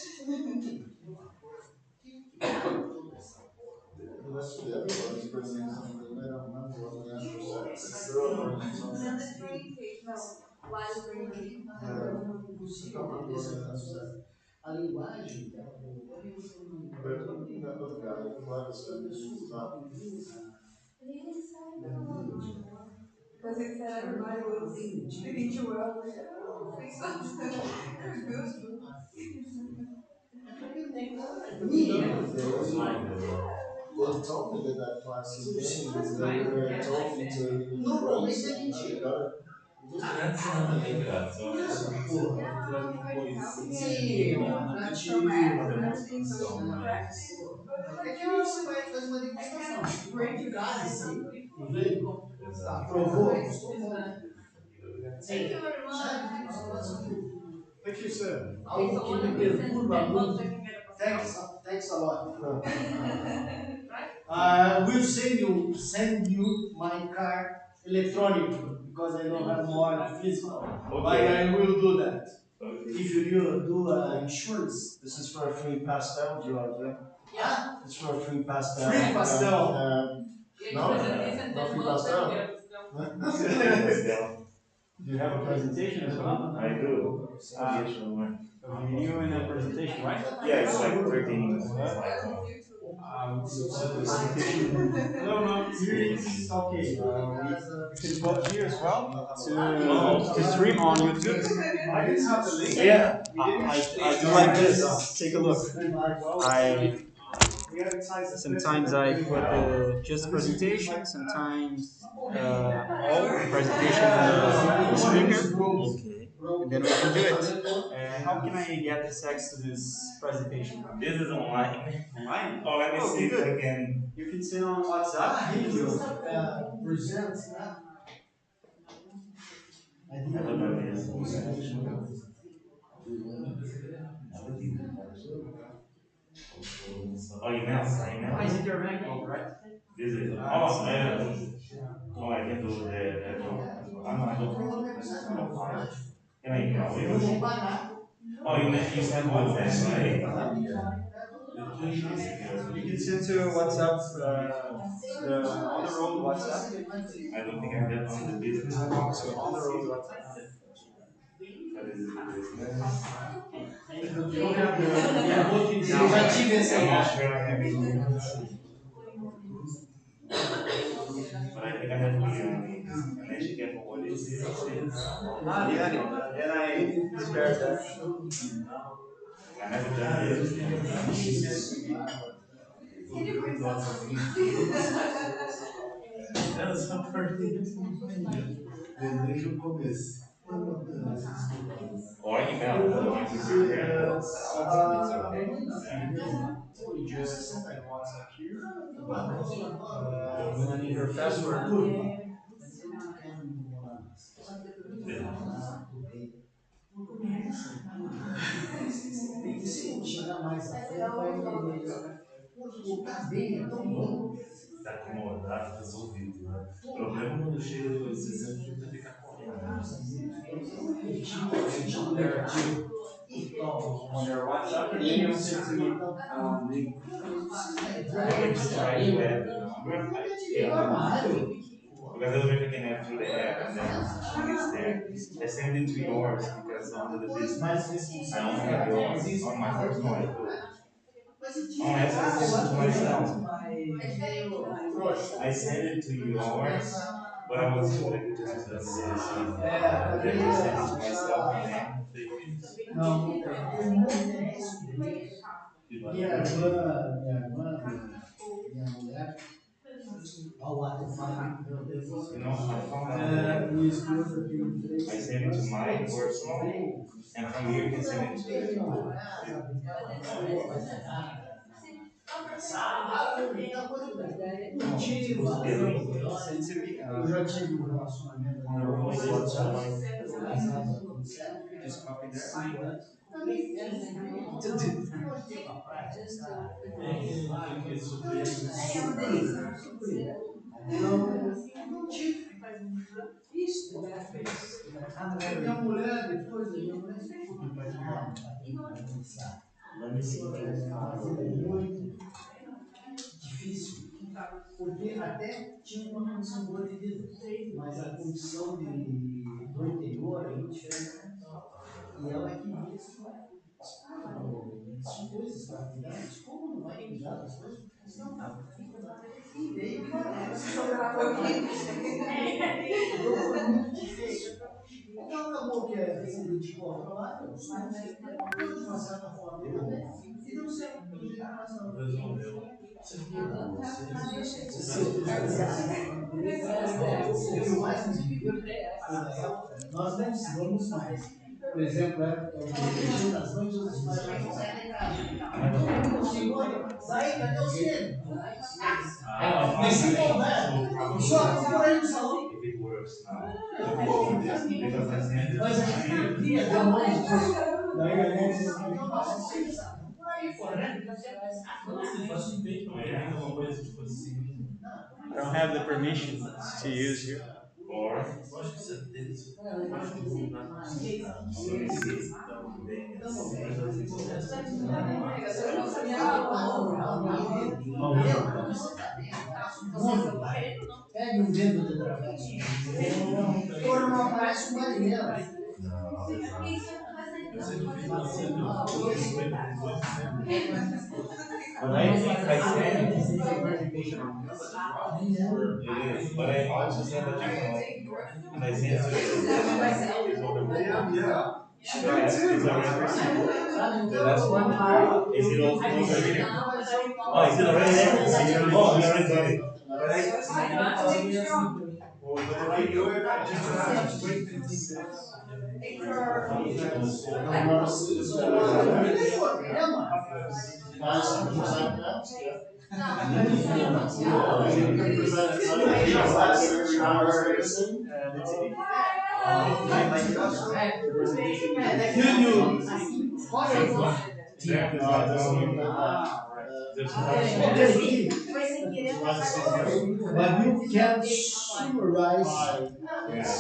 Everybody's bringing something. I don't remember what we had for sex. No, the drink cake. No, live drink cake. I don't remember what we had for sex. A linguagem But that other guy, Gladys, uses that. Because it said everybody was speaking too well. Like, oh, thanks. They're good. They told me that that class is getting they were talking to normalmente a gente That's not a big cut, so Sim, é que você vai fazer uma degustação. De gás, assim, provou, gostou bom. Thank you very much. Thank you, sir. Algo que me perturba muito. Thanks a lot. Will send you my card electronic because I don't have more physical. But I will do that. If you do insurance. This is for a free pastel, George. Yeah. It's for a free pastel. Free pastel. No, not free pastel. Do you have a presentation as well? I do. A video and a presentation, right? Yeah, it's like 13 minutes. No, here is okay. You can go here as well to stream on YouTube. I didn't have the link. Yeah, I do like this. Take a look. Sometimes I put just presentation, sometimes all presentation the speaker. Okay. And then we can do it. How can I get access to this presentation? This is online. Online? Oh, let me see if I can. You can send on WhatsApp. Presents, Oh, email. Is it your Mac, right? This is. Oh, I can do the. I'm not going to. Can I email you? Oh, you sent WhatsApp, right? You can send to WhatsApp, the on the road WhatsApp. I don't think I have that on the business. So on the road WhatsApp. You don't have the já tive essa But I think I have to be on it. And then she can forward it. Yeah. Then I prepared that. I haven't done it. Can you bring Eu só perdi desde o começo. Or email, if you prefer. We just open WhatsApp here. When I need your password. E se chegar mais à frente, vai entender. O tá bem, é tão bom. Está acomodado, resolvido, né? O problema quando chega depois de 60 dias vai ficar correndo. On your WhatsApp, and then you send to me link. Try to add the number. Because I will be picking it through the app and then it's there. I send it to yours because under the business, I only have yours on my personal iPhone. Unless I send it to myself. I send it to yours, but I was sure that you just put this. And then I send it to myself and then. Não, minha mulher, ao WhatsApp, meu Deus do céu. Minha esposa tem 3. I send it to my personal, and from here you can send it to. Eu já tive um relacionamento Just copy there. Não tive. Isso, minha mulher, depois, minha mulher sempre vai dançar. Mas é muito difícil, porque até tinha uma condição boa de vida, mas a condição do interior é muito diferente. E ela que diz, são coisas para cuidar, mas como não vai cuidar das coisas? Não, e veio foi muito difícil. Então acabou que se dedicou ao trabalho, de uma certa forma, e deu certo, do jeito que nós estamos. Resolveu. O que mais nos divirta nós não estudamos mais. Por exemplo, o dia das mães, os pais já saem de casa. O senhor, sai, cadê o filho? Nesse momento, só por aí no salão. Mas a gente cria demônios. Daí a gente por aí, correto? I don't have the permission to use here. Or pegue um dedo de travesti. Ou não aparece um marinheiro. But I think I send it is, but I also send a different link. And I send it to you. Is already received. The last one. Is it all already? Oh, is it already there? Oh, we already got it. But you can summarize.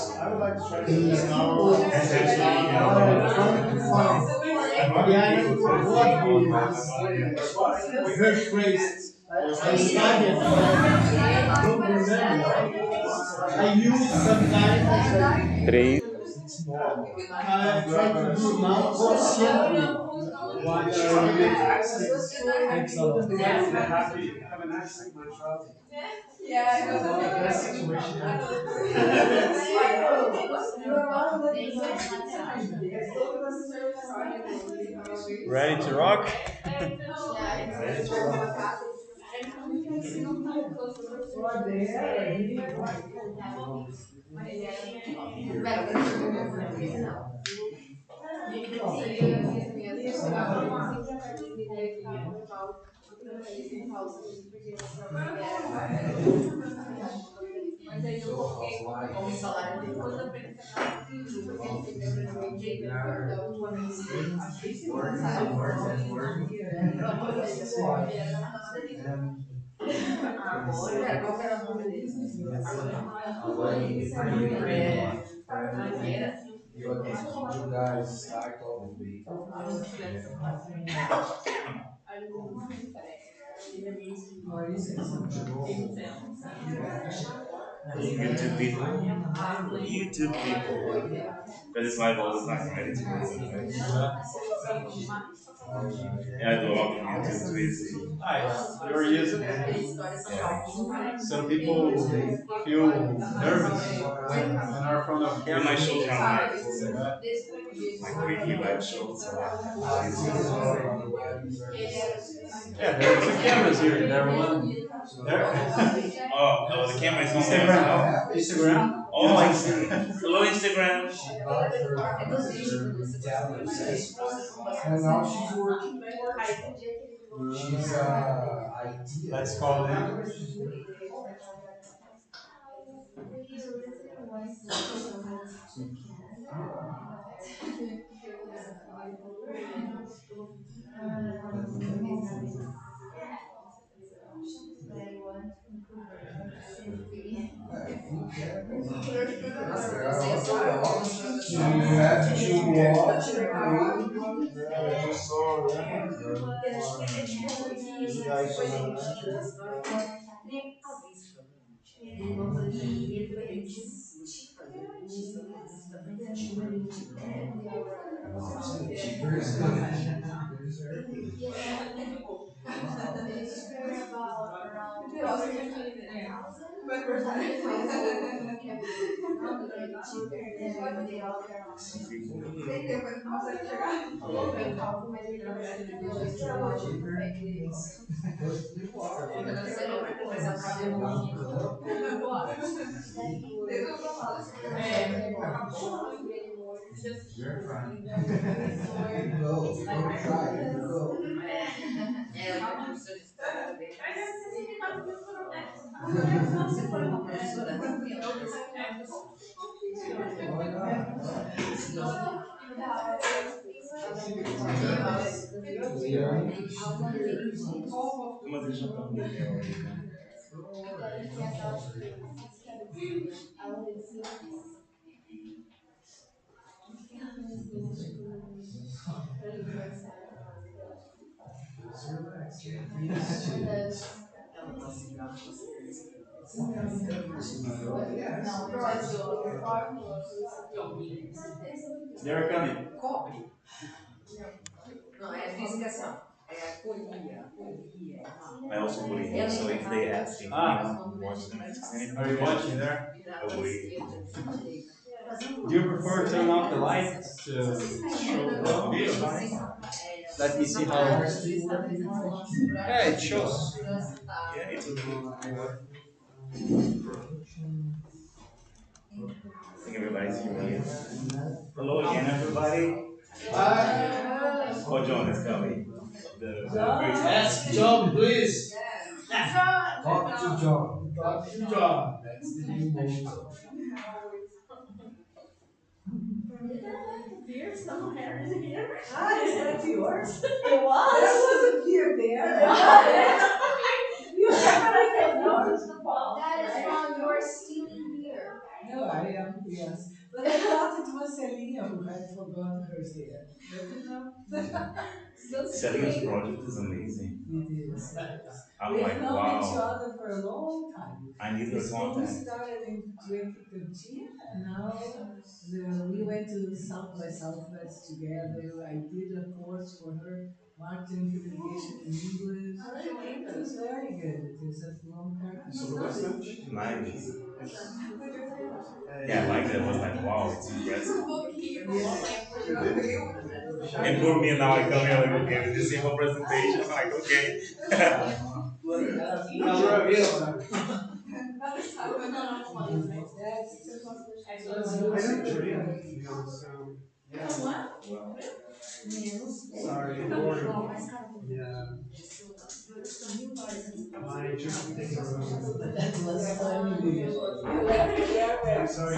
I would like to try to first phrase. I studied, I don't remember. I use sometimes. 3. I try to do now consciently. Excellent. Have an accent, my child. Yeah, I know Ready to rock? Ready to rock. Mas aí eu coloquei como salário depois da pré-canal, porque ele fica no jeito da última vez. Achei que agora, qual que era o nome dele? You guys start all the way. YouTube people. YouTube people. Because it's my voice is not ready to listen, right? Yeah, I do a lot of YouTube too easy. Nice. You're using it? Yeah. Some people feel nervous when are in front of Yeah, my shows are live. camera. Like weekly live shows. So Yeah, there are two cameras here. There one. There. oh, the camera is on Instagram. Instagram. Oh, I see. Hello, Instagram. And now she's working. She's IT. Let's call them. You have to watch and I just saw that. This guy's on Se for uma professora, Mas eles já estão no nível aí, né? They're coming. cobre. Não, é física assim, ó. É polia. I also put it here, so if they ask if you watch the next anything, Are you watching there? I wait. Do you prefer turn off the lights to show the video? Let me see how. Yeah, it shows. Yeah, it's okay. I think everybody's here. Hello again, everybody. Oh, John is coming. Ask John, please. Talk to John. Talk to John. That's the new motto. Beer, some hair in here. Ah, is that yours? It was. There was a beer there. You have noticed the ball. That is from your stealing beer. No, I am, yes. But I thought it was Celia who had forgotten her hair. But you know. Celia's project is amazing. It is. I'm We've like, known each wow. other for a long time. I need The their school contact. started in 2013, and now we went to South by Southwest together. I did a course for her, marketing communication in English. It was very good. It is a long partnership. Nice. Yeah, I like that. I was like, wow, it's impressive. And for me now, I come here like, okay, with this simple presentation, I'm like, okay. I don't drink, to be honest, so. Well, Sorry, boring. Yeah. My drinking days are over. I'm sorry.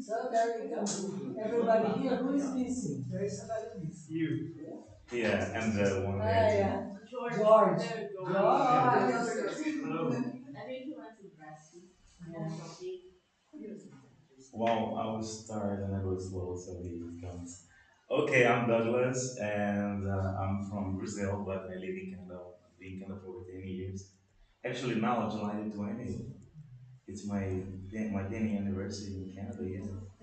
So there we go. Everybody here, who is missing? There is somebody missing. You. yeah, and the one Ah, there. yeah. George. George. Hello. I think he went to Brazil. Well, I will start and I go slow so he comes. Okay, I'm Douglas and I'm from Brazil, but I live in Canada. I've been in Canada for 10 years. Actually, now July 20th, it's my 10th anniversary in Canada.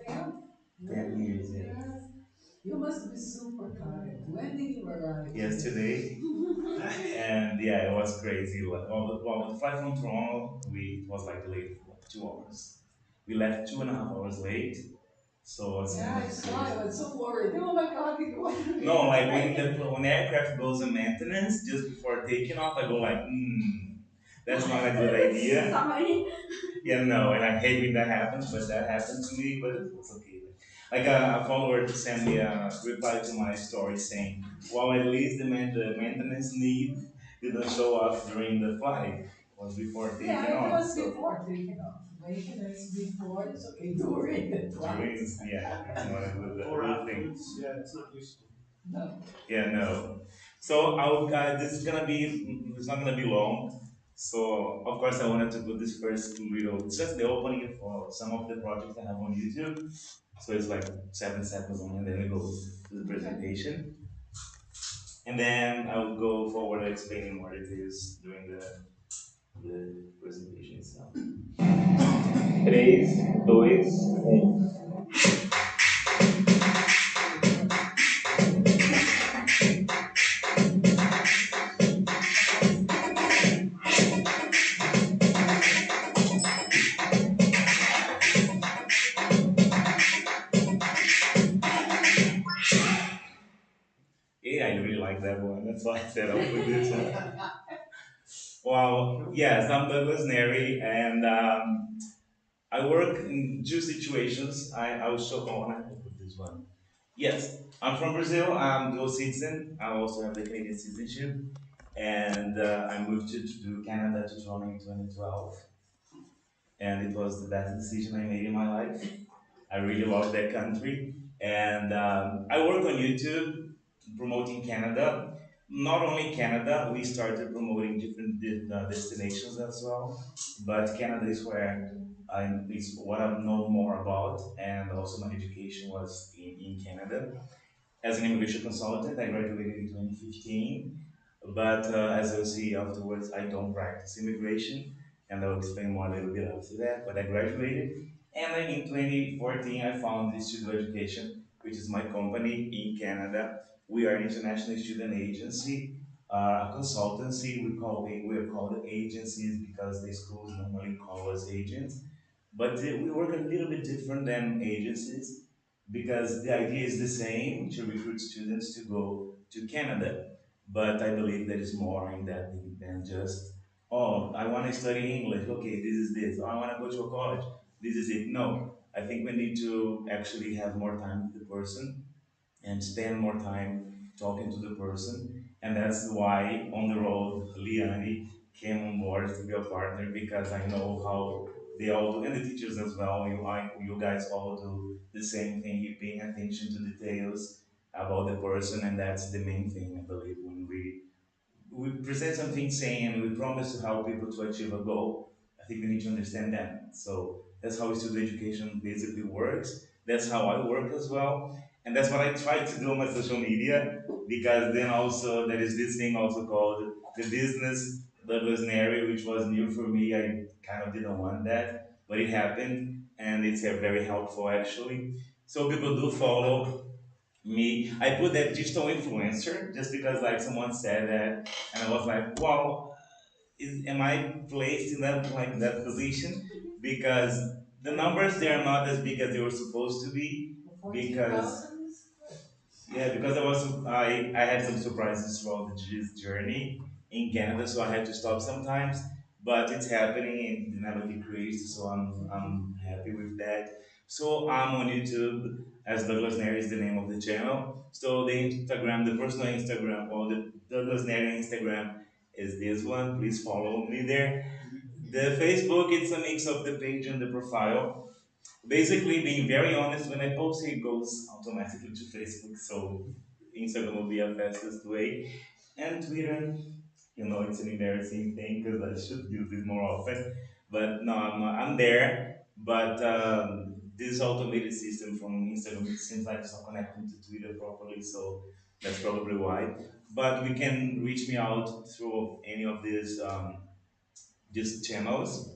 Yeah, 10 years. Yeah. You must be super tired. When did you arrive? Yesterday, and yeah, it was crazy. Like, well, the flight from Toronto, it was like delayed for like 2 hours. We left 2.5 hours late, so it's Yeah, I saw. I was so worried. Oh my God, no, like when the aircraft goes in maintenance just before taking off, I go like, that's not a good idea. Sorry. Yeah, no, and I hate when that happens, but that happened to me, but it's okay. Like a follower sent me a reply to my story saying, well, at least the maintenance need didn't show up during the flight. It was before taking Yeah, it off. was before taking off. Maintenance before is okay. During the flight. Yeah, it's not a Or good thing. afterwards. Yeah, it's not useful. No. Yeah, no. So this is gonna be, it's not gonna be long. So of course I wanted to put this first little, it's just the opening for some of the projects I have on YouTube. So it's like 7 seconds on, and then we go to the presentation. And then I will go forward explaining what it is during the presentation itself. 3, 2, 1. Yeah, I really like that one. That's why I said I'll put this one. Well, yes, I'm Douglas Neri, and I work in two situations. I will show. Oh, I will put this one. Yes, I'm from Brazil. I'm dual citizen. I also have the Canadian citizenship, and I moved to Canada to Toronto in 2012, and it was the best decision I made in my life. I really love that country, and I work on YouTube promoting Canada. Not only Canada, we started promoting different destinations as well. But Canada is where is what I know more about, and also my education was in Canada. As an immigration consultant, I graduated in 2015. But as you'll see afterwards, I don't practice immigration, and I'll explain more a little bit after that. But I graduated, and then in 2014, I founded Studio Education, which is my company in Canada. We are an international student agency, a consultancy. We are called agencies because the schools normally call us agents, but we work a little bit different than agencies because the idea is the same to recruit students to go to Canada. But I believe there is more in that than just, oh, I want to study English. Okay, this is this. Oh, I want to go to a college. This is it. No, I think we need to actually have more time with the person and spend more time talking to the person. And that's why on the road, Liani came on board to be a partner because I know how they all do, and the teachers as well. You guys all do the same thing. You paying attention to details about the person, and that's the main thing I believe when we present something saying we promise to help people to achieve a goal. I think we need to understand that. So that's how student education basically works. That's how I work as well. And that's what I try to do on my social media because then also there is this thing also called the business Douglas Neri, which was new for me. I kind of didn't want that, but it happened and it's very helpful actually. So people do follow me. I put that digital influencer just because like someone said that, and I was like, wow, am I placed in that like that position? Because the numbers they are not as big as they were supposed to be. Because yeah, because I had some surprises throughout this journey in Canada, so I had to stop sometimes. But it's happening and it never decreased, so I'm happy with that. So I'm on YouTube as Douglas Neri is the name of the channel. So the Instagram, the personal Instagram or the Douglas Neri Instagram is this one. Please follow me there. The Facebook, it's a mix of the page and the profile. Basically, being very honest, when I post, it goes automatically to Facebook, so Instagram will be a fastest way. And Twitter, it's an embarrassing thing because I should use it more often. But no, I'm there. But this automated system from Instagram, it seems like it's not connecting to Twitter properly, so that's probably why. But we can reach me out through any of these channels.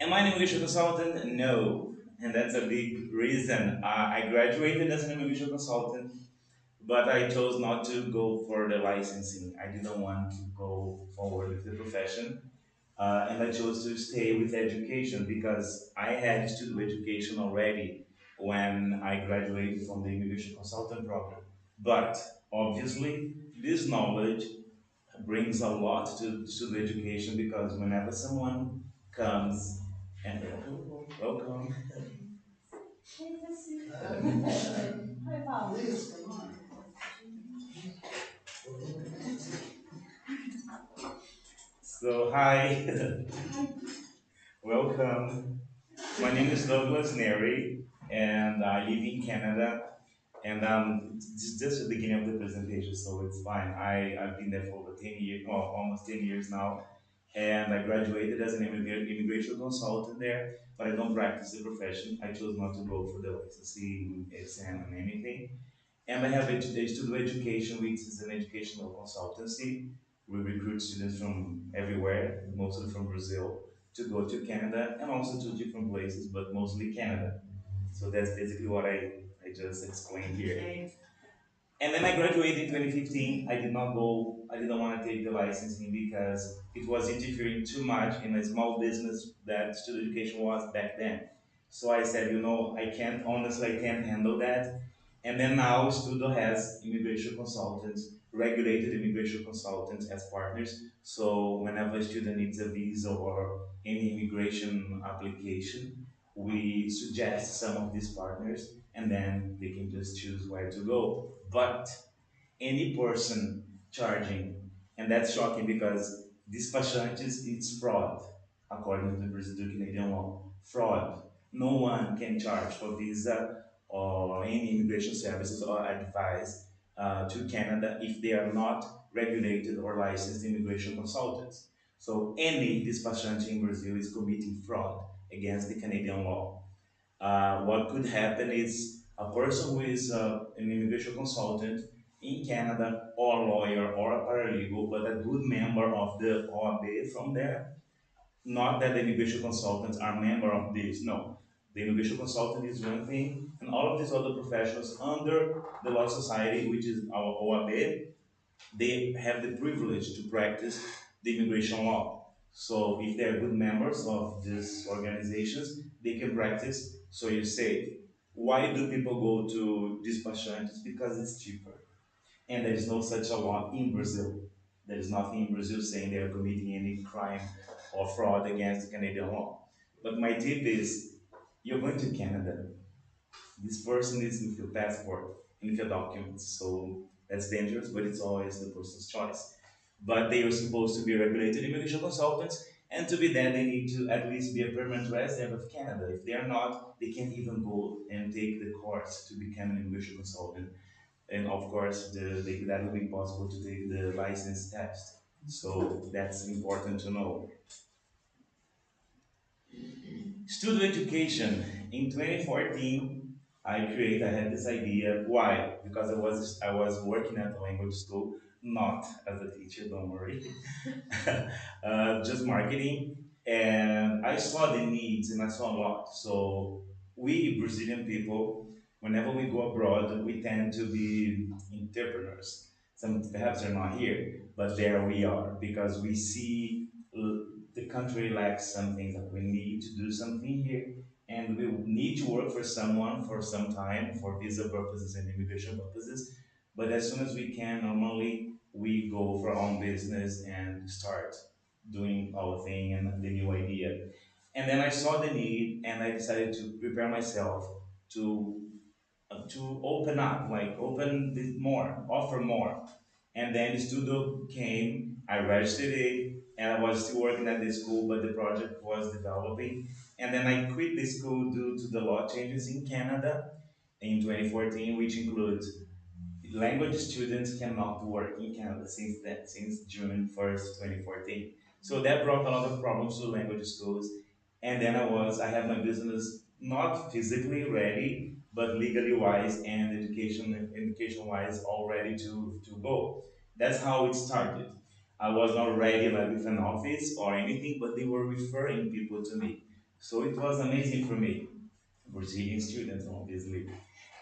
Am I an immigration consultant? No. And that's a big reason. I graduated as an immigration consultant, but I chose not to go for the licensing. I didn't want to go forward with the profession. And I chose to stay with education because I had student education already when I graduated from the immigration consultant program. But obviously, this knowledge brings a lot to student education because whenever someone comes and welcome. So hi, welcome. My name is Douglas Neri, and I live in Canada. And just the beginning of the presentation, so it's fine. I've been there for over 10 years, well, almost 10 years now, and I graduated as an immigration consultant there. But I don't practice the profession. I chose not to go for the licensing exam and anything. And I have a student education, which is an educational consultancy. We recruit students from everywhere, mostly from Brazil, to go to Canada and also to different places, but mostly Canada. So that's basically what I just explained here. And then I graduated in 2015. I didn't want to take the licensing because it was interfering too much in a small business that student education was back then. So I said, honestly, I can't handle that. And then now Studo has immigration consultants, regulated immigration consultants as partners. So whenever a student needs a visa or any immigration application, we suggest some of these partners and then they can just choose where to go. But any person charging, and that's shocking because despachantes it's fraud, according to the Brazilian Canadian law. Fraud. No one can charge for visa or any immigration services or advice to Canada if they are not regulated or licensed immigration consultants. So any despachante in Brazil is committing fraud against the Canadian law. What could happen is a person who is an immigration consultant in Canada, or a lawyer, or a paralegal, but a good member of the OAB from there. Not that the immigration consultants are member of this, no. The immigration consultant is one thing, and all of these other professionals under the Law Society, which is our OAB, they have the privilege to practice the immigration law. So if they're good members of these organizations, they can practice. So you say, why do people go to despachantes? Because it's cheaper. And there is no such a law in Brazil. There is nothing in Brazil saying they are committing any crime or fraud against the Canadian law. But my tip is, you're going to Canada. This person is with your passport and with your documents. So that's dangerous, but it's always the person's choice. But they are supposed to be regulated immigration consultants, and to be that, they need to at least be a permanent resident of Canada. If they are not, they can't even go and take the course to become an immigration consultant. And of course, that will be possible to take the license test. So that's important to know. Student education. In 2014, I had this idea. Why? Because I was working at a language school, not as a teacher, don't worry. Just marketing. And I saw the needs and I saw a lot. So we Brazilian people, whenever we go abroad, we tend to be entrepreneurs. Some perhaps they're not here, but there we are because we see the country lacks something that we need to do something here, and we need to work for someone for some time for visa purposes and immigration purposes. But as soon as we can, normally we go for our own business and start doing our thing and the new idea. And then I saw the need, and I decided to prepare myself to open up, like open more, offer more. And then the studio came, I registered it, and I was still working at the school, but the project was developing. And then I quit the school due to the law changes in Canada in 2014, which includes language students cannot work in Canada since June 1st, 2014. So that brought a lot of problems to language schools. And then I have my business not physically ready, but legally wise and education wise all ready to go. That's how it started. I was not ready like with an office or anything, but they were referring people to me. So it was amazing for me. Brazilian students, obviously.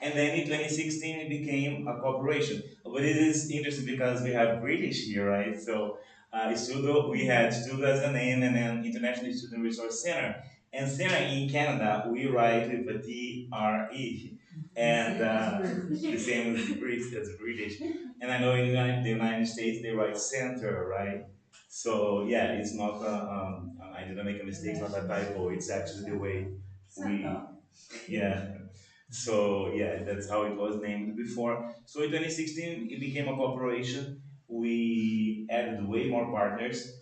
And then in 2016, it became a corporation. But it is interesting because we have British here, right? So Studio, we had Studio as a name and then International Student Resource Center. And center in Canada, we write with a T-R-E. And the same as British. And I know in the United States, they write center, right? So yeah, it's not, I didn't make a mistake, it's not a typo, it's actually the way we, yeah. So yeah, that's how it was named before. So in 2016, it became a corporation. We added way more partners,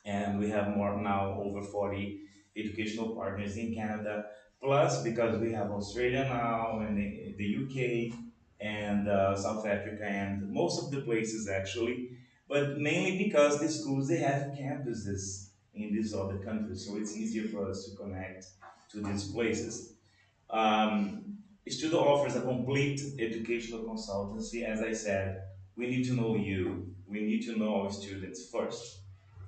and we have more now over 40 educational partners in Canada. Plus, because we have Australia now and the UK and South Africa and most of the places actually, but mainly because the schools they have campuses in these other countries, so it's easier for us to connect to these places. Um, Studio offers a complete educational consultancy. As I said, we need to know you. We need to know our students first.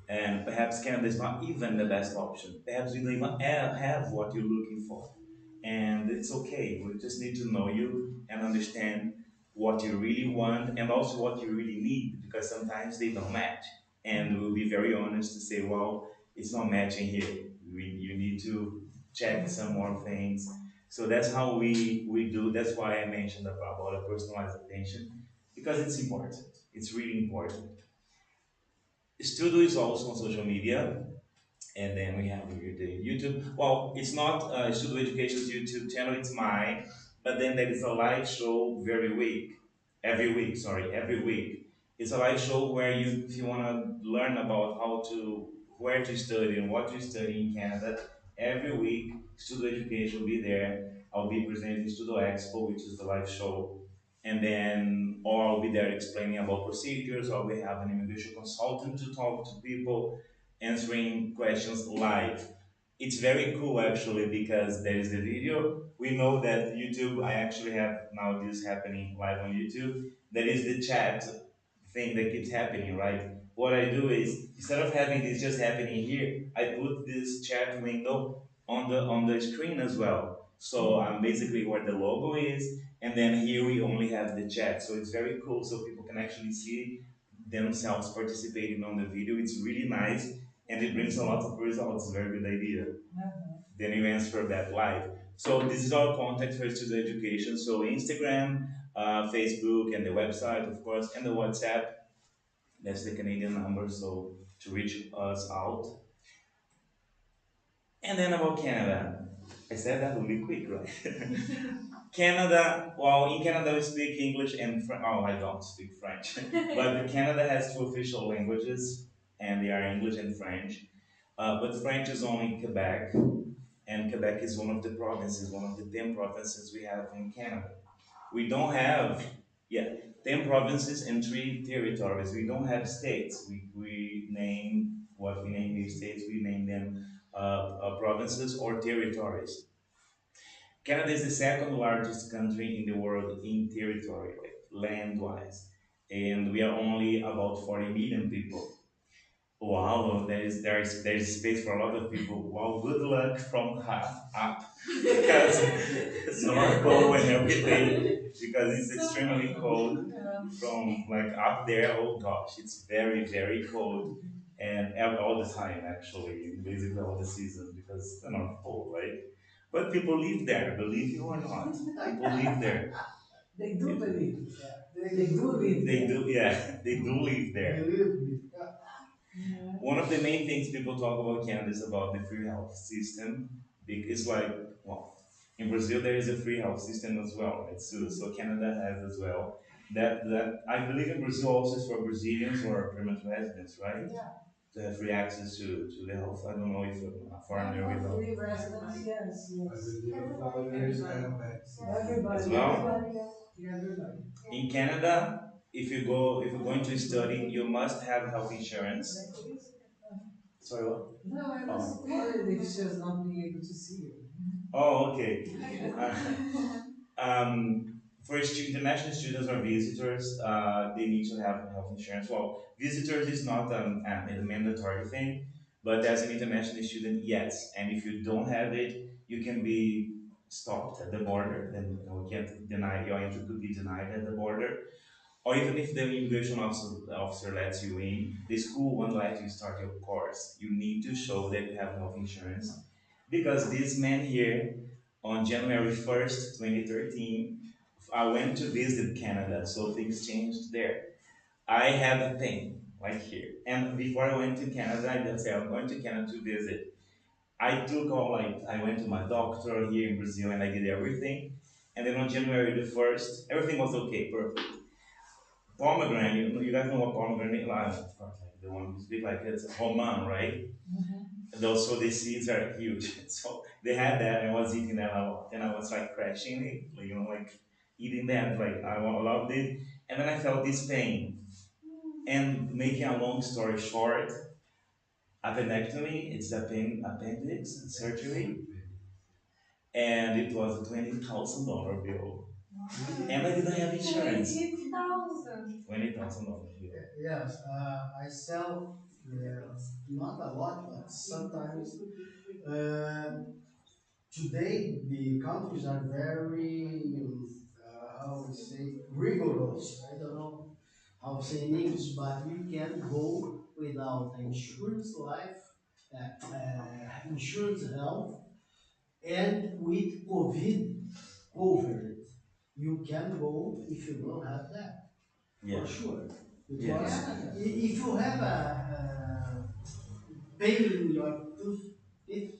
And perhaps Canada is not even the best option. Perhaps we don't even have what you're looking for. And it's okay. We just need to know you and understand what you really want and also what you really need because sometimes they don't match. And we'll be very honest to say, well, it's not matching here. You need to check some more things. So that's how we do. That's why I mentioned about a personalized attention because it's important. It's really important. Studio is also on social media, and then we have the YouTube. Well, it's not Studio Education's YouTube channel; it's mine. But then there is a live show every week. It's a live show where if you want to learn about where to study and what to study in Canada, every week Studio Education will be there. I'll be presenting Studio Expo, which is the live show, and then or I'll be there explaining about procedures, or we have an immigration consultant to talk to people, answering questions live. It's very cool actually because there is the video. We know that YouTube, I actually have now this happening live on YouTube. There is the chat thing that keeps happening, right? What I do is instead of having this just happening here, I put this chat window on the screen as well. So I'm basically where the logo is, and then here we only have the chat. So it's very cool, so people can actually see themselves participating on the video. It's really nice, and it brings a lot of results. It's a very good idea. Then you answer that live. So this is our contact for Studio Education. So Instagram, Facebook, and the website, of course, and the WhatsApp. That's the Canadian number, so to reach us out. And then about Canada. I said that really quick, right? Canada, well, in Canada we speak English and oh, I don't speak French. But Canada has two official languages, and they are English and French. But French is only in Quebec, and Quebec is one of the provinces, one of the 10 provinces we have in Canada. We don't have, 10 provinces and 3 territories. We don't have states. We name what we name these states, we name them provinces or territories. Canada is the second largest country in the world in territory, land-wise, and we are only about 40 million people. Wow, there is space for a lot of people. Wow, good luck from half up because some are cold and everything because it's extremely cold from like up there. Oh gosh, it's very cold and all the time actually, basically all the season because they're not cold, right? But people live there, believe you or not. People live there. They do believe. They do live They there. do, yeah, they do live there. One of the main things people talk about Canada is about the free health system. It's like, well, in Brazil there is a free health system as well, right? So Canada has as well. That I believe in Brazil also is for Brazilians or permanent residents, right? Yeah. To have free access to the health. I don't know if a foreigner For will free residents, yes, as everybody, well. everybody. In Canada, if you're going to study, you must have health insurance. Sorry, what? No, I was worried if she was not being able to see you. Oh, okay. For international students or visitors, they need to have health insurance. Well, visitors is not a mandatory thing, but as an international student, yes. And if you don't have it, you can be stopped at the border. Then you can't deny your entry could be denied at the border. Or even if the immigration officer lets you in, the school won't let you start your course. You need to show that you have health insurance. Because this man here, on January 1st, 2013, I went to visit Canada, so things changed there. I had a thing, like here. And before I went to Canada, I just said, I'm going to Canada to visit. I went to my doctor here in Brazil and I did everything. And then on January 1st, everything was okay, perfect. Pomegranate, you guys know what pomegranate is? Of course, like the one who's big like it's a roman, right? Those so the seeds are huge. So they had that and I was eating that a lot. And I was like crashing it, like, like eating that, like loved it. And then I felt this pain. And making a long story short, appendectomy, it's appendix surgery. And it was a $20,000 bill. And I didn't have insurance. 20,000. $20,000 bill. Yes, I sell not a lot, but sometimes. Today, the countries are very, how would say, rigorous. I don't know how to say in English, but you can go without insurance life, insurance health, and with COVID covered. You can go if you don't have that, Yeah. for sure. Yeah. Because if you have a pain in your tooth, it's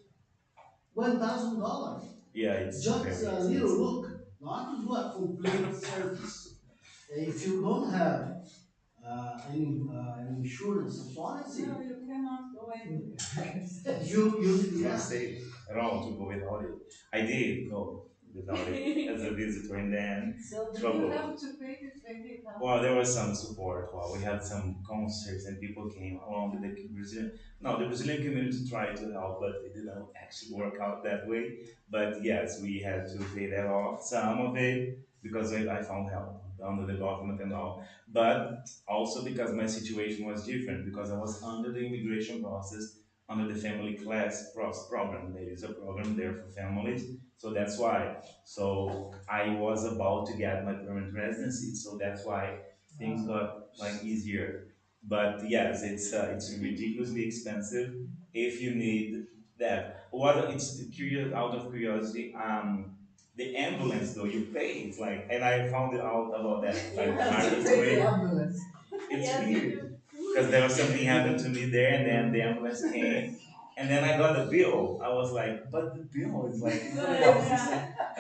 $1,000. Yeah, it's Just very a expensive. little look, not to do a complete service. If you don't have an insurance policy, No, you cannot go anywhere. It's not yes. safe at all to go without it. I did go without it as a visitor and then So do trouble. you have to pay the 20,000? Well, there was some support. Well, we had some concerts and people came along with the Brazilian. No, the Brazilian community tried to help, but it didn't actually work out that way. But yes, we had to pay that off, some of it, because I found help under the government and all. But also because my situation was different, because I was under the immigration process, under the family class program. There is a program there for families, so that's why. So I was about to get my permanent residency, so that's why things got like easier. But yes, it's ridiculously expensive if you need that. What it's curious out of curiosity, the ambulance though you pay, it's like, and I found out about that like ambulance. it's weird because there was something happened to me there, and then the ambulance came, and then I got the bill. I was like, but the bill is like,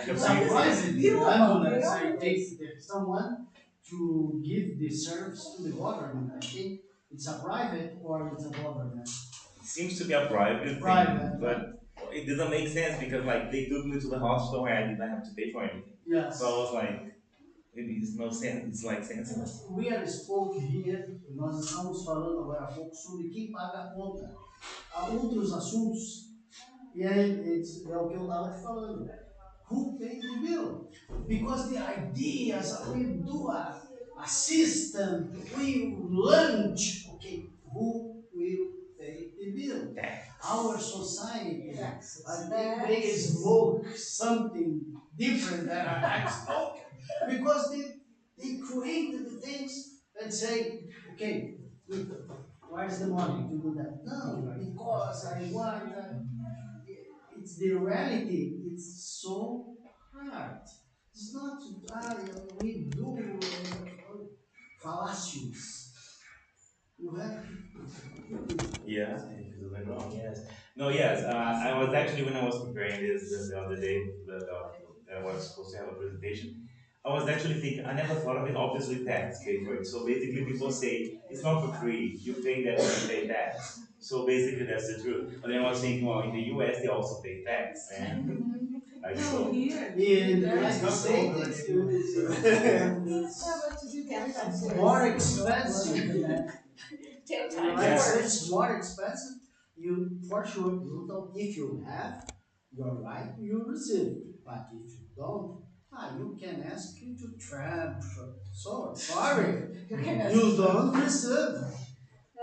It's surprising the ambulance it takes someone to give the service to the government. I think it's a private or it's a government. it seems to be a private Private, thing, but it doesn't make sense because like they took me to the hospital where I didn't have to pay for anything. Yes. So I was like, it makes no sense. It's like senseless. We are spoke here, nós estamos falando agora há pouco sobre quem paga a conta. Há outros assuntos, e aí é o que eu estava te falando. Who pays the bill? Because the ideas, we do a system, we lunch, okay, who will our society, I think they smoke something different than an ex-smoker because they created the things and say, okay, look, where's the money to do that? No, because I want. It's the reality. It's so hard. It's not. We do fallacies. You have. Yeah, yes. No, yes. I was actually when I was preparing this the other day, I was supposed to have a presentation. I was actually thinking. I never thought of it. Obviously, tax pay for it. So basically, people say it's not for free. You pay that when you pay tax. So basically, that's the truth. But then I was thinking, well, in the U.S. they also pay tax, and like so. In the United States, it's more expensive. It's more expensive. You for sure you don't. If you have your right, you receive. But if you don't, you can ask you to transfer. So sorry, you don't receive.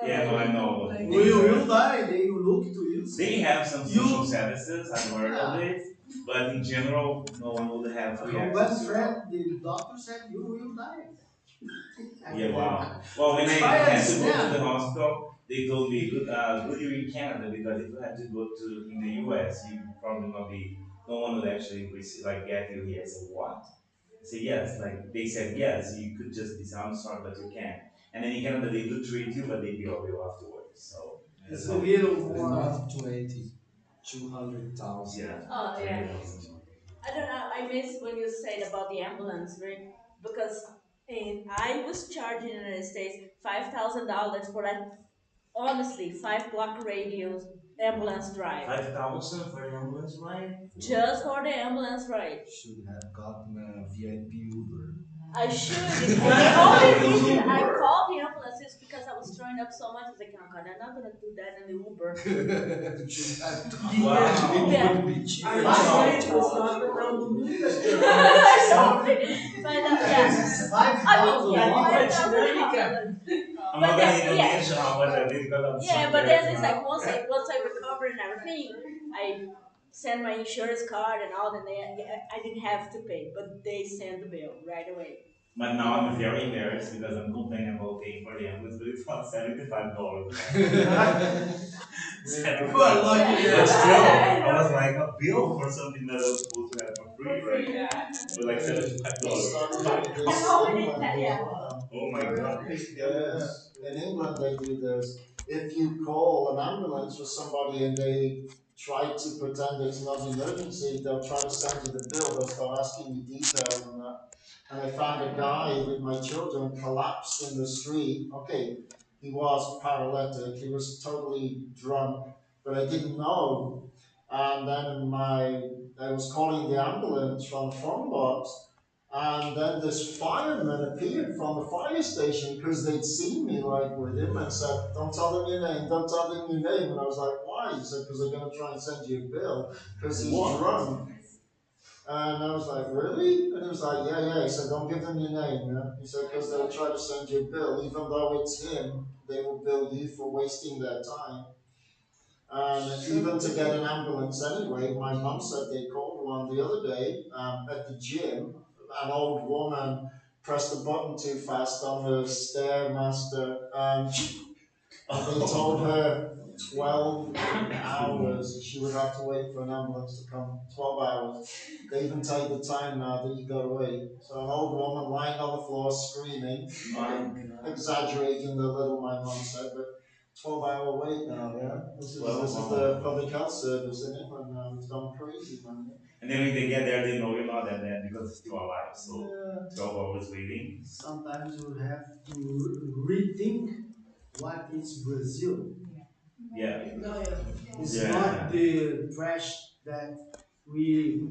Yeah, no, I know. You will die. They will look to you. They have some social services. I've heard of it, but in general, no one would have free access One to friend, the doctor said you will die. Yeah, wow. Well, when I had to go to the hospital, they told me, good you're in Canada because if you had to go to in the US, you probably not be, no one would actually receive, like get you here. I said, what? I said, yes. Like they said, yes, you could just be I'm sorry, but you can't. And then in Canada, they do treat you, but they bill you afterwards. So it's a little more. Not 20, 200,000. Yeah. Oh, yeah. I don't know. I miss when you said about the ambulance, right? Because I was charged in the United States $5,000 for that. Honestly, 5 block radius ambulance drive. 5,000 for an ambulance ride? Just for the ambulance ride. Should have gotten a VIP Uber. I should. I called the ambulances because I was throwing up so much. I was like, oh God, I'm not gonna do that in the Uber. Wow. Yeah. It was not around the moon. But I'm not gonna even mention how much I did because I'm yeah, but then it's like once I recover and everything, I send my insurance card and all, and I didn't have to pay, but they send the bill right away. But now I'm very embarrassed because I'm complaining about paying for the ambulance, but it's not $75. Well, lucky. But still, I was like a bill for something that I was supposed to have for free, right? But like $75. Oh my God. Yes. In England, they do this. If you call an ambulance for somebody and they try to pretend it's not an emergency, they'll try to send you the bill. They'll start asking you details and that. And I found a guy with my children collapsed in the street. Okay, he was paralytic. He was totally drunk, but I didn't know. And then I was calling the ambulance from the phone box. And then this fireman appeared from the fire station because they'd seen me like with him and said, don't tell them your name, don't tell them your name. And I was like, why? He said, because they're going to try and send you a bill because he's drunk. And I was like, really? And he was like, yeah. He said, don't give them your name. Yeah? He said, because they'll try to send you a bill. Even though it's him, they will bill you for wasting their time. And even to get an ambulance anyway, my mum said they called one the other day at the gym. An old woman pressed the button too fast on the Stairmaster, and they told her 12 hours she would have to wait for an ambulance to come. 12 hours. They even tell you the time now that you gotta wait. So an old woman lying on the floor screaming, exaggerating a little, my mum said, but 12-hour wait now, yeah? This is the public health service in England now. It's gone crazy, man. And then when they get there, they know you're not that bad because it's still alive. So 12 hours waiting. Sometimes you have to rethink what is Brazil. Yeah. It's not the trash that we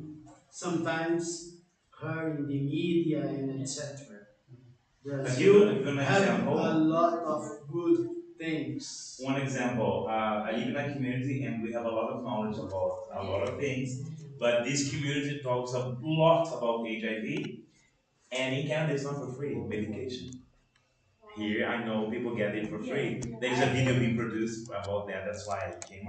sometimes heard in the media and etc. Brazil has a lot of good things. One example, I live in a community and we have a lot of knowledge about a lot of things, but this community talks a lot about HIV, and in Canada it's not for free medication. Here, I know people get it for free. There is a video being produced about that. That's why it came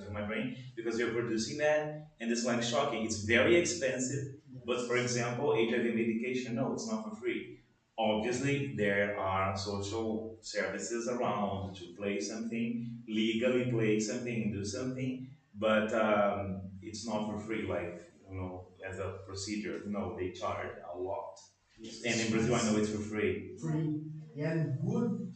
to my brain because we're producing that, and it's like shocking. It's very expensive, but for example, HIV medication, no, it's not for free. Obviously, there are social services around to play something, legally play something, do something, but it's not for free, like, as a procedure. No, they charge a lot. And in Brazil, I know it's for free. Free. And good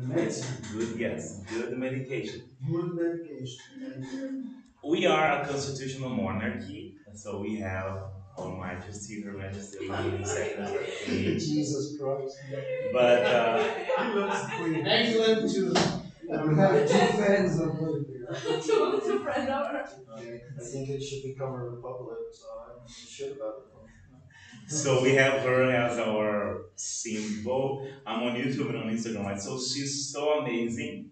medicine. Good, yes, good medication. Good medication. We are a constitutional monarchy, so we have Her Majesty, Her Majesty, Elizabeth II. Jesus Christ. But he loves the Queen. England too. We have two fans of her. Two friends of her. I think it should become a republic, so I'm shit about it. So we have her as our symbol. I'm on YouTube and on Instagram, like, so she's so amazing.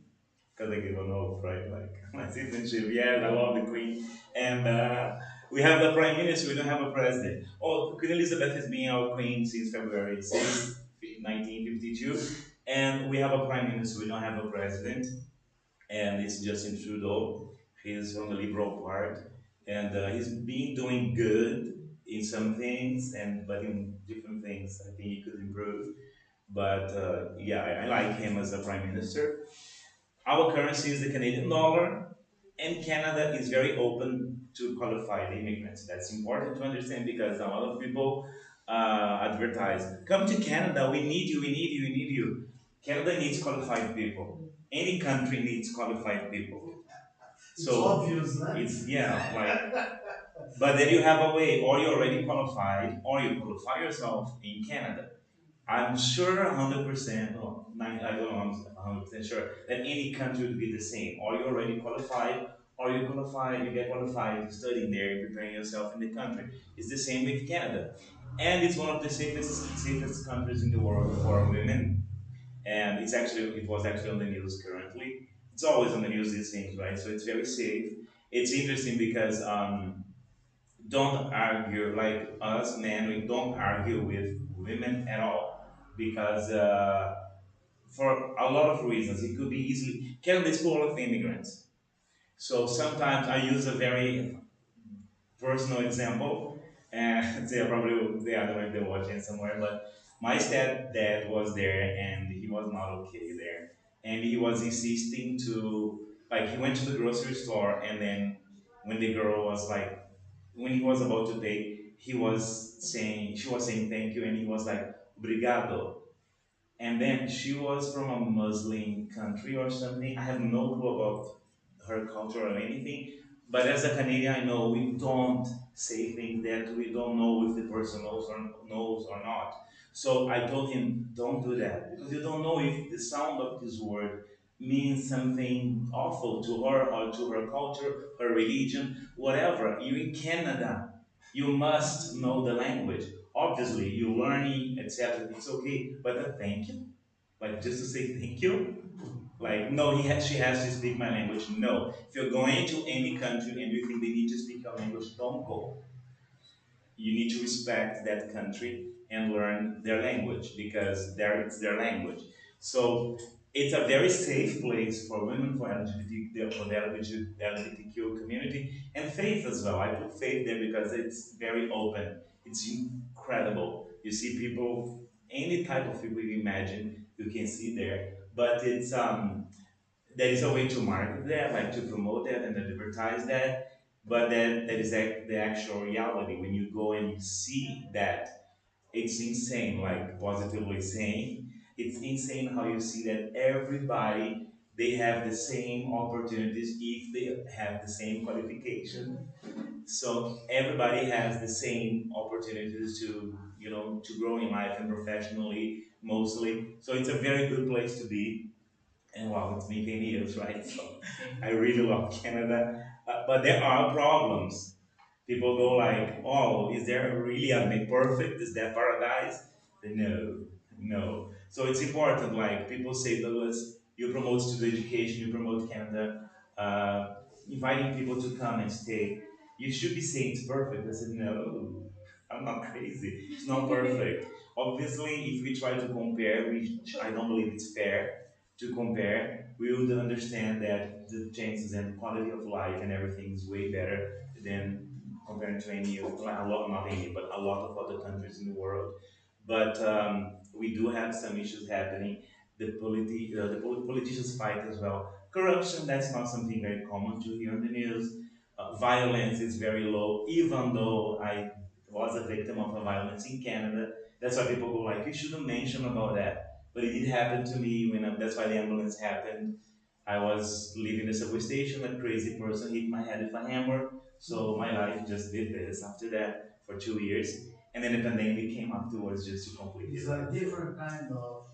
Because I give an oath, right? Like my citizenship, yeah, I love the Queen. And we have the Prime Minister, we don't have a president. Oh, Queen Elizabeth has been our Queen since February 6th, 1952. And we have a Prime Minister, we don't have a president. And it's Justin Trudeau. He's from the Liberal part. And he's been doing good in some things, but in different things, I think he could improve. But yeah, I like him as a Prime Minister. Our currency is the Canadian dollar, and Canada is very open to qualified immigrants. That's important to understand because a lot of people advertise, come to Canada, we need you, we need you, we need you. Canada needs qualified people. Any country needs qualified people. So it's obvious, right? It's, yeah, like, but then you have a way, or you're already qualified, or you qualify yourself in Canada. I'm sure 100%, or I don't know, I'm 100% sure that any country would be the same. Or you're already qualified, or you get qualified studying there, preparing yourself in the country. It's the same with Canada. And it's one of the safest countries in the world for women. And it was actually on the news currently. It's always on the news, these things, right? So it's very safe. It's interesting because don't argue, like us men, we don't argue with women at all because for a lot of reasons it could be easily. Canada is full of immigrants, so sometimes I use a very personal example, and they probably they I don't know if they're watching somewhere, but my stepdad was there and he was not okay there, and he was insisting to, like, he went to the grocery store, and then when the girl was like, when he was about to pay, she was saying thank you, and he was like, obrigado. And then she was from a Muslim country or something. I have no clue about her culture or anything. But as a Canadian, I know we don't say things that we don't know if the person knows or not. So I told him, don't do that, because you don't know if the sound of this word means something awful to her or to her culture, her religion, whatever. You're in Canada. You must know the language. Obviously, you're learning, etc. It's okay, but a thank you, like just to say thank you, like, no, she has to speak my language. No, if you're going to any country and you think they need to speak your language, don't go. You need to respect that country and learn their language because it's their language. So it's a very safe place for women, for LGBTQ community, and faith as well. I put faith there because it's very open. It's incredible. You see people, any type of people you imagine, you can see there. But it's there is a way to market that, like to promote that and advertise that, but then that is the actual reality. When you go and you see that, it's insane, like positively saying, it's insane how you see that everybody, they have the same opportunities if they have the same qualification. So everybody has the same opportunities to, to grow in life and professionally, mostly. So it's a very good place to be. And wow, it's been 10 years, right? So I really love Canada. But there are problems. People go like, oh, is there really a perfect? Is that paradise? No, no. So it's important, like people say, Douglas, you promote student education, you promote Canada, inviting people to come and stay. You should be saying it's perfect. I said, no. I'm not crazy. It's not perfect. Obviously, if we try to compare, which I don't believe it's fair to compare, we would understand that the chances and quality of life and everything is way better than comparing to any of, like, a lot, not any, but a lot of other countries in the world. But we do have some issues happening. The politicians fight as well. Corruption, that's not something very common to hear in the news. Violence is very low, even though I was a victim of a violence in Canada. That's why people go like, you shouldn't mention about that. But it did happen to me that's why the ambulance happened. I was leaving the subway station, a crazy person hit my head with a hammer. So my life just did this after that for 2 years. And then the pandemic came afterwards just to complete It's it. a different kind of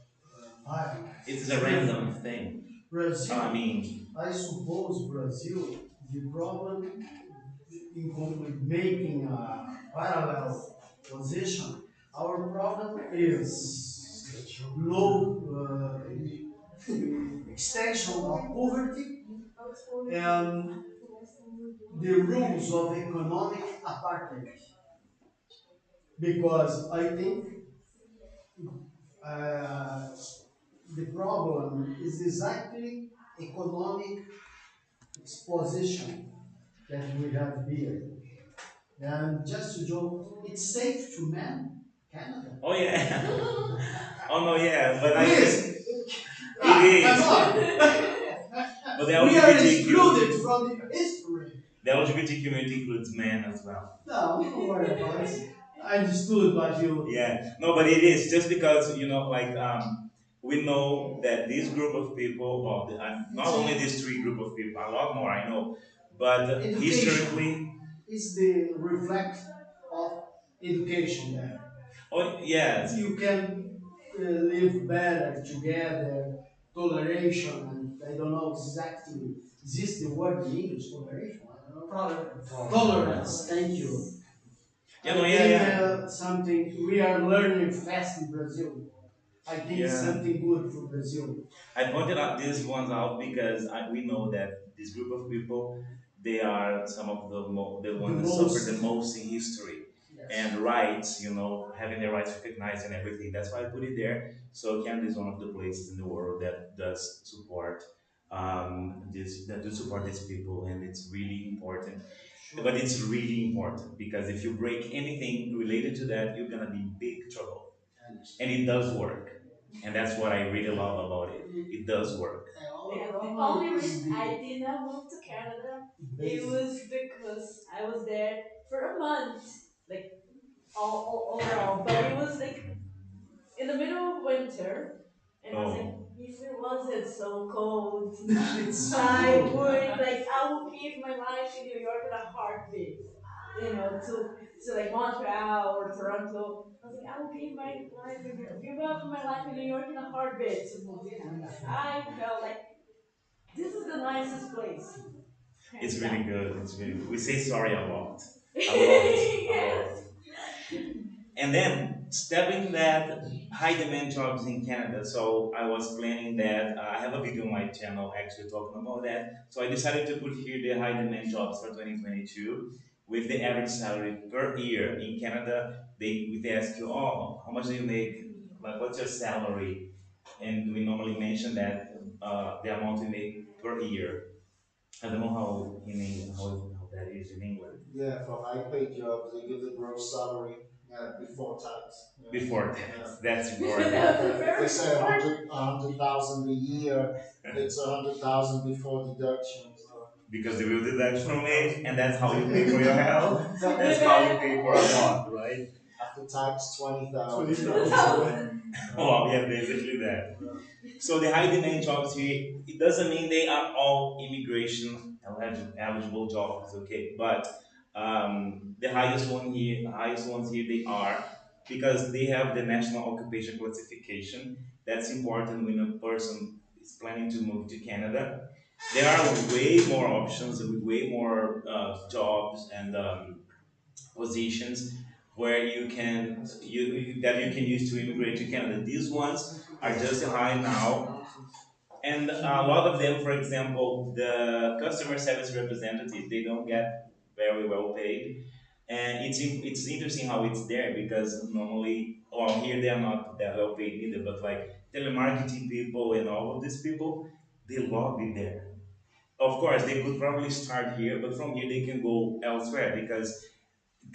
violence. It's a random thing. Brazil, I I suppose Brazil, the problem with making a parallel position, our problem is low extension of poverty and the rules of economic apartheid. Because I think uh, the problem is exactly economic exposition that we have here. And just to joke, it's safe to man Canada. Oh yeah. Oh no, yeah, but I Please. it is. Come on. But the We are LGBT excluded from the history. The LGBT community includes men as well. No, don't worry about it. I understood what you. Yeah, no, but it is just because like we know that this group of people, well, not only these three group of people, a lot more I know, but historically, is the reflect of education there. oh yes, You can live better together, toleration, and I don't know exactly. Is this the word in English? Toleration? I don't know. Tolerance. Tolerance. Thank you. Yeah, no, yeah. Something we are learning fast in Brazil. I think it's something good for Brazil. I pointed out these ones out because we know that this group of people, they are some of the ones that suffer the most in history. Yes. And rights, having their rights recognized and everything. That's why I put it there. So Canada is one of the places in the world that does support these people, and it's really important. Sure. But it's really important because if you break anything related to that, you're gonna be in big trouble. And it does work. And that's what I really love about it. It does work. The only reason I did not move to Canada, it was because I was there for a month, like overall. But it was like in the middle of winter, and I was like, if it wasn't so cold, I would give my life in New York in a heartbeat. To like Montreal or Toronto. I was like, I will give up my life in New York in a heartbeat to move. I felt like this is the nicest place. It's really good. It's really good. We say sorry a lot. A lot. And then stepping that high demand jobs in Canada. So I was planning that. I have a video on my channel actually talking about that. So I decided to put here the high demand jobs for 2022 with the average salary per year in Canada. They ask you, oh, how much do you make? Like, what's your salary? And we normally mention that the amount we make per year. I don't know how that is in England. Yeah, for high paid jobs, they give the gross salary before tax. Before tax, that's important. If they say 100,000 a year, it's 100,000 before deductions. Because they will deduct from it, and that's how you pay for your health. That's how you pay for a lot, right? After tax, 20,000. 20,000. Oh, yeah, basically that. So the high demand jobs here, it doesn't mean they are all immigration eligible jobs, okay? But the highest ones here, they are because they have the national occupation classification. That's important when a person is planning to move to Canada. There are way more options, way more jobs and positions where you can use to immigrate to Canada. These ones are just high now, and a lot of them, for example, the customer service representatives, they don't get very well paid. And it's interesting how it's there because normally, well, here they are not that well paid either, but like telemarketing people and all of these people, they love it there. Of course, they could probably start here, but from here they can go elsewhere because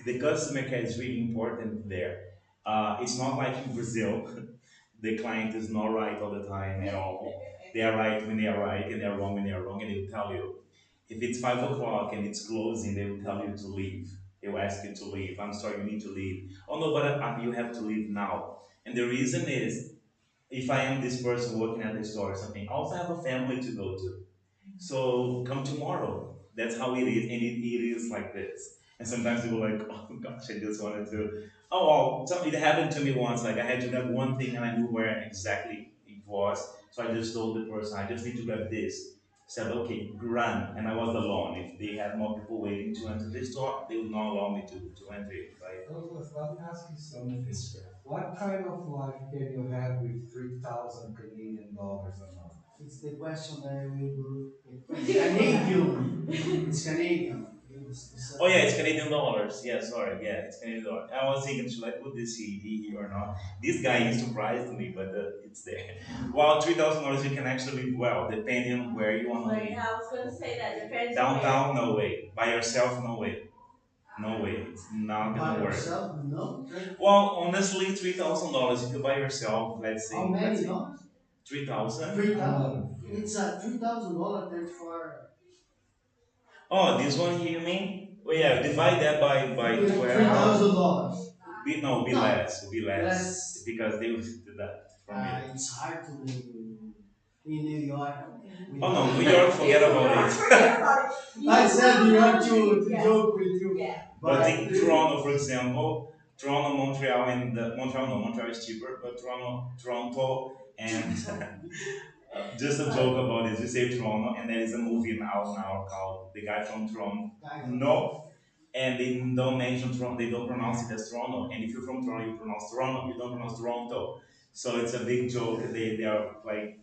the customer care is really important there. It's not like in Brazil. The client is not right all the time at all. They are right when they are right, and they are wrong when they are wrong, and they will tell you. If it's 5 o'clock and it's closing, they will tell you to leave. They will ask you to leave. I'm sorry, you need to leave. Oh no, but you have to leave now. And the reason is, if I am this person working at the store or something, I also have a family to go to. So come tomorrow. That's how it is, and it is like this. And sometimes people are like, oh gosh, I just wanted to. Oh, well, it happened to me once. Like I had to grab one thing, and I knew where exactly it was. So I just told the person, I just need to grab this. Said, okay, run. And I was alone. If they had more people waiting to enter the store, they would not allow me to enter it, right? Douglas, let me ask you something. What kind of life can you have with 3,000 Canadian dollars a month? It's the question that I will do. Canadian. It's Canadian. Oh yeah, it's Canadian dollars. Yeah, sorry. Yeah, it's Canadian dollars. I was thinking, should I put this CD here or not? This guy is surprised me, but it's there. Well, $3,000 you can actually live well, depending on where you want to But live. I was gonna say that depends on Downtown, no way. By yourself, no way. No way. It's not By gonna work. yourself, no. Well, honestly, $3,000 if you buy yourself, let's say, How many dollars? 3,000. 3,000. It's a $3,000 that's for Oh, this one here, you mean? Well, yeah, divide that by 12. $3,000. Be No. less. Will be less. Less. Because they will do that from here. It's hard to live in New York. Oh no, New York, forget about it. I said New York to joke with you. But in Toronto, for example, Toronto, Montreal, and Montreal, no, Montreal is cheaper, but Toronto, and just a joke about this. We say Toronto, and there is a movie now called The Guy from Toronto. No, and they don't mention Toronto. They don't pronounce it as Toronto. And if you're from Toronto, you pronounce Toronto. You don't pronounce Toronto. So it's a big joke. They are like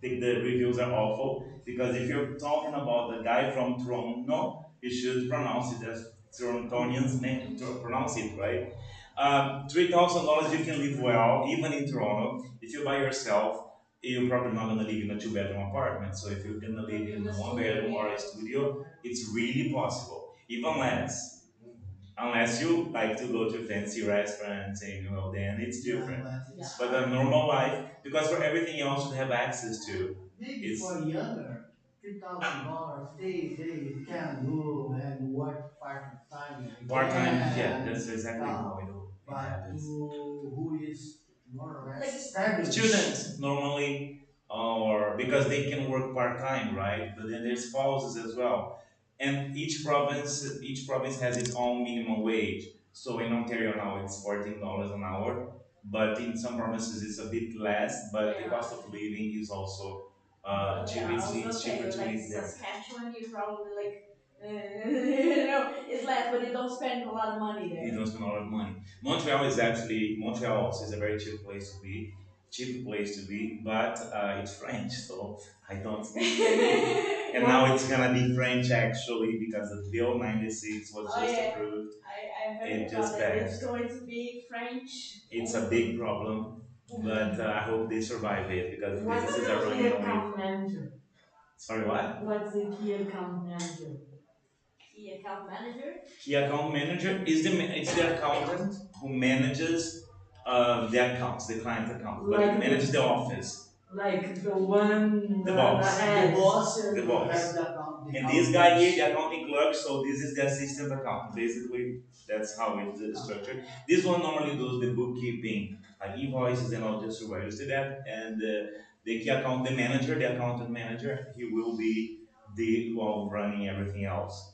the reviews are awful because if you're talking about the guy from Toronto, you should pronounce it as Torontonians name to pronounce it right. $3,000 you can live well even in Toronto. If you're by yourself, you're probably not gonna live in a two-bedroom apartment. So if you're gonna live in a one-bedroom or a studio, it's really possible. Even less. Unless you like to go to fancy restaurants and then it's different. But a normal life, because for everything else you have access to. Maybe for younger, $3,000, they can go and work part time. Part time, yeah, that's exactly how it But happens. who is more or less established? Students normally, or because they can work part time, right? But then there's spouses as well, and each province has its own minimum wage. So in Ontario now it's $14 an hour, but in some provinces it's a bit less. But the cost of living is also cheap. Yeah, I was gonna It's say, cheaper to like live there. Saskatchewan, you probably like, it's less, but you don't spend a lot of money there. You don't spend a lot of money. Montreal also is a very cheap place to be, but it's French, so I don't. And now it's gonna be French actually because the Bill 96 was just approved. I heard It about just it. It's passed. going to be French. It's a big problem, but I hope they survive it because the businesses are running away. Manager? Sorry, what? What's the key account manager? Key account manager? Key account manager is it's the accountant who manages the accounts, the client account, but Like he manages the office. Like the one The boss. The boss The boss. has the account. And this guy here, the accounting clerk, so this is the assistant accountant. Basically, that's how it's structured. This one normally does the bookkeeping, like invoices and all, just so we're used to that. And the key account, the accountant manager, he will be the one running everything else.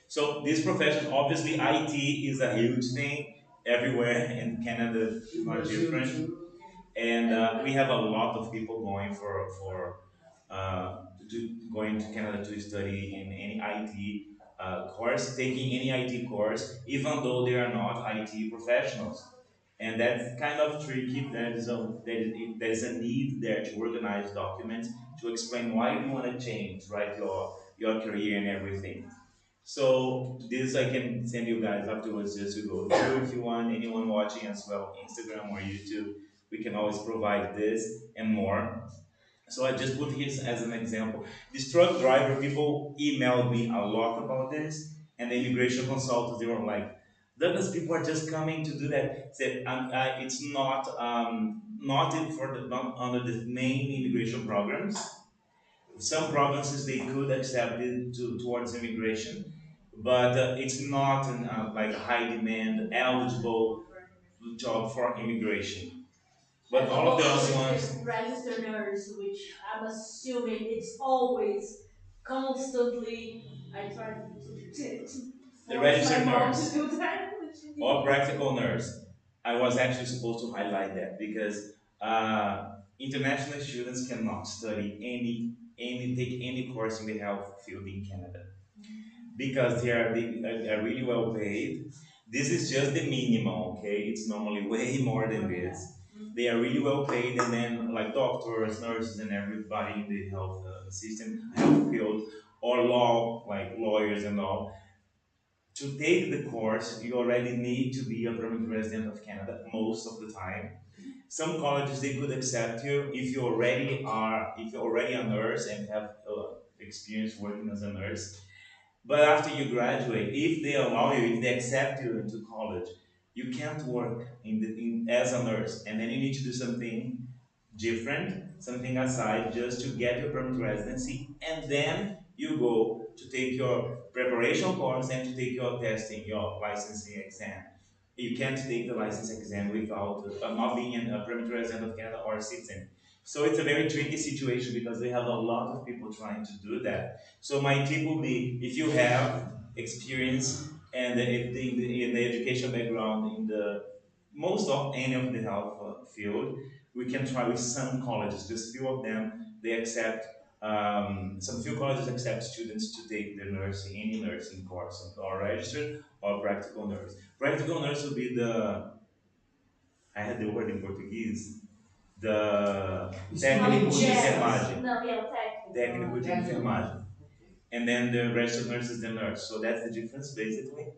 So this profession, obviously, IT is a huge thing everywhere, and Canada is not different. And we have a lot of people going going to Canada to study in any IT course, taking any IT course, even though they are not IT professionals. And that's kind of tricky. There is a need there to organize documents to explain why you want to change, right, your career and everything. So this I can send you guys afterwards just to go through if you want. Anyone watching as well, Instagram or YouTube, we can always provide this and more. So I just put this as an example. This truck driver, people emailed me a lot about this, and the immigration consultants, they were like, Douglas, people are just coming to do that. Said, it's not not under the main immigration programs. Some provinces they could accept it towards immigration, but it's not like a high demand eligible job for immigration. But all of the other ones, Registered nurse, which I'm assuming it's always constantly. I try to the force registered my mom nurse to do that. or practical nurse, I was actually supposed to highlight that because international students cannot study any take any course in the health field in Canada because they are really well paid. This is just the minimum, okay? It's normally way more than this. They are really well paid, and then like doctors, nurses, and everybody in the health system, health field, or law, like lawyers and all. To take the course, you already need to be a permanent resident of Canada most of the time. Some colleges they could accept you if you're already a nurse and have experience working as a nurse. But after you graduate, if they allow you, if they accept you into college, you can't work as a nurse, and then you need to do something different, something aside, just to get your permanent residency, and then you go to take your preparation course and to take your testing, your licensing exam. You can't take the license exam without not being a permanent resident of Canada or a citizen. So it's a very tricky situation because we have a lot of people trying to do that. So my tip would be if you have experience and in the education background in the most of any of the health field, we can try with some colleges. Just few of them they accept. Some few colleges accept students to take the nursing, any nursing course, or registered or practical nurse. Practical nurse would be I had the word in Portuguese, the técnico de enfermagem. No, yeah, técnico. Técnico de enfermagem. And then the registered nurse is the nurse. So that's the difference basically.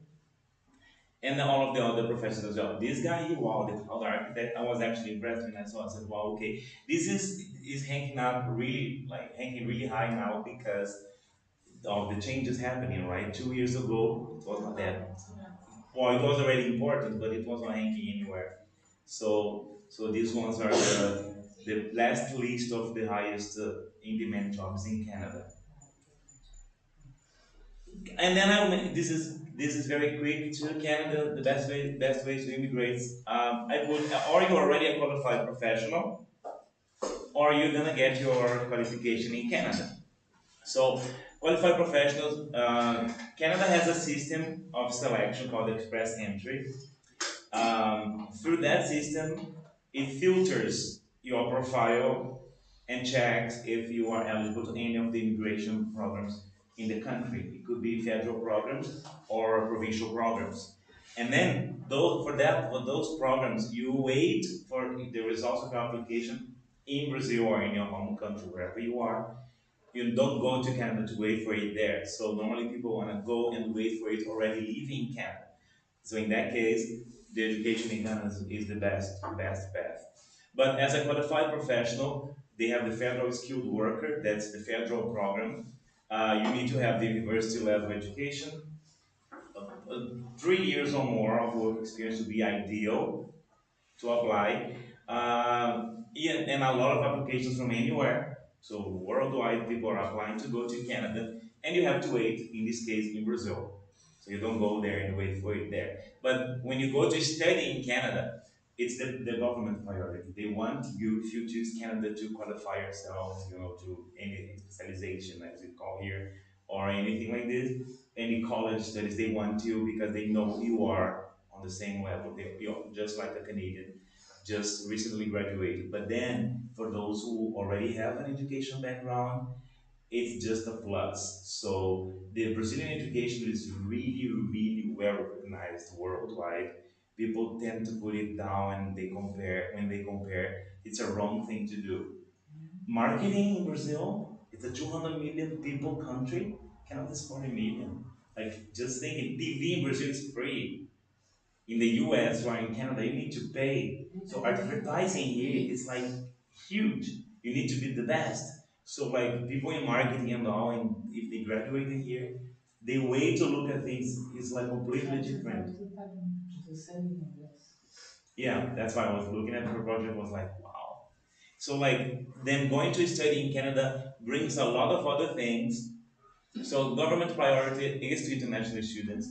And then all of the other professors as well. This guy, wow, the cloud architect, I was actually impressed when I saw. I said, wow, okay, this is ranking really high now because of the changes happening, right? 2 years ago, it was not that. Well, it was already important, but it was not ranking anywhere. So these ones are the last list of the highest in-demand jobs in Canada. And then this is very quick to Canada. The best way to immigrate. I would or you're already a qualified professional, or you're gonna get your qualification in Canada. So qualified professionals, Canada has a system of selection called Express Entry. Through that system, it filters your profile and checks if you are eligible to any of the immigration programs in the country. It could be federal programs or provincial programs. And then for those programs, you wait for the results of your application in Brazil or in your home country, wherever you are. You don't go to Canada to wait for it there. So normally people want to go and wait for it already leaving Canada. So in that case, the education in Canada is the best path. But as a qualified professional, they have the federal skilled worker. That's the federal program. You need to have the university level education. 3 years or more of work experience would be ideal to apply. Yeah, and a lot of applications from anywhere. So worldwide, people are applying to go to Canada, and you have to wait. In this case, in Brazil, so you don't go there and wait for it there. But when you go to study in Canada, it's the government priority. They want you, if you choose Canada, to qualify yourself, to any specialization, as we call here, or anything like this. Any college studies, they want you because they know you are on the same level. You're just like a Canadian, just recently graduated. But then, for those who already have an education background, it's just a plus. So the Brazilian education is really, really well recognized worldwide. People tend to put it down and when they compare, it's a wrong thing to do. Marketing in Brazil, it's a 200 million people country, Canada is 40 million. Like just thinking, TV in Brazil is free. In the US or in Canada, you need to pay. So advertising here is like huge. You need to be the best. So like people in marketing and all, and if they graduated here, the way to look at things is like completely different. Yeah, that's why I was looking at her project, was like, wow. So like then going to study in Canada brings a lot of other things. So government priority is to international students.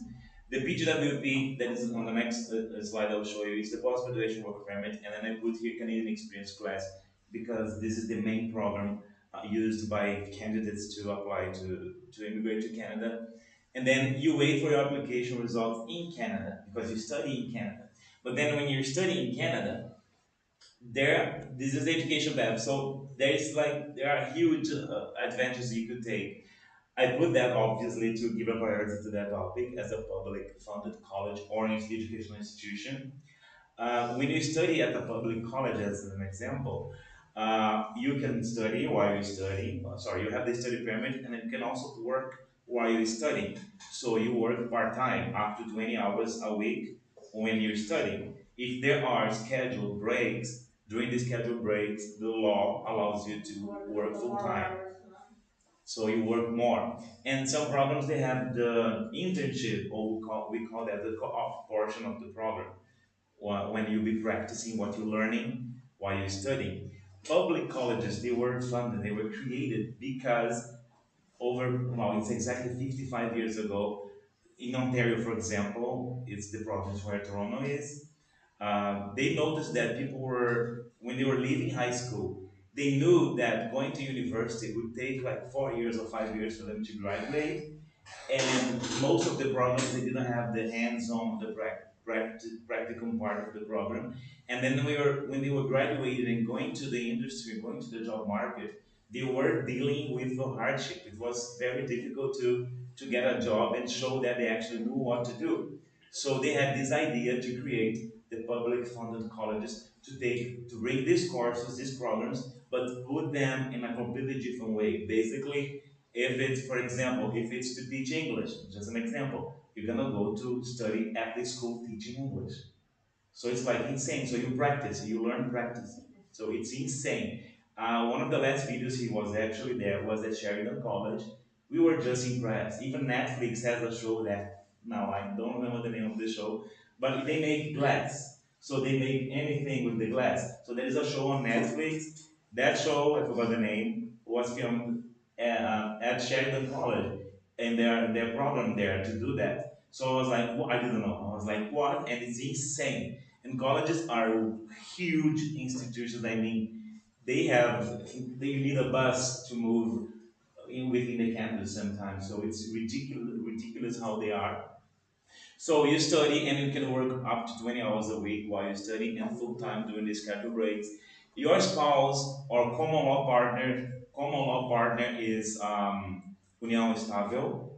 The PGWP that is on the next slide I'll show you is the post-graduation work permit, and then I put here Canadian Experience Class because this is the main program used by candidates to apply to immigrate to Canada. And then you wait for your application results in Canada because you study in Canada. But then when you're studying in Canada, this is the education path. So there are huge advantages you could take. I put that obviously to give a priority to that topic as a public funded college or educational institution. When you study at a public college, as an example, you can study while you study. Sorry, you have the study permit, and you can also work while you study. So you work part time, up to 20 hours a week when you're studying. If there are scheduled breaks, during the scheduled breaks, the law allows you to work full time. So you work more. And some programs they have the internship, or we call that the co-op portion of the program, when you be practicing what you're learning while you're studying. Public colleges, they were funded, they were created because it's exactly 55 years ago, in Ontario, for example, it's the province where Toronto is. They noticed that people were, when they were leaving high school, they knew that going to university would take like 4 years or 5 years for them to graduate, and most of the programs they didn't have the hands-on, the practical part of the program. And then when they were graduating and going to the industry, going to the job market, they were dealing with a hardship. It was very difficult to get a job and show that they actually knew what to do. So they had this idea to create the public funded colleges to bring these courses, these programs, but put them in a completely different way. Basically, if it's, for example, if it's to teach English, just an example, you're gonna go to study at the school teaching English. So it's like insane. So you practice, you learn practice. So it's insane. One of the last videos he was actually there was at Sheridan College. We were just impressed. Even Netflix has a show that, now I don't remember the name of the show, but they make glass. So they make anything with the glass. So there is a show on Netflix. That show, I forgot the name, was filmed at Sheridan College, and their program there to do that. So I was like, I didn't know. I was like, what? And it's insane. And colleges are huge institutions. I mean, you need a bus to move within the campus sometimes. So it's ridiculous how they are. So you study and you can work up to 20 hours a week while you study and full time during the scheduled breaks. Your spouse or common law partner is união estável.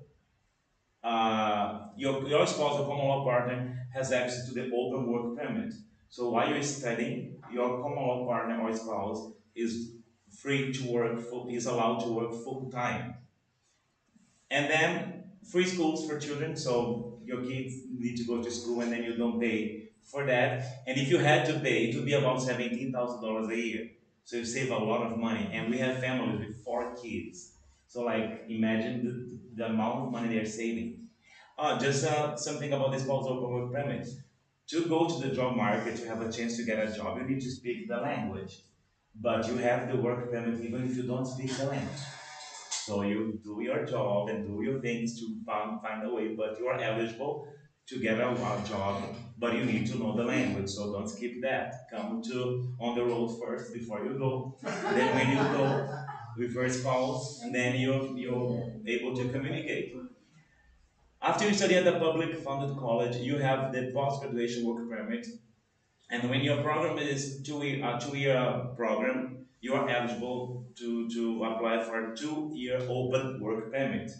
Your spouse or common law partner has access to the open work permit. So while you're studying, your common law partner or spouse is is allowed to work full time. And then free schools for children, so your kids need to go to school and then you don't pay for that. And if you had to pay, it would be about $17,000 a year. So you save a lot of money. And we have families with 4 kids. So like imagine the amount of money they're saving. Just something about this spousal open work permit. To go to the job market, to have a chance to get a job, you need to speak the language. But you have the work permit even if you don't speak the language. So you do your job and do your things to find a way, but you are eligible to get a job, but you need to know the language, so don't skip that. Come to on the road first before you go. Then when you go with your spouse, then you're able to communicate. After you study at the public funded college, you have the post-graduation work permit. And when your program is a two-year program, you are eligible to apply for a 2-year open work permit.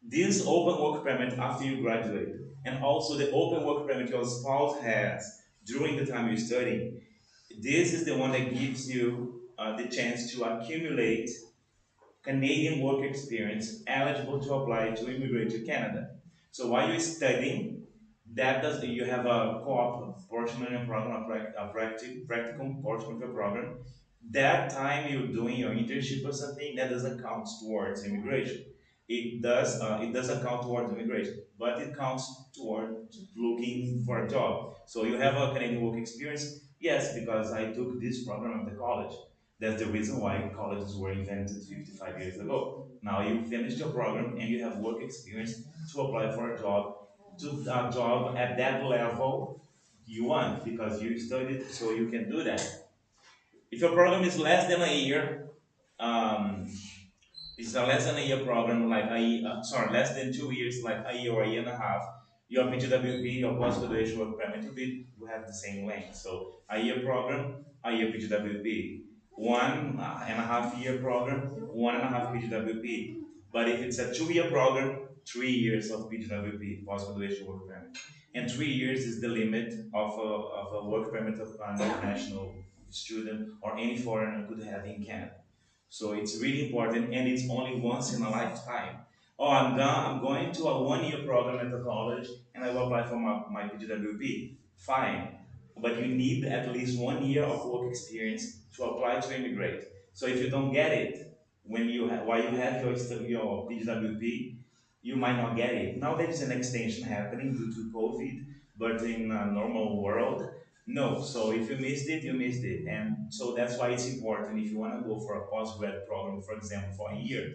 This open work permit after you graduate, and also the open work permit your spouse has during the time you study, this is the one that gives you the chance to accumulate Canadian work experience eligible to apply to immigrate to Canada. So while you're studying, that does you have a co-op portion in your program, practicum portion of your program. That time you're doing your internship or something, that doesn't count towards immigration. It doesn't count towards immigration, but it counts towards looking for a job. So you have a Canadian work experience, yes, because I took this program at the college. That's the reason why colleges were invented 55 years ago. Now you finished your program and you have work experience to apply for a job, to a job at that level you want because you studied, so you can do that. If your program is less than a year, um, it's a less than a year program, like less than 2 years, like a year or a year and a half. Your PGWP, your post-graduation work permit will have the same length. So a year program, a year PGWP. 1.5 year program, 1.5 PGWP. But if it's a 2 year program, 3 years of PGWP, post-graduation work permit. And 3 years is the limit of a work permit of an international student or any foreigner could have in Canada. So it's really important, and it's only once in a lifetime. Oh, I'm going to a 1 year program at the college, and I will apply for my PGWP. Fine, but you need at least 1 year of work experience to apply to immigrate. So if you don't get it while you have your PGWP, you might not get it. Now there is an extension happening due to COVID, but in a normal world, no. So if you missed it, you missed it. And so that's why it's important if you want to go for a postgrad program, for example, for a year,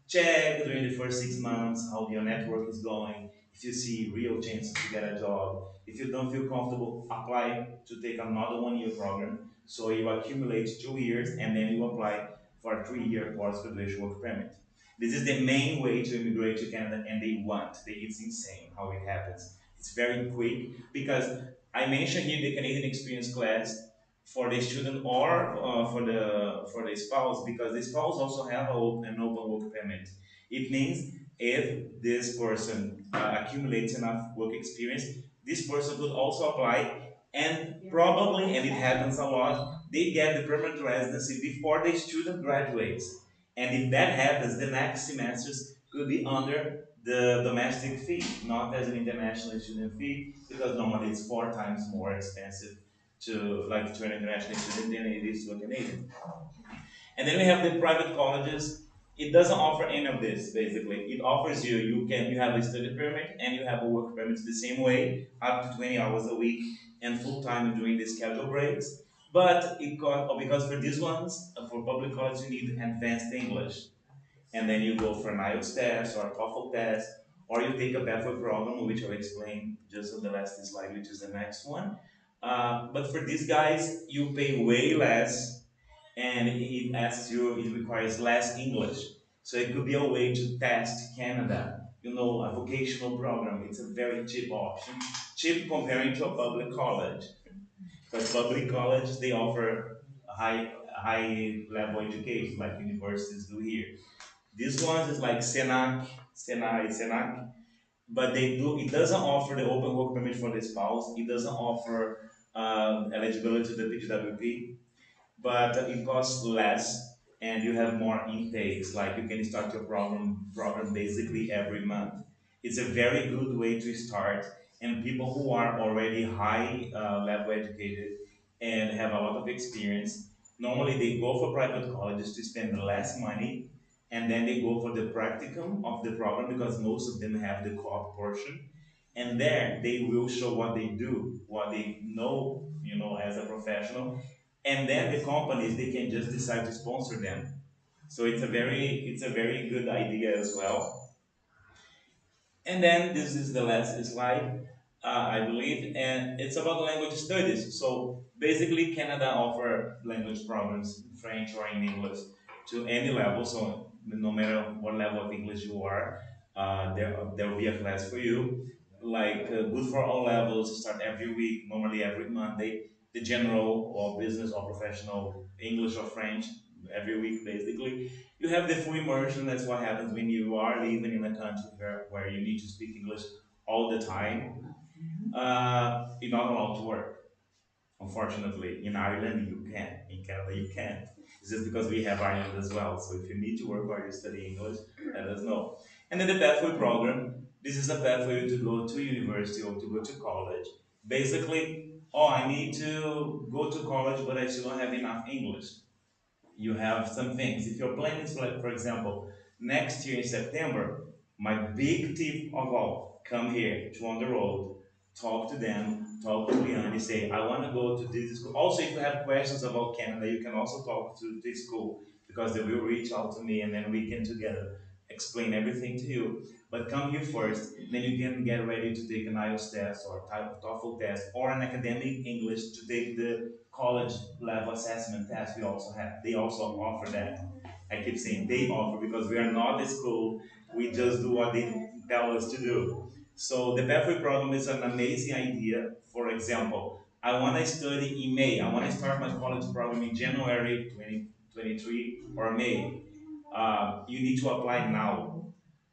check during the first 6 months how your network is going. If you see real chances to get a job, if you don't feel comfortable, apply to take another 1 year program. So you accumulate 2 years and then you apply for a 3 year post-graduation work permit. This is the main way to immigrate to Canada, and it's insane how it happens. It's very quick because I mentioned here the Canadian Experience class for the student or for the spouse, because the spouse also have an open work permit. It means if this person accumulates enough work experience, this person could also apply, and probably, and it happens a lot, they get the permanent residency before the student graduates. And if that happens, the next semesters could be under the domestic fee, not as an international student fee, because normally it's 4 times more expensive to an international student than it is to a Canadian. And then we have the private colleges. It doesn't offer any of this basically. It offers you have a study permit and you have a work permit the same way, up to 20 hours a week and full time during the schedule breaks. But because for these ones, for public college, you need advanced English, and then you go for an IELTS test or a TOEFL test, or you take a pathway program, which I'll explain just on the last slide, which is the next one. But for these guys, you pay way less, and it requires less English. So it could be a way to test Canada. A vocational program. It's a very cheap option, cheap comparing to a public college. Because public college, they offer a high level education like universities do here. This one is like Senac, but it doesn't offer the open work permit for the spouse. It doesn't offer eligibility to the PGWP, but it costs less and you have more intakes. Like you can start your program basically every month. It's a very good way to start, and people who are already high level educated and have a lot of experience, normally they go for private colleges to spend less money, and then they go for the practicum of the program because most of them have the co-op portion, and there they will show what they do, what they know, as a professional, and then the companies, they can just decide to sponsor them. So it's a very good idea as well. And then this is the last slide, I believe, and it's about language studies. So basically, Canada offer language programs in French or in English to any level. So no matter what level of English you are, there will be a class for you. Like good for all levels, start every week, normally every Monday. The general or business or professional English or French every week, basically. You have the full immersion. That's what happens when you are living in a country where you need to speak English all the time. You're not allowed to work. Unfortunately, in Ireland you can. In Canada you can't. This is because we have Ireland as well. So if you need to work while you study English, let us know. And then the pathway program. This is a path for you to go to university or to go to college. Basically, oh, I need to go to college, but I still don't have enough English. You have some things. If your plan is like, for example, next year in September, my big tip of all, come here to On the Road, talk to them, talk to Leanne, say, I want to go to this school. Also, if you have questions about Canada, you can also talk to this school because they will reach out to me and then we can together explain everything to you. But come here first, then you can get ready to take an IELTS test or TOEFL test or an academic English to take the college level assessment test we also have. They also offer that. I keep saying they offer because we are not a school. We just do what they tell us to do. So the pathway program is an amazing idea. For example, I want to study in May. I want to start my college program in January 2023 or May. You need to apply now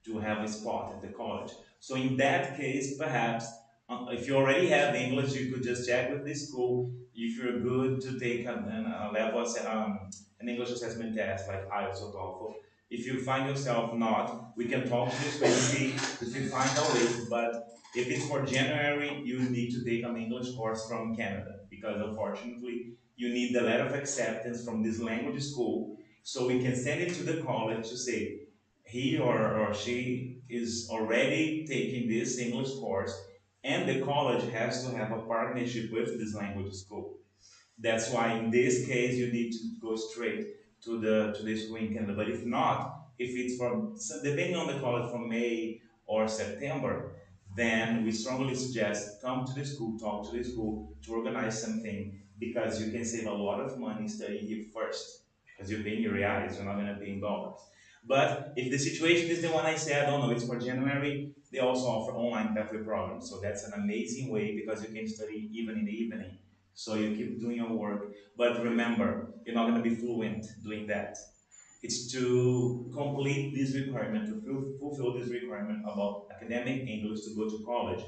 to have a spot at the college. So in that case, perhaps if you already have English, you could just check with the school if you're good to take a level an English assessment test like IELTS or TOEFL. If you find yourself not, we can talk to the school and see if you find a way. But if it's for January, you need to take an English course from Canada because unfortunately you need the letter of acceptance from this language school so we can send it to the college to say he or she is already taking this English course and the college has to have a partnership with this language school. That's why in this case you need to go straight to the school in Canada. But if not, if it's from so depending on the college from May or September, then we strongly suggest come to the school, talk to the school to organize something because you can save a lot of money studying here first because you're paying in reais, you're not going to pay in dollars. But if the situation is the one I said, I don't know, it's for January, they also offer online pathway programs. So that's an amazing way because you can study even in the evening. So you keep doing your work. But remember, you're not going to be fluent doing that. It's to complete this requirement, to fulfill this requirement about academic English to go to college.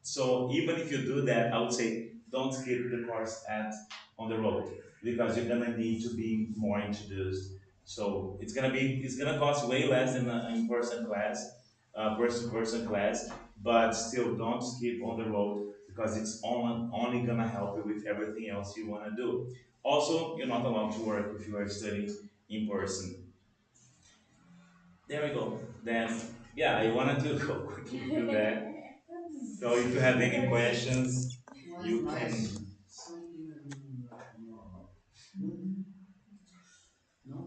So even if you do that, I would say don't skip the course at On the Road because you're gonna need to be more introduced. So it's gonna cost way less than an in-person class, person-to-person class, but still don't skip On the Road because it's only gonna help you with everything else you wanna do. Also, you're not allowed to work if you are studying in person. There we go. Then, yeah, I wanted to go quickly through that. So if you have any questions, you can.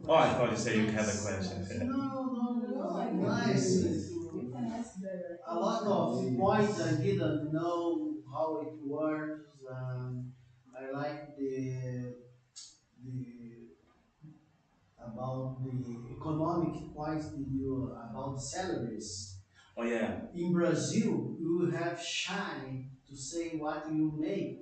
Oh, I thought you said you had a question. No, nice. A lot of points I didn't know how it works. I like the about the economic points that you about salaries. Oh yeah. In Brazil, you have shy to say what you make.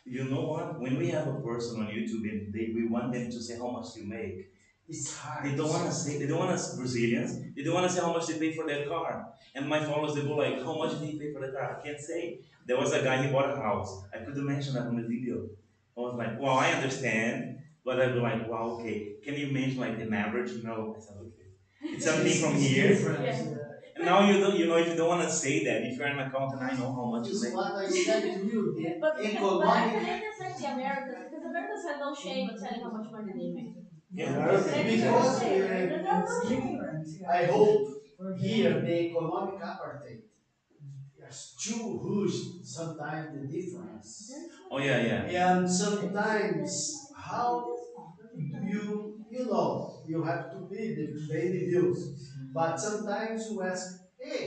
You know what? When we have a person on YouTube and we want them to say how much you make, it's hard. They don't want to say. They don't want us Brazilians. They don't want to say how much they pay for their car. And my followers, they go like, "How much did he pay for the car?" I can't say. There was a guy he bought a house. I couldn't mention that on the video. I was like, "Well, I understand," but I'd be like, "Wow, okay. Can you mention like an average?" No, I said, "Okay." It's something from here. And now you don't. You know, if you don't want to say that, if you're an accountant, I know how much you make. What I said to you, But I economic. can understand the Americans because Americans have no shame of telling how much money they make. Because I hope here the economic apartheid is too huge sometimes the difference. Oh yeah. And sometimes how you know you have to pay the daily bills, but sometimes you ask, hey,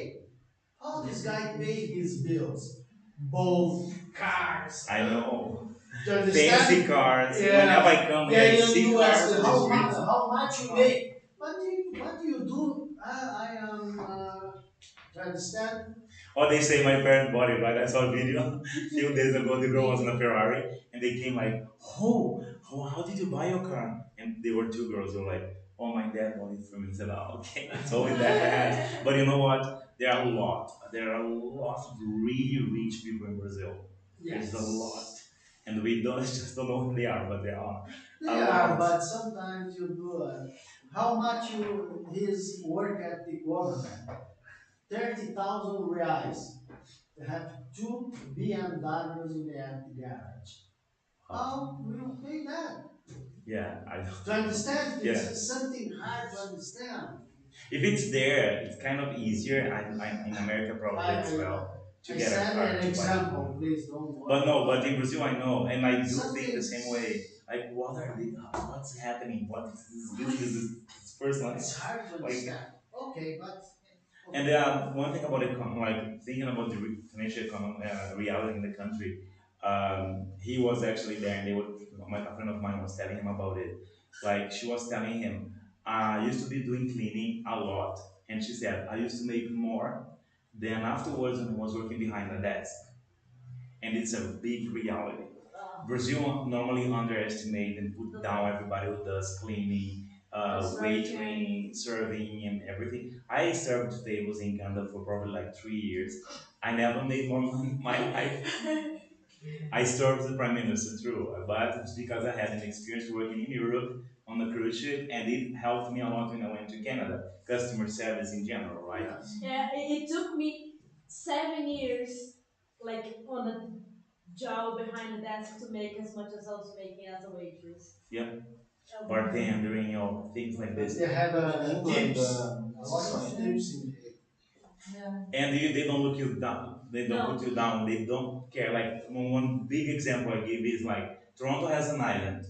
how this guy pay his bills? Both cars. I know. Fancy cars. Yeah. Whenever I come here, I see cars. How much you make? What do you do? I am. Do you understand? Or they say my parents bought it, right? I saw a video a few days ago. The girl was in a Ferrari, and they came like, "Oh, how did you buy your car?" And they were two girls. They were like, "Oh, my dad bought it for me." I said, "Oh, okay, it's always that fast." But you know what? There are a lot. There are a lot of really rich people in Brazil. Yes. There's a lot, and we don't just don't know what they are, but they are. They a are, lot. but sometimes you do. How much his work at the government? 30,000 reais. They have two BMWs in the empty garage. How will you pay that? Yeah, I To understand, yeah. it's something hard to understand. If it's there, it's kind of easier. In America probably as well to get a car. An example, please don't. But no, but in Brazil I know, and I do think the same way. Like, what are they? What's happening? What is this person? It's hard to understand. Okay, but. And one thing about like thinking about the financial reality in the country, he was actually there, and a friend of mine was telling him about it. Like she was telling him, I used to be doing cleaning a lot, and she said I used to make more than afterwards when I was working behind the desk, and it's a big reality. Brazil normally underestimate and put down everybody who does cleaning, waitering, serving, and everything. I served tables in Canada for probably like 3 years. I never made more money in my life. I served the prime minister through, but it's because I had an experience working in Europe on the cruise ship, and it helped me a lot when I went to Canada. Customer service in general, right? Yeah, it took me 7 years, like on a job behind the desk to make as much as I was making as a waitress. Yeah. Bartending or things like this. They have tips, a lot of tips in and they don't look you down. They don't put you down. They don't care. Like one big example I give is like Toronto has an island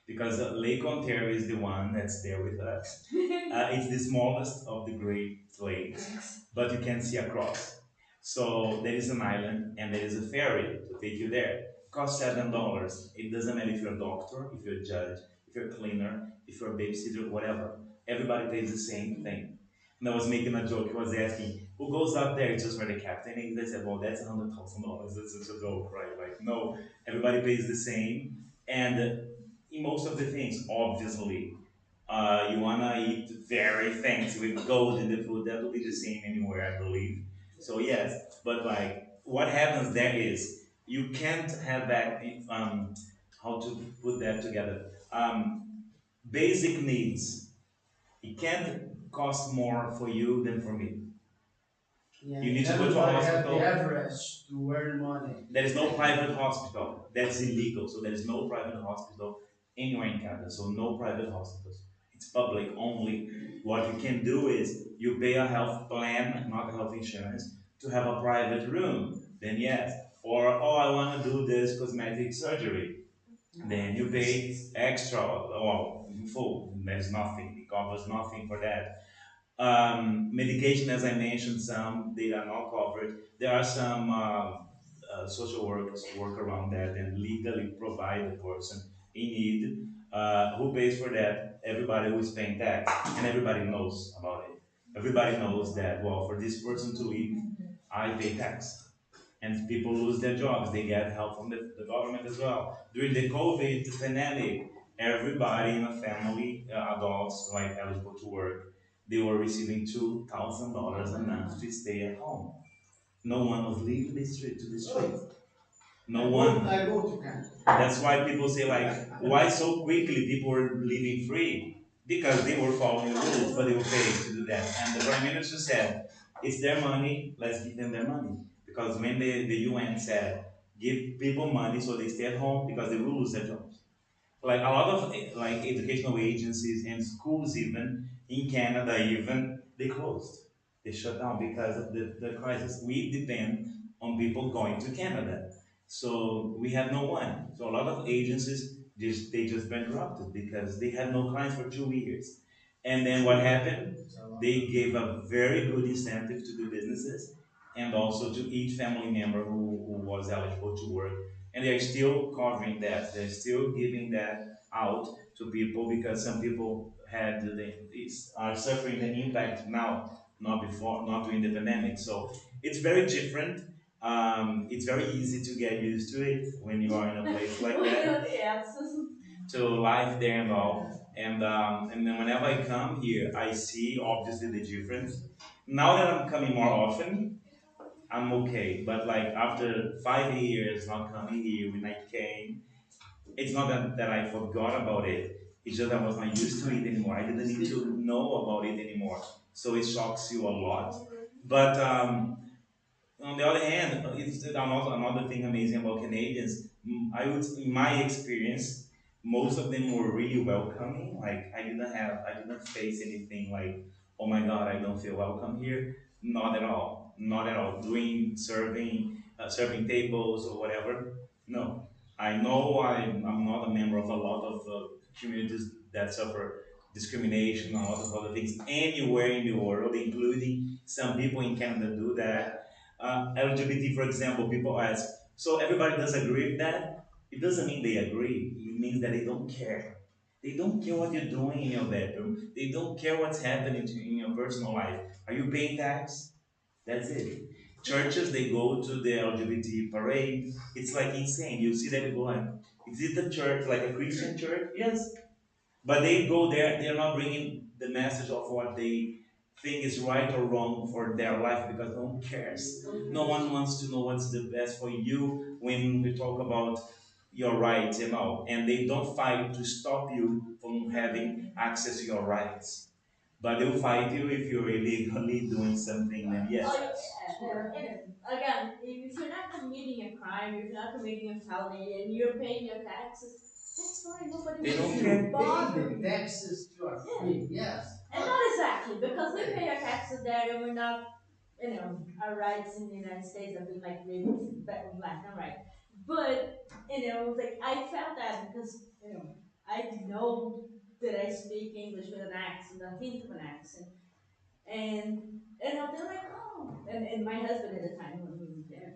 because Lake Ontario is the one that's there with us. It's the smallest of the Great Lakes, but you can see across. So there is an island and there is a ferry to take you there. It costs $7. It doesn't matter if you're a doctor, if you're a judge, if you're a cleaner, if you're a babysitter, whatever. Everybody pays the same thing. And I was making a joke. He was asking, who goes up there just for the captain? And they said, well, that's $100,000. That's such a joke, right? Like, no, everybody pays the same. And in most of the things, obviously, you wanna eat very fancy with gold in the food. That will be the same anywhere, I believe. So yes, but like, what happens there is you can't have that. How to put that together? Basic needs. It can't cost more for you than for me. Yeah, you need to go to a hospital. The average to earn money. There is no private hospital. That's illegal. So there is no private hospital anywhere in Canada. So no private hospitals. It's public only. What you can do is you pay a health plan, not a health insurance, to have a private room. Then yes. Or oh, I want to do this cosmetic surgery. Then you pay extra. Well, full. There's nothing. It covers nothing for that. Medication, as I mentioned, some they are not covered. There are some social workers who work around that and legally provide the person in need. Who pays for that? Everybody who is paying tax, and everybody knows about it. Everybody knows that, well, for this person to leave, I pay tax. And people lose their jobs, they get help from the government as well. During the COVID pandemic, everybody in a family, adults like eligible to work, they were receiving $2,000 a month to stay at home. No one was leaving the street to the street. No one. I go to Canada. That's why people say like, why so quickly people were living free? Because they were following the rules, but they were paid to do that. And the Prime Minister said, it's their money, let's give them their money. Because when the UN said, give people money so they stay at home because they will lose their jobs. Like a lot of like educational agencies and schools even in Canada even they closed. They shut down because of the crisis. We depend on people going to Canada. So we have no one. So a lot of agencies they just bankrupted because they had no clients for 2 years. And then what happened? They gave a very good incentive to the businesses and also to each family member who was eligible to work. And they're still covering that. They're still giving that out to people because some people are suffering the impact now, not before, not during the pandemic. So it's very different. It's very easy to get used to it when you are in a place like that. Yes. To life there and all. And then whenever I come here, I see obviously the difference. Now that I'm coming more often, I'm okay. But like after 5 years not coming here, when I came, it's not that I forgot about it. It's just I was not used to it anymore. I didn't need to know about it anymore. So it shocks you a lot. But on the other hand, it's another thing amazing about Canadians. I would, in my experience, most of them were really welcoming. Like I didn't face anything like, oh my God, I don't feel welcome here. Not at all. Not at all. Doing serving tables or whatever. No, I know I'm not a member of a lot of communities that suffer discrimination and a lot of other things anywhere in the world, including some people in Canada do that. LGBT, for example, people ask, so everybody does agree with that? It doesn't mean they agree. It means that they don't care. They don't care what you're doing in your bedroom. They don't care what's happening in your personal life. Are you paying tax? That's it. Churches, they go to the LGBT parade. It's like insane. You see that, you go like, is it a church, like a Christian church? Yes. But they go there, they're not bringing the message of what they think is right or wrong for their life because no one cares. No one wants to know what's the best for you when we talk about your rights, and they don't fight to stop you from having access to your rights. But they'll fight you if you're illegally doing something, then yes. Again, if you're not committing a crime, if you're not committing a felony, and you're paying your taxes, that's fine. Nobody They don't wants care. to bother Pay you. the taxes to our free, yes. And not exactly, because we pay our taxes there and we're not, our rights in the United States have been like really black and white. But, like I felt that because, I know that I speak English with an accent, a hint of an accent. And they're like, oh, and my husband at the time when we moved there,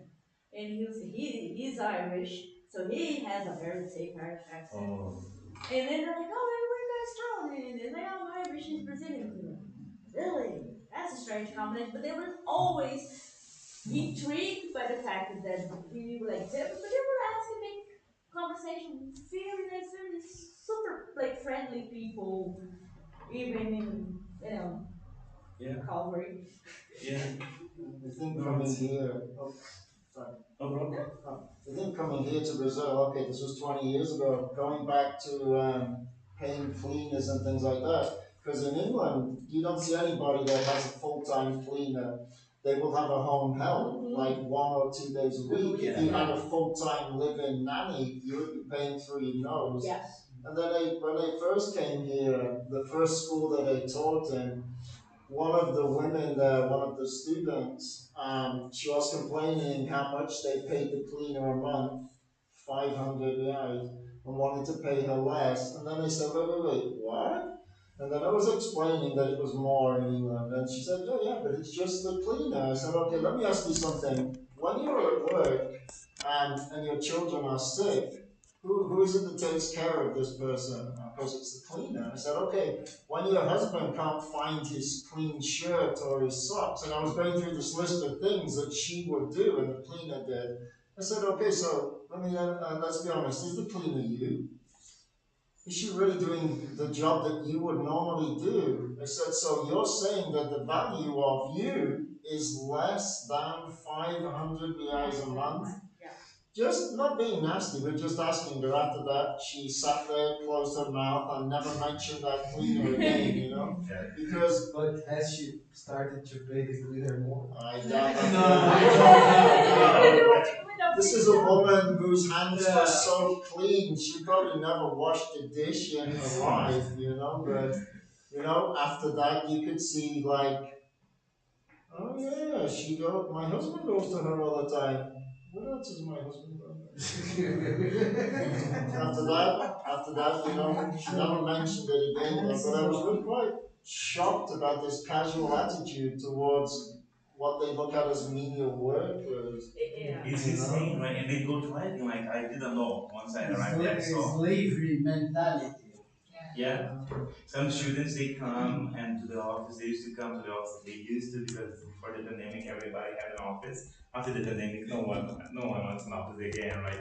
and he's Irish, so he has a very thick Irish accent. Oh. And then they're like, oh, where you guys from? And they're like, oh, I'm Irish, he's Brazilian. And I'm like, really? That's a strange combination. But they were always intrigued by the fact that we were like, but they were asking me conversation, very nice, very super like friendly people, even in Calvary. Yeah. I think coming here, sorry. I think coming here to Brazil, okay, this was 20 years ago, going back to paying cleaners and things like that. Because in England, you don't see anybody that has a full-time cleaner. They will have a home help, like 1 or 2 days a week. If you had a full-time living nanny, you would be paying through your nose. Yes. And then when they first came here, the first school that they taught in, one of the women there, one of the students, she was complaining how much they paid the cleaner a month, 500 reais, and wanted to pay her less. And then they said, wait, what? And then I was explaining that it was more in England. And she said, yeah, but it's just the cleaner. I said, okay, let me ask you something. When you're at work and your children are sick, who is it that takes care of this person? Of course, it's the cleaner. I said, okay, when your husband can't find his clean shirt or his socks, and I was going through this list of things that she would do and the cleaner did. I said, okay, so let's be honest, is the cleaner you? Is she really doing the job that you would normally do? I said, so you're saying that the value of you is less than 500 reais a month? Just not being nasty, but just asking her. After that, she sat there, closed her mouth, and never mentioned that cleaner again, Because. But has she started to pay the cleaner more? I doubt that. This is a woman whose hands were so clean, she probably never washed a dish in her life, But, after that, you could see, like, oh yeah, my husband goes to her all the time. What else is my husband done? after that, she never mentioned it again. But I was really quite shocked about this casual attitude towards what they look at as menial workers. It's insane, right? And they go driving like I didn't know once I arrived there. So Slavery mentality. yeah, some students they come and to the office. They used to come to the office. They used to because before the pandemic, everybody had an office. After the pandemic, no one wants an office again, right?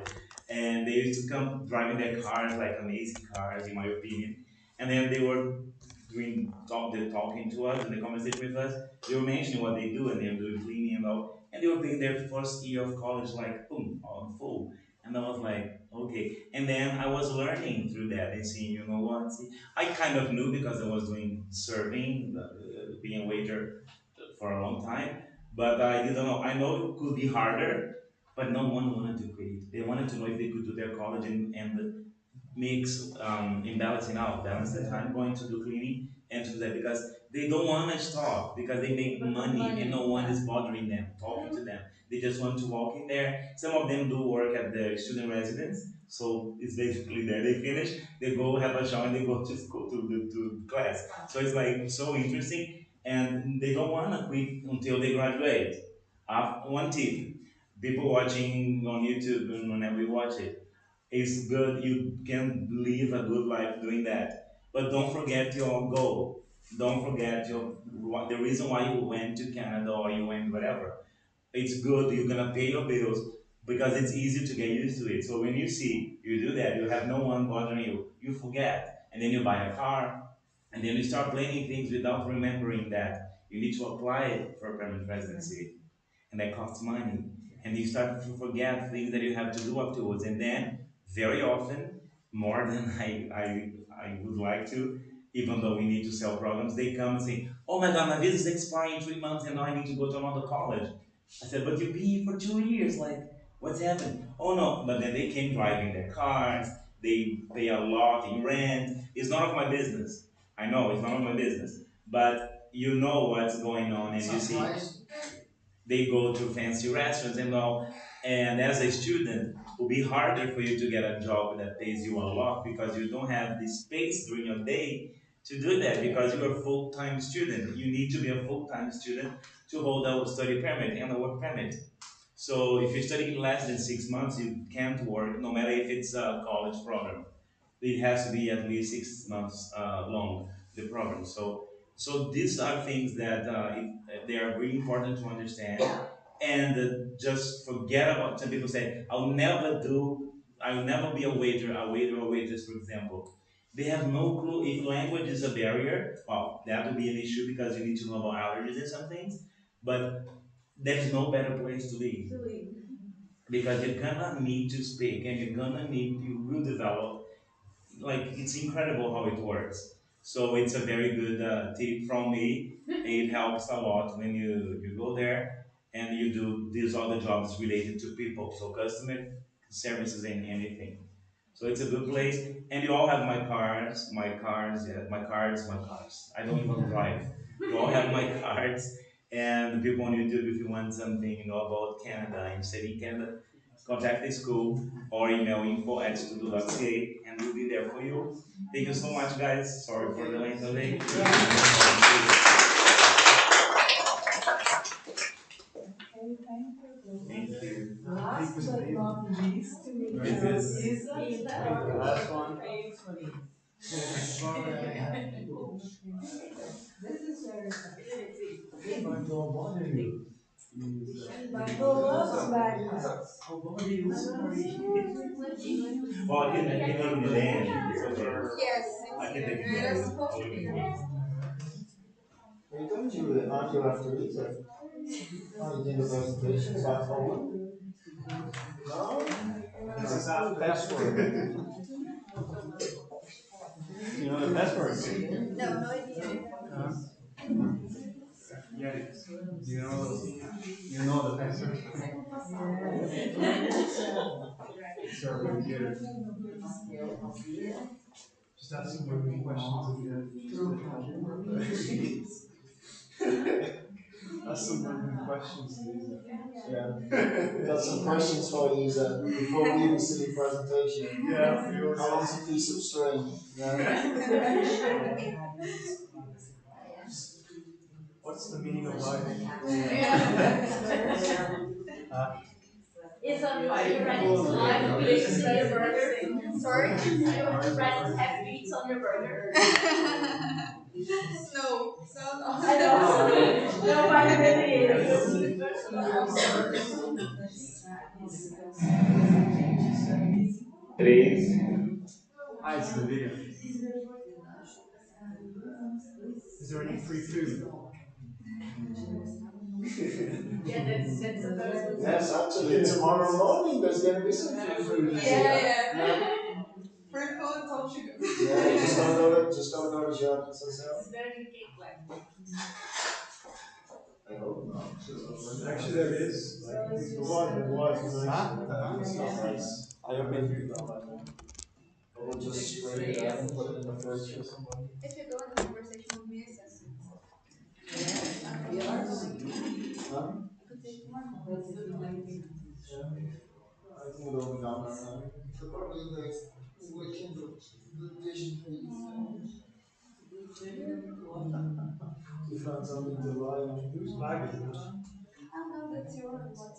And they used to come driving their cars, like amazing cars, in my opinion. And then they were they're talking to us in the conversation with us. They were mentioning what they do, and they were doing cleaning and all. And they were paying their first year of college, like boom, on full. And I was like, okay. And then I was learning through that and seeing, you know what? See, I kind of knew because I was doing serving, being a waiter for a long time, but I didn't know. I know it could be harder, but no one wanted to quit. They wanted to know if they could do their college and mix in balancing out, balance the time going to do cleaning and to do that because they don't want to stop because they make money and no one is bothering them, talking to them. They just want to walk in there. Some of them do work at the student residence, so it's basically there. They finish, they go have a shower, and they go to school to class. So it's like so interesting, and they don't want to quit until they graduate. One tip: people watching on YouTube and whenever you watch it, it's good. You can live a good life doing that. But don't forget your goal. Don't forget the reason why you went to Canada or you went whatever. It's good. You're gonna pay your bills because it's easy to get used to it. So when you see you do that, you have no one bothering you. You forget, and then you buy a car, and then you start planning things without remembering that you need to apply for a permanent residency, and that costs money. And you start to forget things that you have to do afterwards. And then, very often, more than I would like to, even though we need to sell programs, they come and say, oh my God, my visa is expiring in 3 months and now I need to go to another college. I said, but you've been here for 2 years, like, what's happened? Oh no, but then they came driving their cars, they pay a lot in rent. It's none of my business. I know, it's none of my business. But you know what's going on and you see they go to fancy restaurants and all. And as a student, it will be harder for you to get a job that pays you a lot because you don't have the space during your day to do that because you're a full-time student. You need to be a full-time student to hold a study permit and a work permit. So if you're studying less than 6 months, you can't work, no matter if it's a college program. It has to be at least 6 months long, the program. So these are things that they are really important to understand. And just forget about. Some people say, I'll never be a waiter or waitress, for example. They have no clue if language is a barrier. Well, that would be an issue because you need to know about allergies and some things. But there's no better place to live because you're gonna need to speak and you will develop, like, it's incredible how it works. So it's a very good tip from me. It helps a lot when you go there and you do these other jobs related to people, so customer services and anything. So it's a good place, and you all have my cars. I don't even drive. You all have my cards, and the people on YouTube, if you want something, about Canada and studying Canada, contact the school or email info@studio.ca, and we'll be there for you. Thank you so much, guys. Sorry for the length of it. Thank you. Last but not least, we Is have this- Isa. the last one? This is very fun. But don't bother you. Michael loves backpacks. Well, I can take it in the end. It's okay. Yes, I can take it in the they're end. supposed to be. Are you going to argue after Lisa? Oh, you did the presentation about home? No? This is our password. You know the password? No, no idea. Yeah. You know the password. It's our computer. Just ask some working questions at the end. Ask some working questions, Lisa. Yeah. Got some questions for you, Isa, before we even see your presentation. Yeah. How long's a piece of string? Yeah. What's the meaning of life? Is are you ready to have beats on your burger? Sorry? Are you ready to have beats on your burger? No, so no. I know. Nobody really is. Três. It's the video. Is there any free food? Yeah, that's a very good. Yes, actually, tomorrow morning there's going to be some free food. Yeah. Free food, top sugar. Yeah, just don't go to Jordan's yourself. It's very cake-like. I hope not. Actually, there is. The was nice. It's not nice. I open. I will just spray it out and put it in the fridge or something. If you go in a conversation with me, send it. Huh? Could take one. I think it'll be gone now. Probably the weekend of the dish, please. You found something to lie on. Whose bag is this? Oh no, that's your WhatsApp.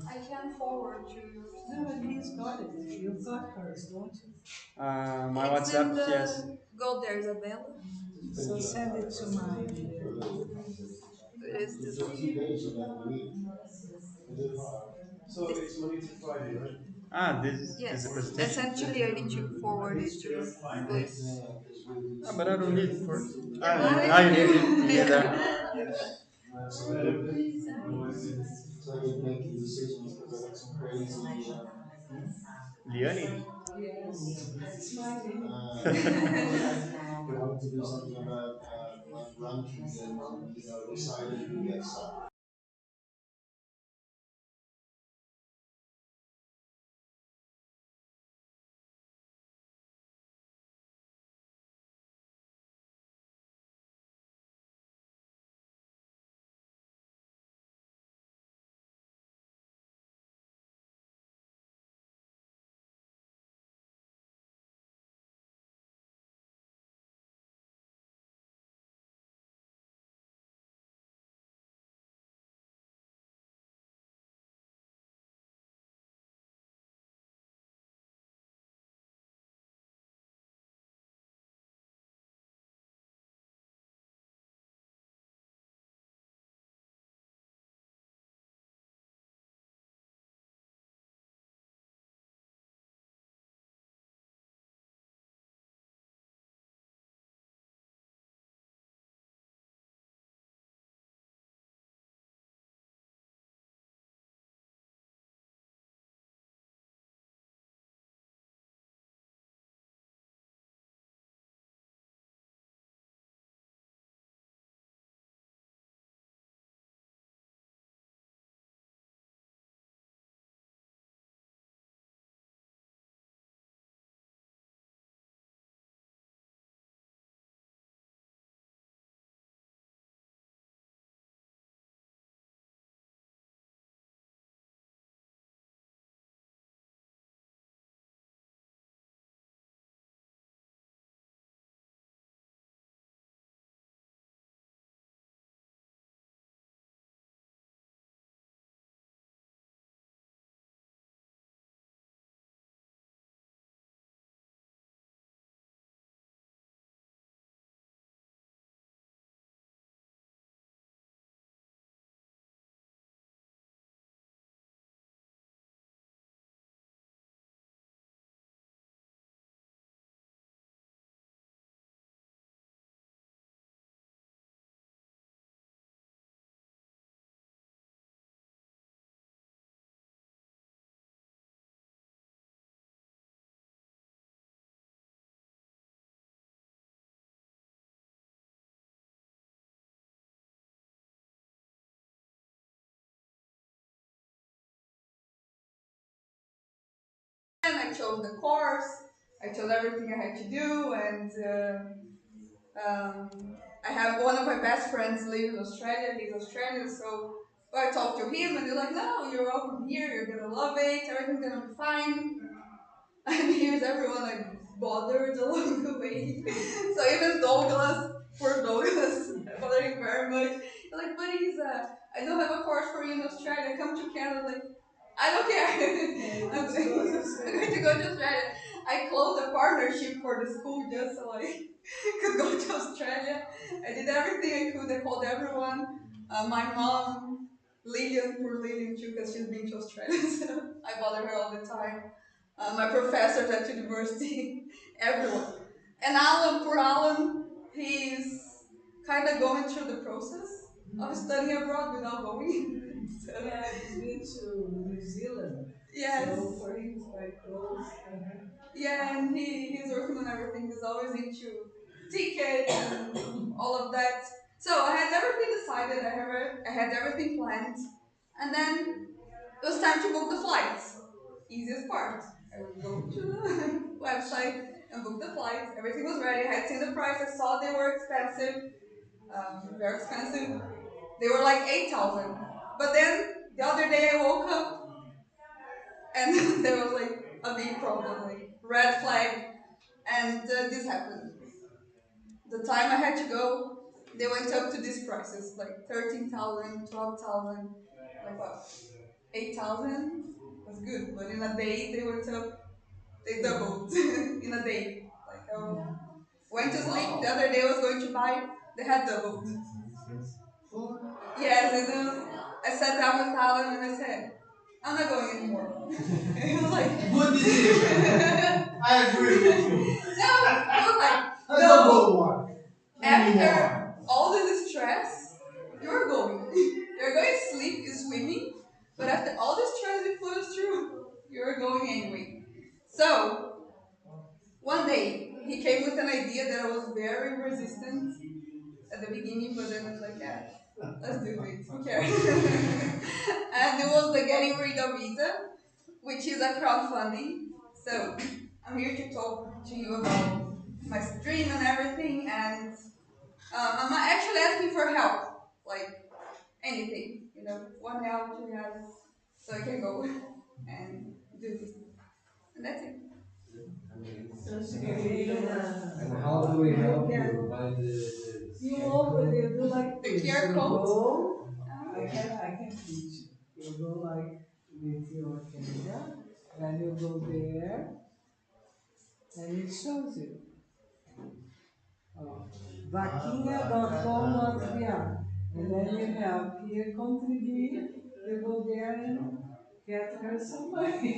I can forward you yours. No, but he's got it. You've got hers, don't you? My It's WhatsApp, in the, yes. Go there, Isabella. So send it to mine. It is this Just 2 days of that week. So it's Monday to Friday, right? This Yes. is a presentation. Essentially, I need to forward it to your place. But I don't need it for. Yeah, Now you need it. Yeah. So you're making decisions because I got some crazy. Liani? We wanted to do something about like rankings and deciding who gets that. I chose the course, I chose everything I had to do, and I have one of my best friends live in Australia, he's Australian, so I talked to him and they're like, no, you're welcome here, you're gonna love it, everything's gonna be fine. And here's everyone like bothered along the way. So even Douglas, poor Douglas, I bother him very much. He's like, but I don't have a course for you in Australia, come to Canada. Like, I don't care. I'm going to go to Australia. I closed a partnership for the school just so I could go to Australia. I did everything I could. I called everyone. My mom, Lillian, poor Lillian too, because she's been to Australia. So I bother her all the time. My professors at university, everyone. And Alan, poor Alan, he's kind of going through the process of studying abroad without going. So, Yeah, he's been to New Zealand. yes. So for him it's quite close. Yeah, and he's working on everything. He's always into tickets and all of that. So I had everything decided. I had everything planned, and then it was time to book the flights. Easiest part. I would go to the website and book the flights. Everything was ready. I had seen the price. I saw they were expensive, very expensive. They were like 8,000. But then the other day I woke up and there was like a big problem, like red flag, and this happened. The time I had to go, they went up to these prices, like 13,000, 12,000, like what, 8,000 was good, but in a day they went up, they doubled in a day. Like I went to sleep, the other day I was going to buy, they had doubled. Yes, and then I sat down with Alan and I said, I'm not going anymore. He was like, good decision. I agree with you. No, he was like, I don't go more. after all this stress, you're going. You're going to sleep, you're swimming, but after all the stress you put us through, you're going anyway. So, one day, he came with an idea that I was very resistant at the beginning, but then I was like, yeah, let's do it. Who cares? And it was the Getting Rid of Visa, which is a crowdfunding. So, I'm here to talk to you about my stream and everything, and I'm actually asking for help, like anything, one help, two helps, so I can go and do this. And that's it. And how do we help you by You open, you do like the this. QR You code. go, I can teach you. You go like with your camera, and you go there, and it shows you. Vaquinha.com.br. And then you have here contribute, you go there and get her some money.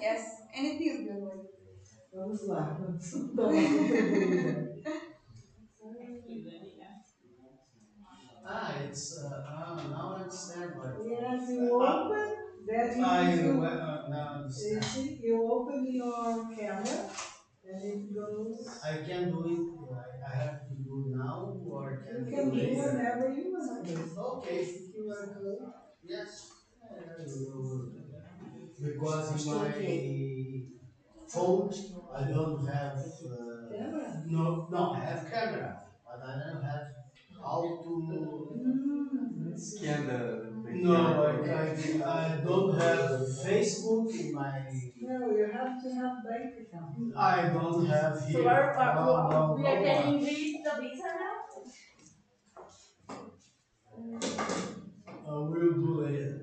Yes, anything is good. Vamos lá, vamos dar uma contribuída. It's now I understand. Yes, you open, then you see, you open your camera, and it goes. I can do it. I have to do now, or You can do whenever you want to do. Okay. QR code. Yes. Because in my phone I don't have Camera? no, I have camera, but I don't have how to Scan the no, QR I don't have Facebook in my. No, you have to have bank account. I don't have here. So we are no. getting rid of visa now? We'll do later.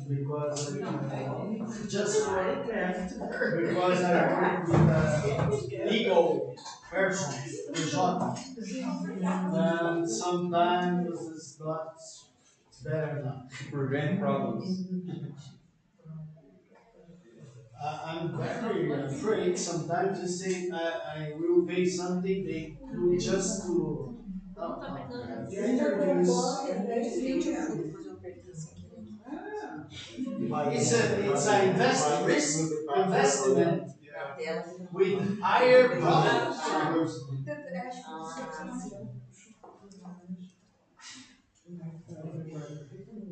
Because just for because I work with legal person, and sometimes it's not better not. Prevent problems. I'm very afraid sometimes to say I will pay something they do just to introduce. It's an investment with higher profits.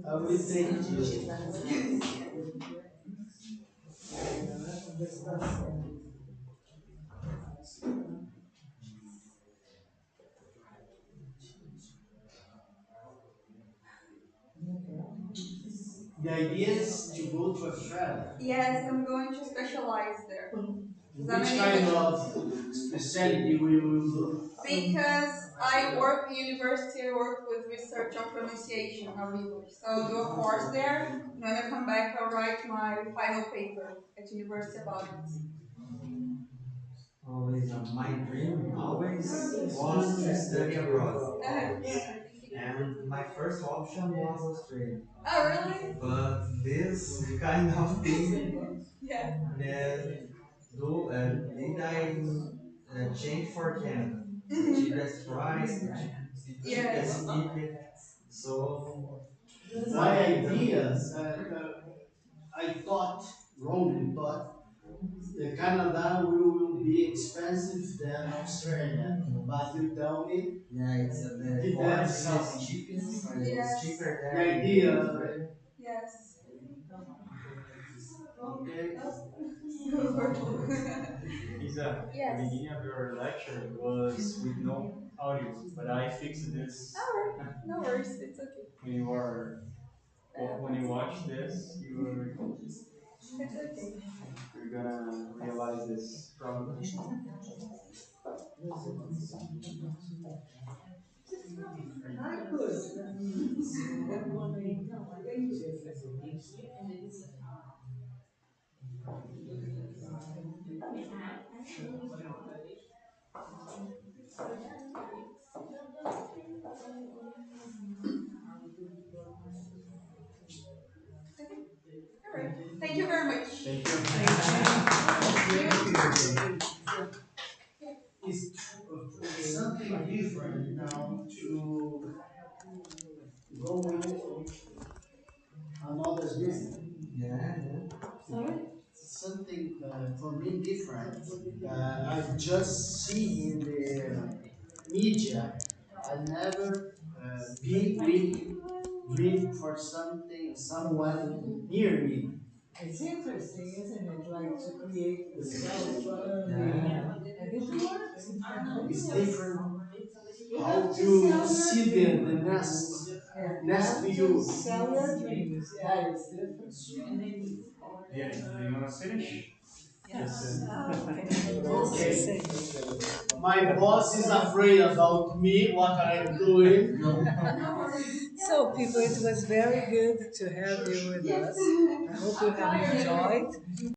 I will take you. The idea is to go to Australia. Yes, I'm going to specialize there. Which kind of specialty will you do? Because I work in university, I work with research on pronunciation of English. So I'll do a course there, and when I come back, I'll write my final paper at university about it. Always my dream always was to study abroad. And my first option was Australia. Oh, really? But this kind of thing Yeah. did I change for Canada. The cheapest price, the cheapest ticket. So My ideas, I thought, wrongly thought, Canada will be expensive than Australia. But you tell me, yeah, it's a bit depends it's something. cheapest. Yes. It's cheaper The than idea, Australia. Yes. okay. Isa, Yes. the beginning of your lecture was with no audio, but I fixed this. Alright, no worries, it's okay. When you are, when you watch this, It's okay. you're gonna realize this problem. Alright, thank you very much. Thank you. It's something different now to go into another business. Yeah, Something for me different. I just see in the media. I never be really dream for something, someone near me. It's interesting, isn't it? Like to create the self-learning. Yeah. And it works. It's different how to see the next to you. Sell your dreams. Yeah, it's different. Yeah, do you wanna finish? Yes. Okay. My boss is afraid about me, what I'm doing. So, people, it was very good to have you with us. I hope you have enjoyed.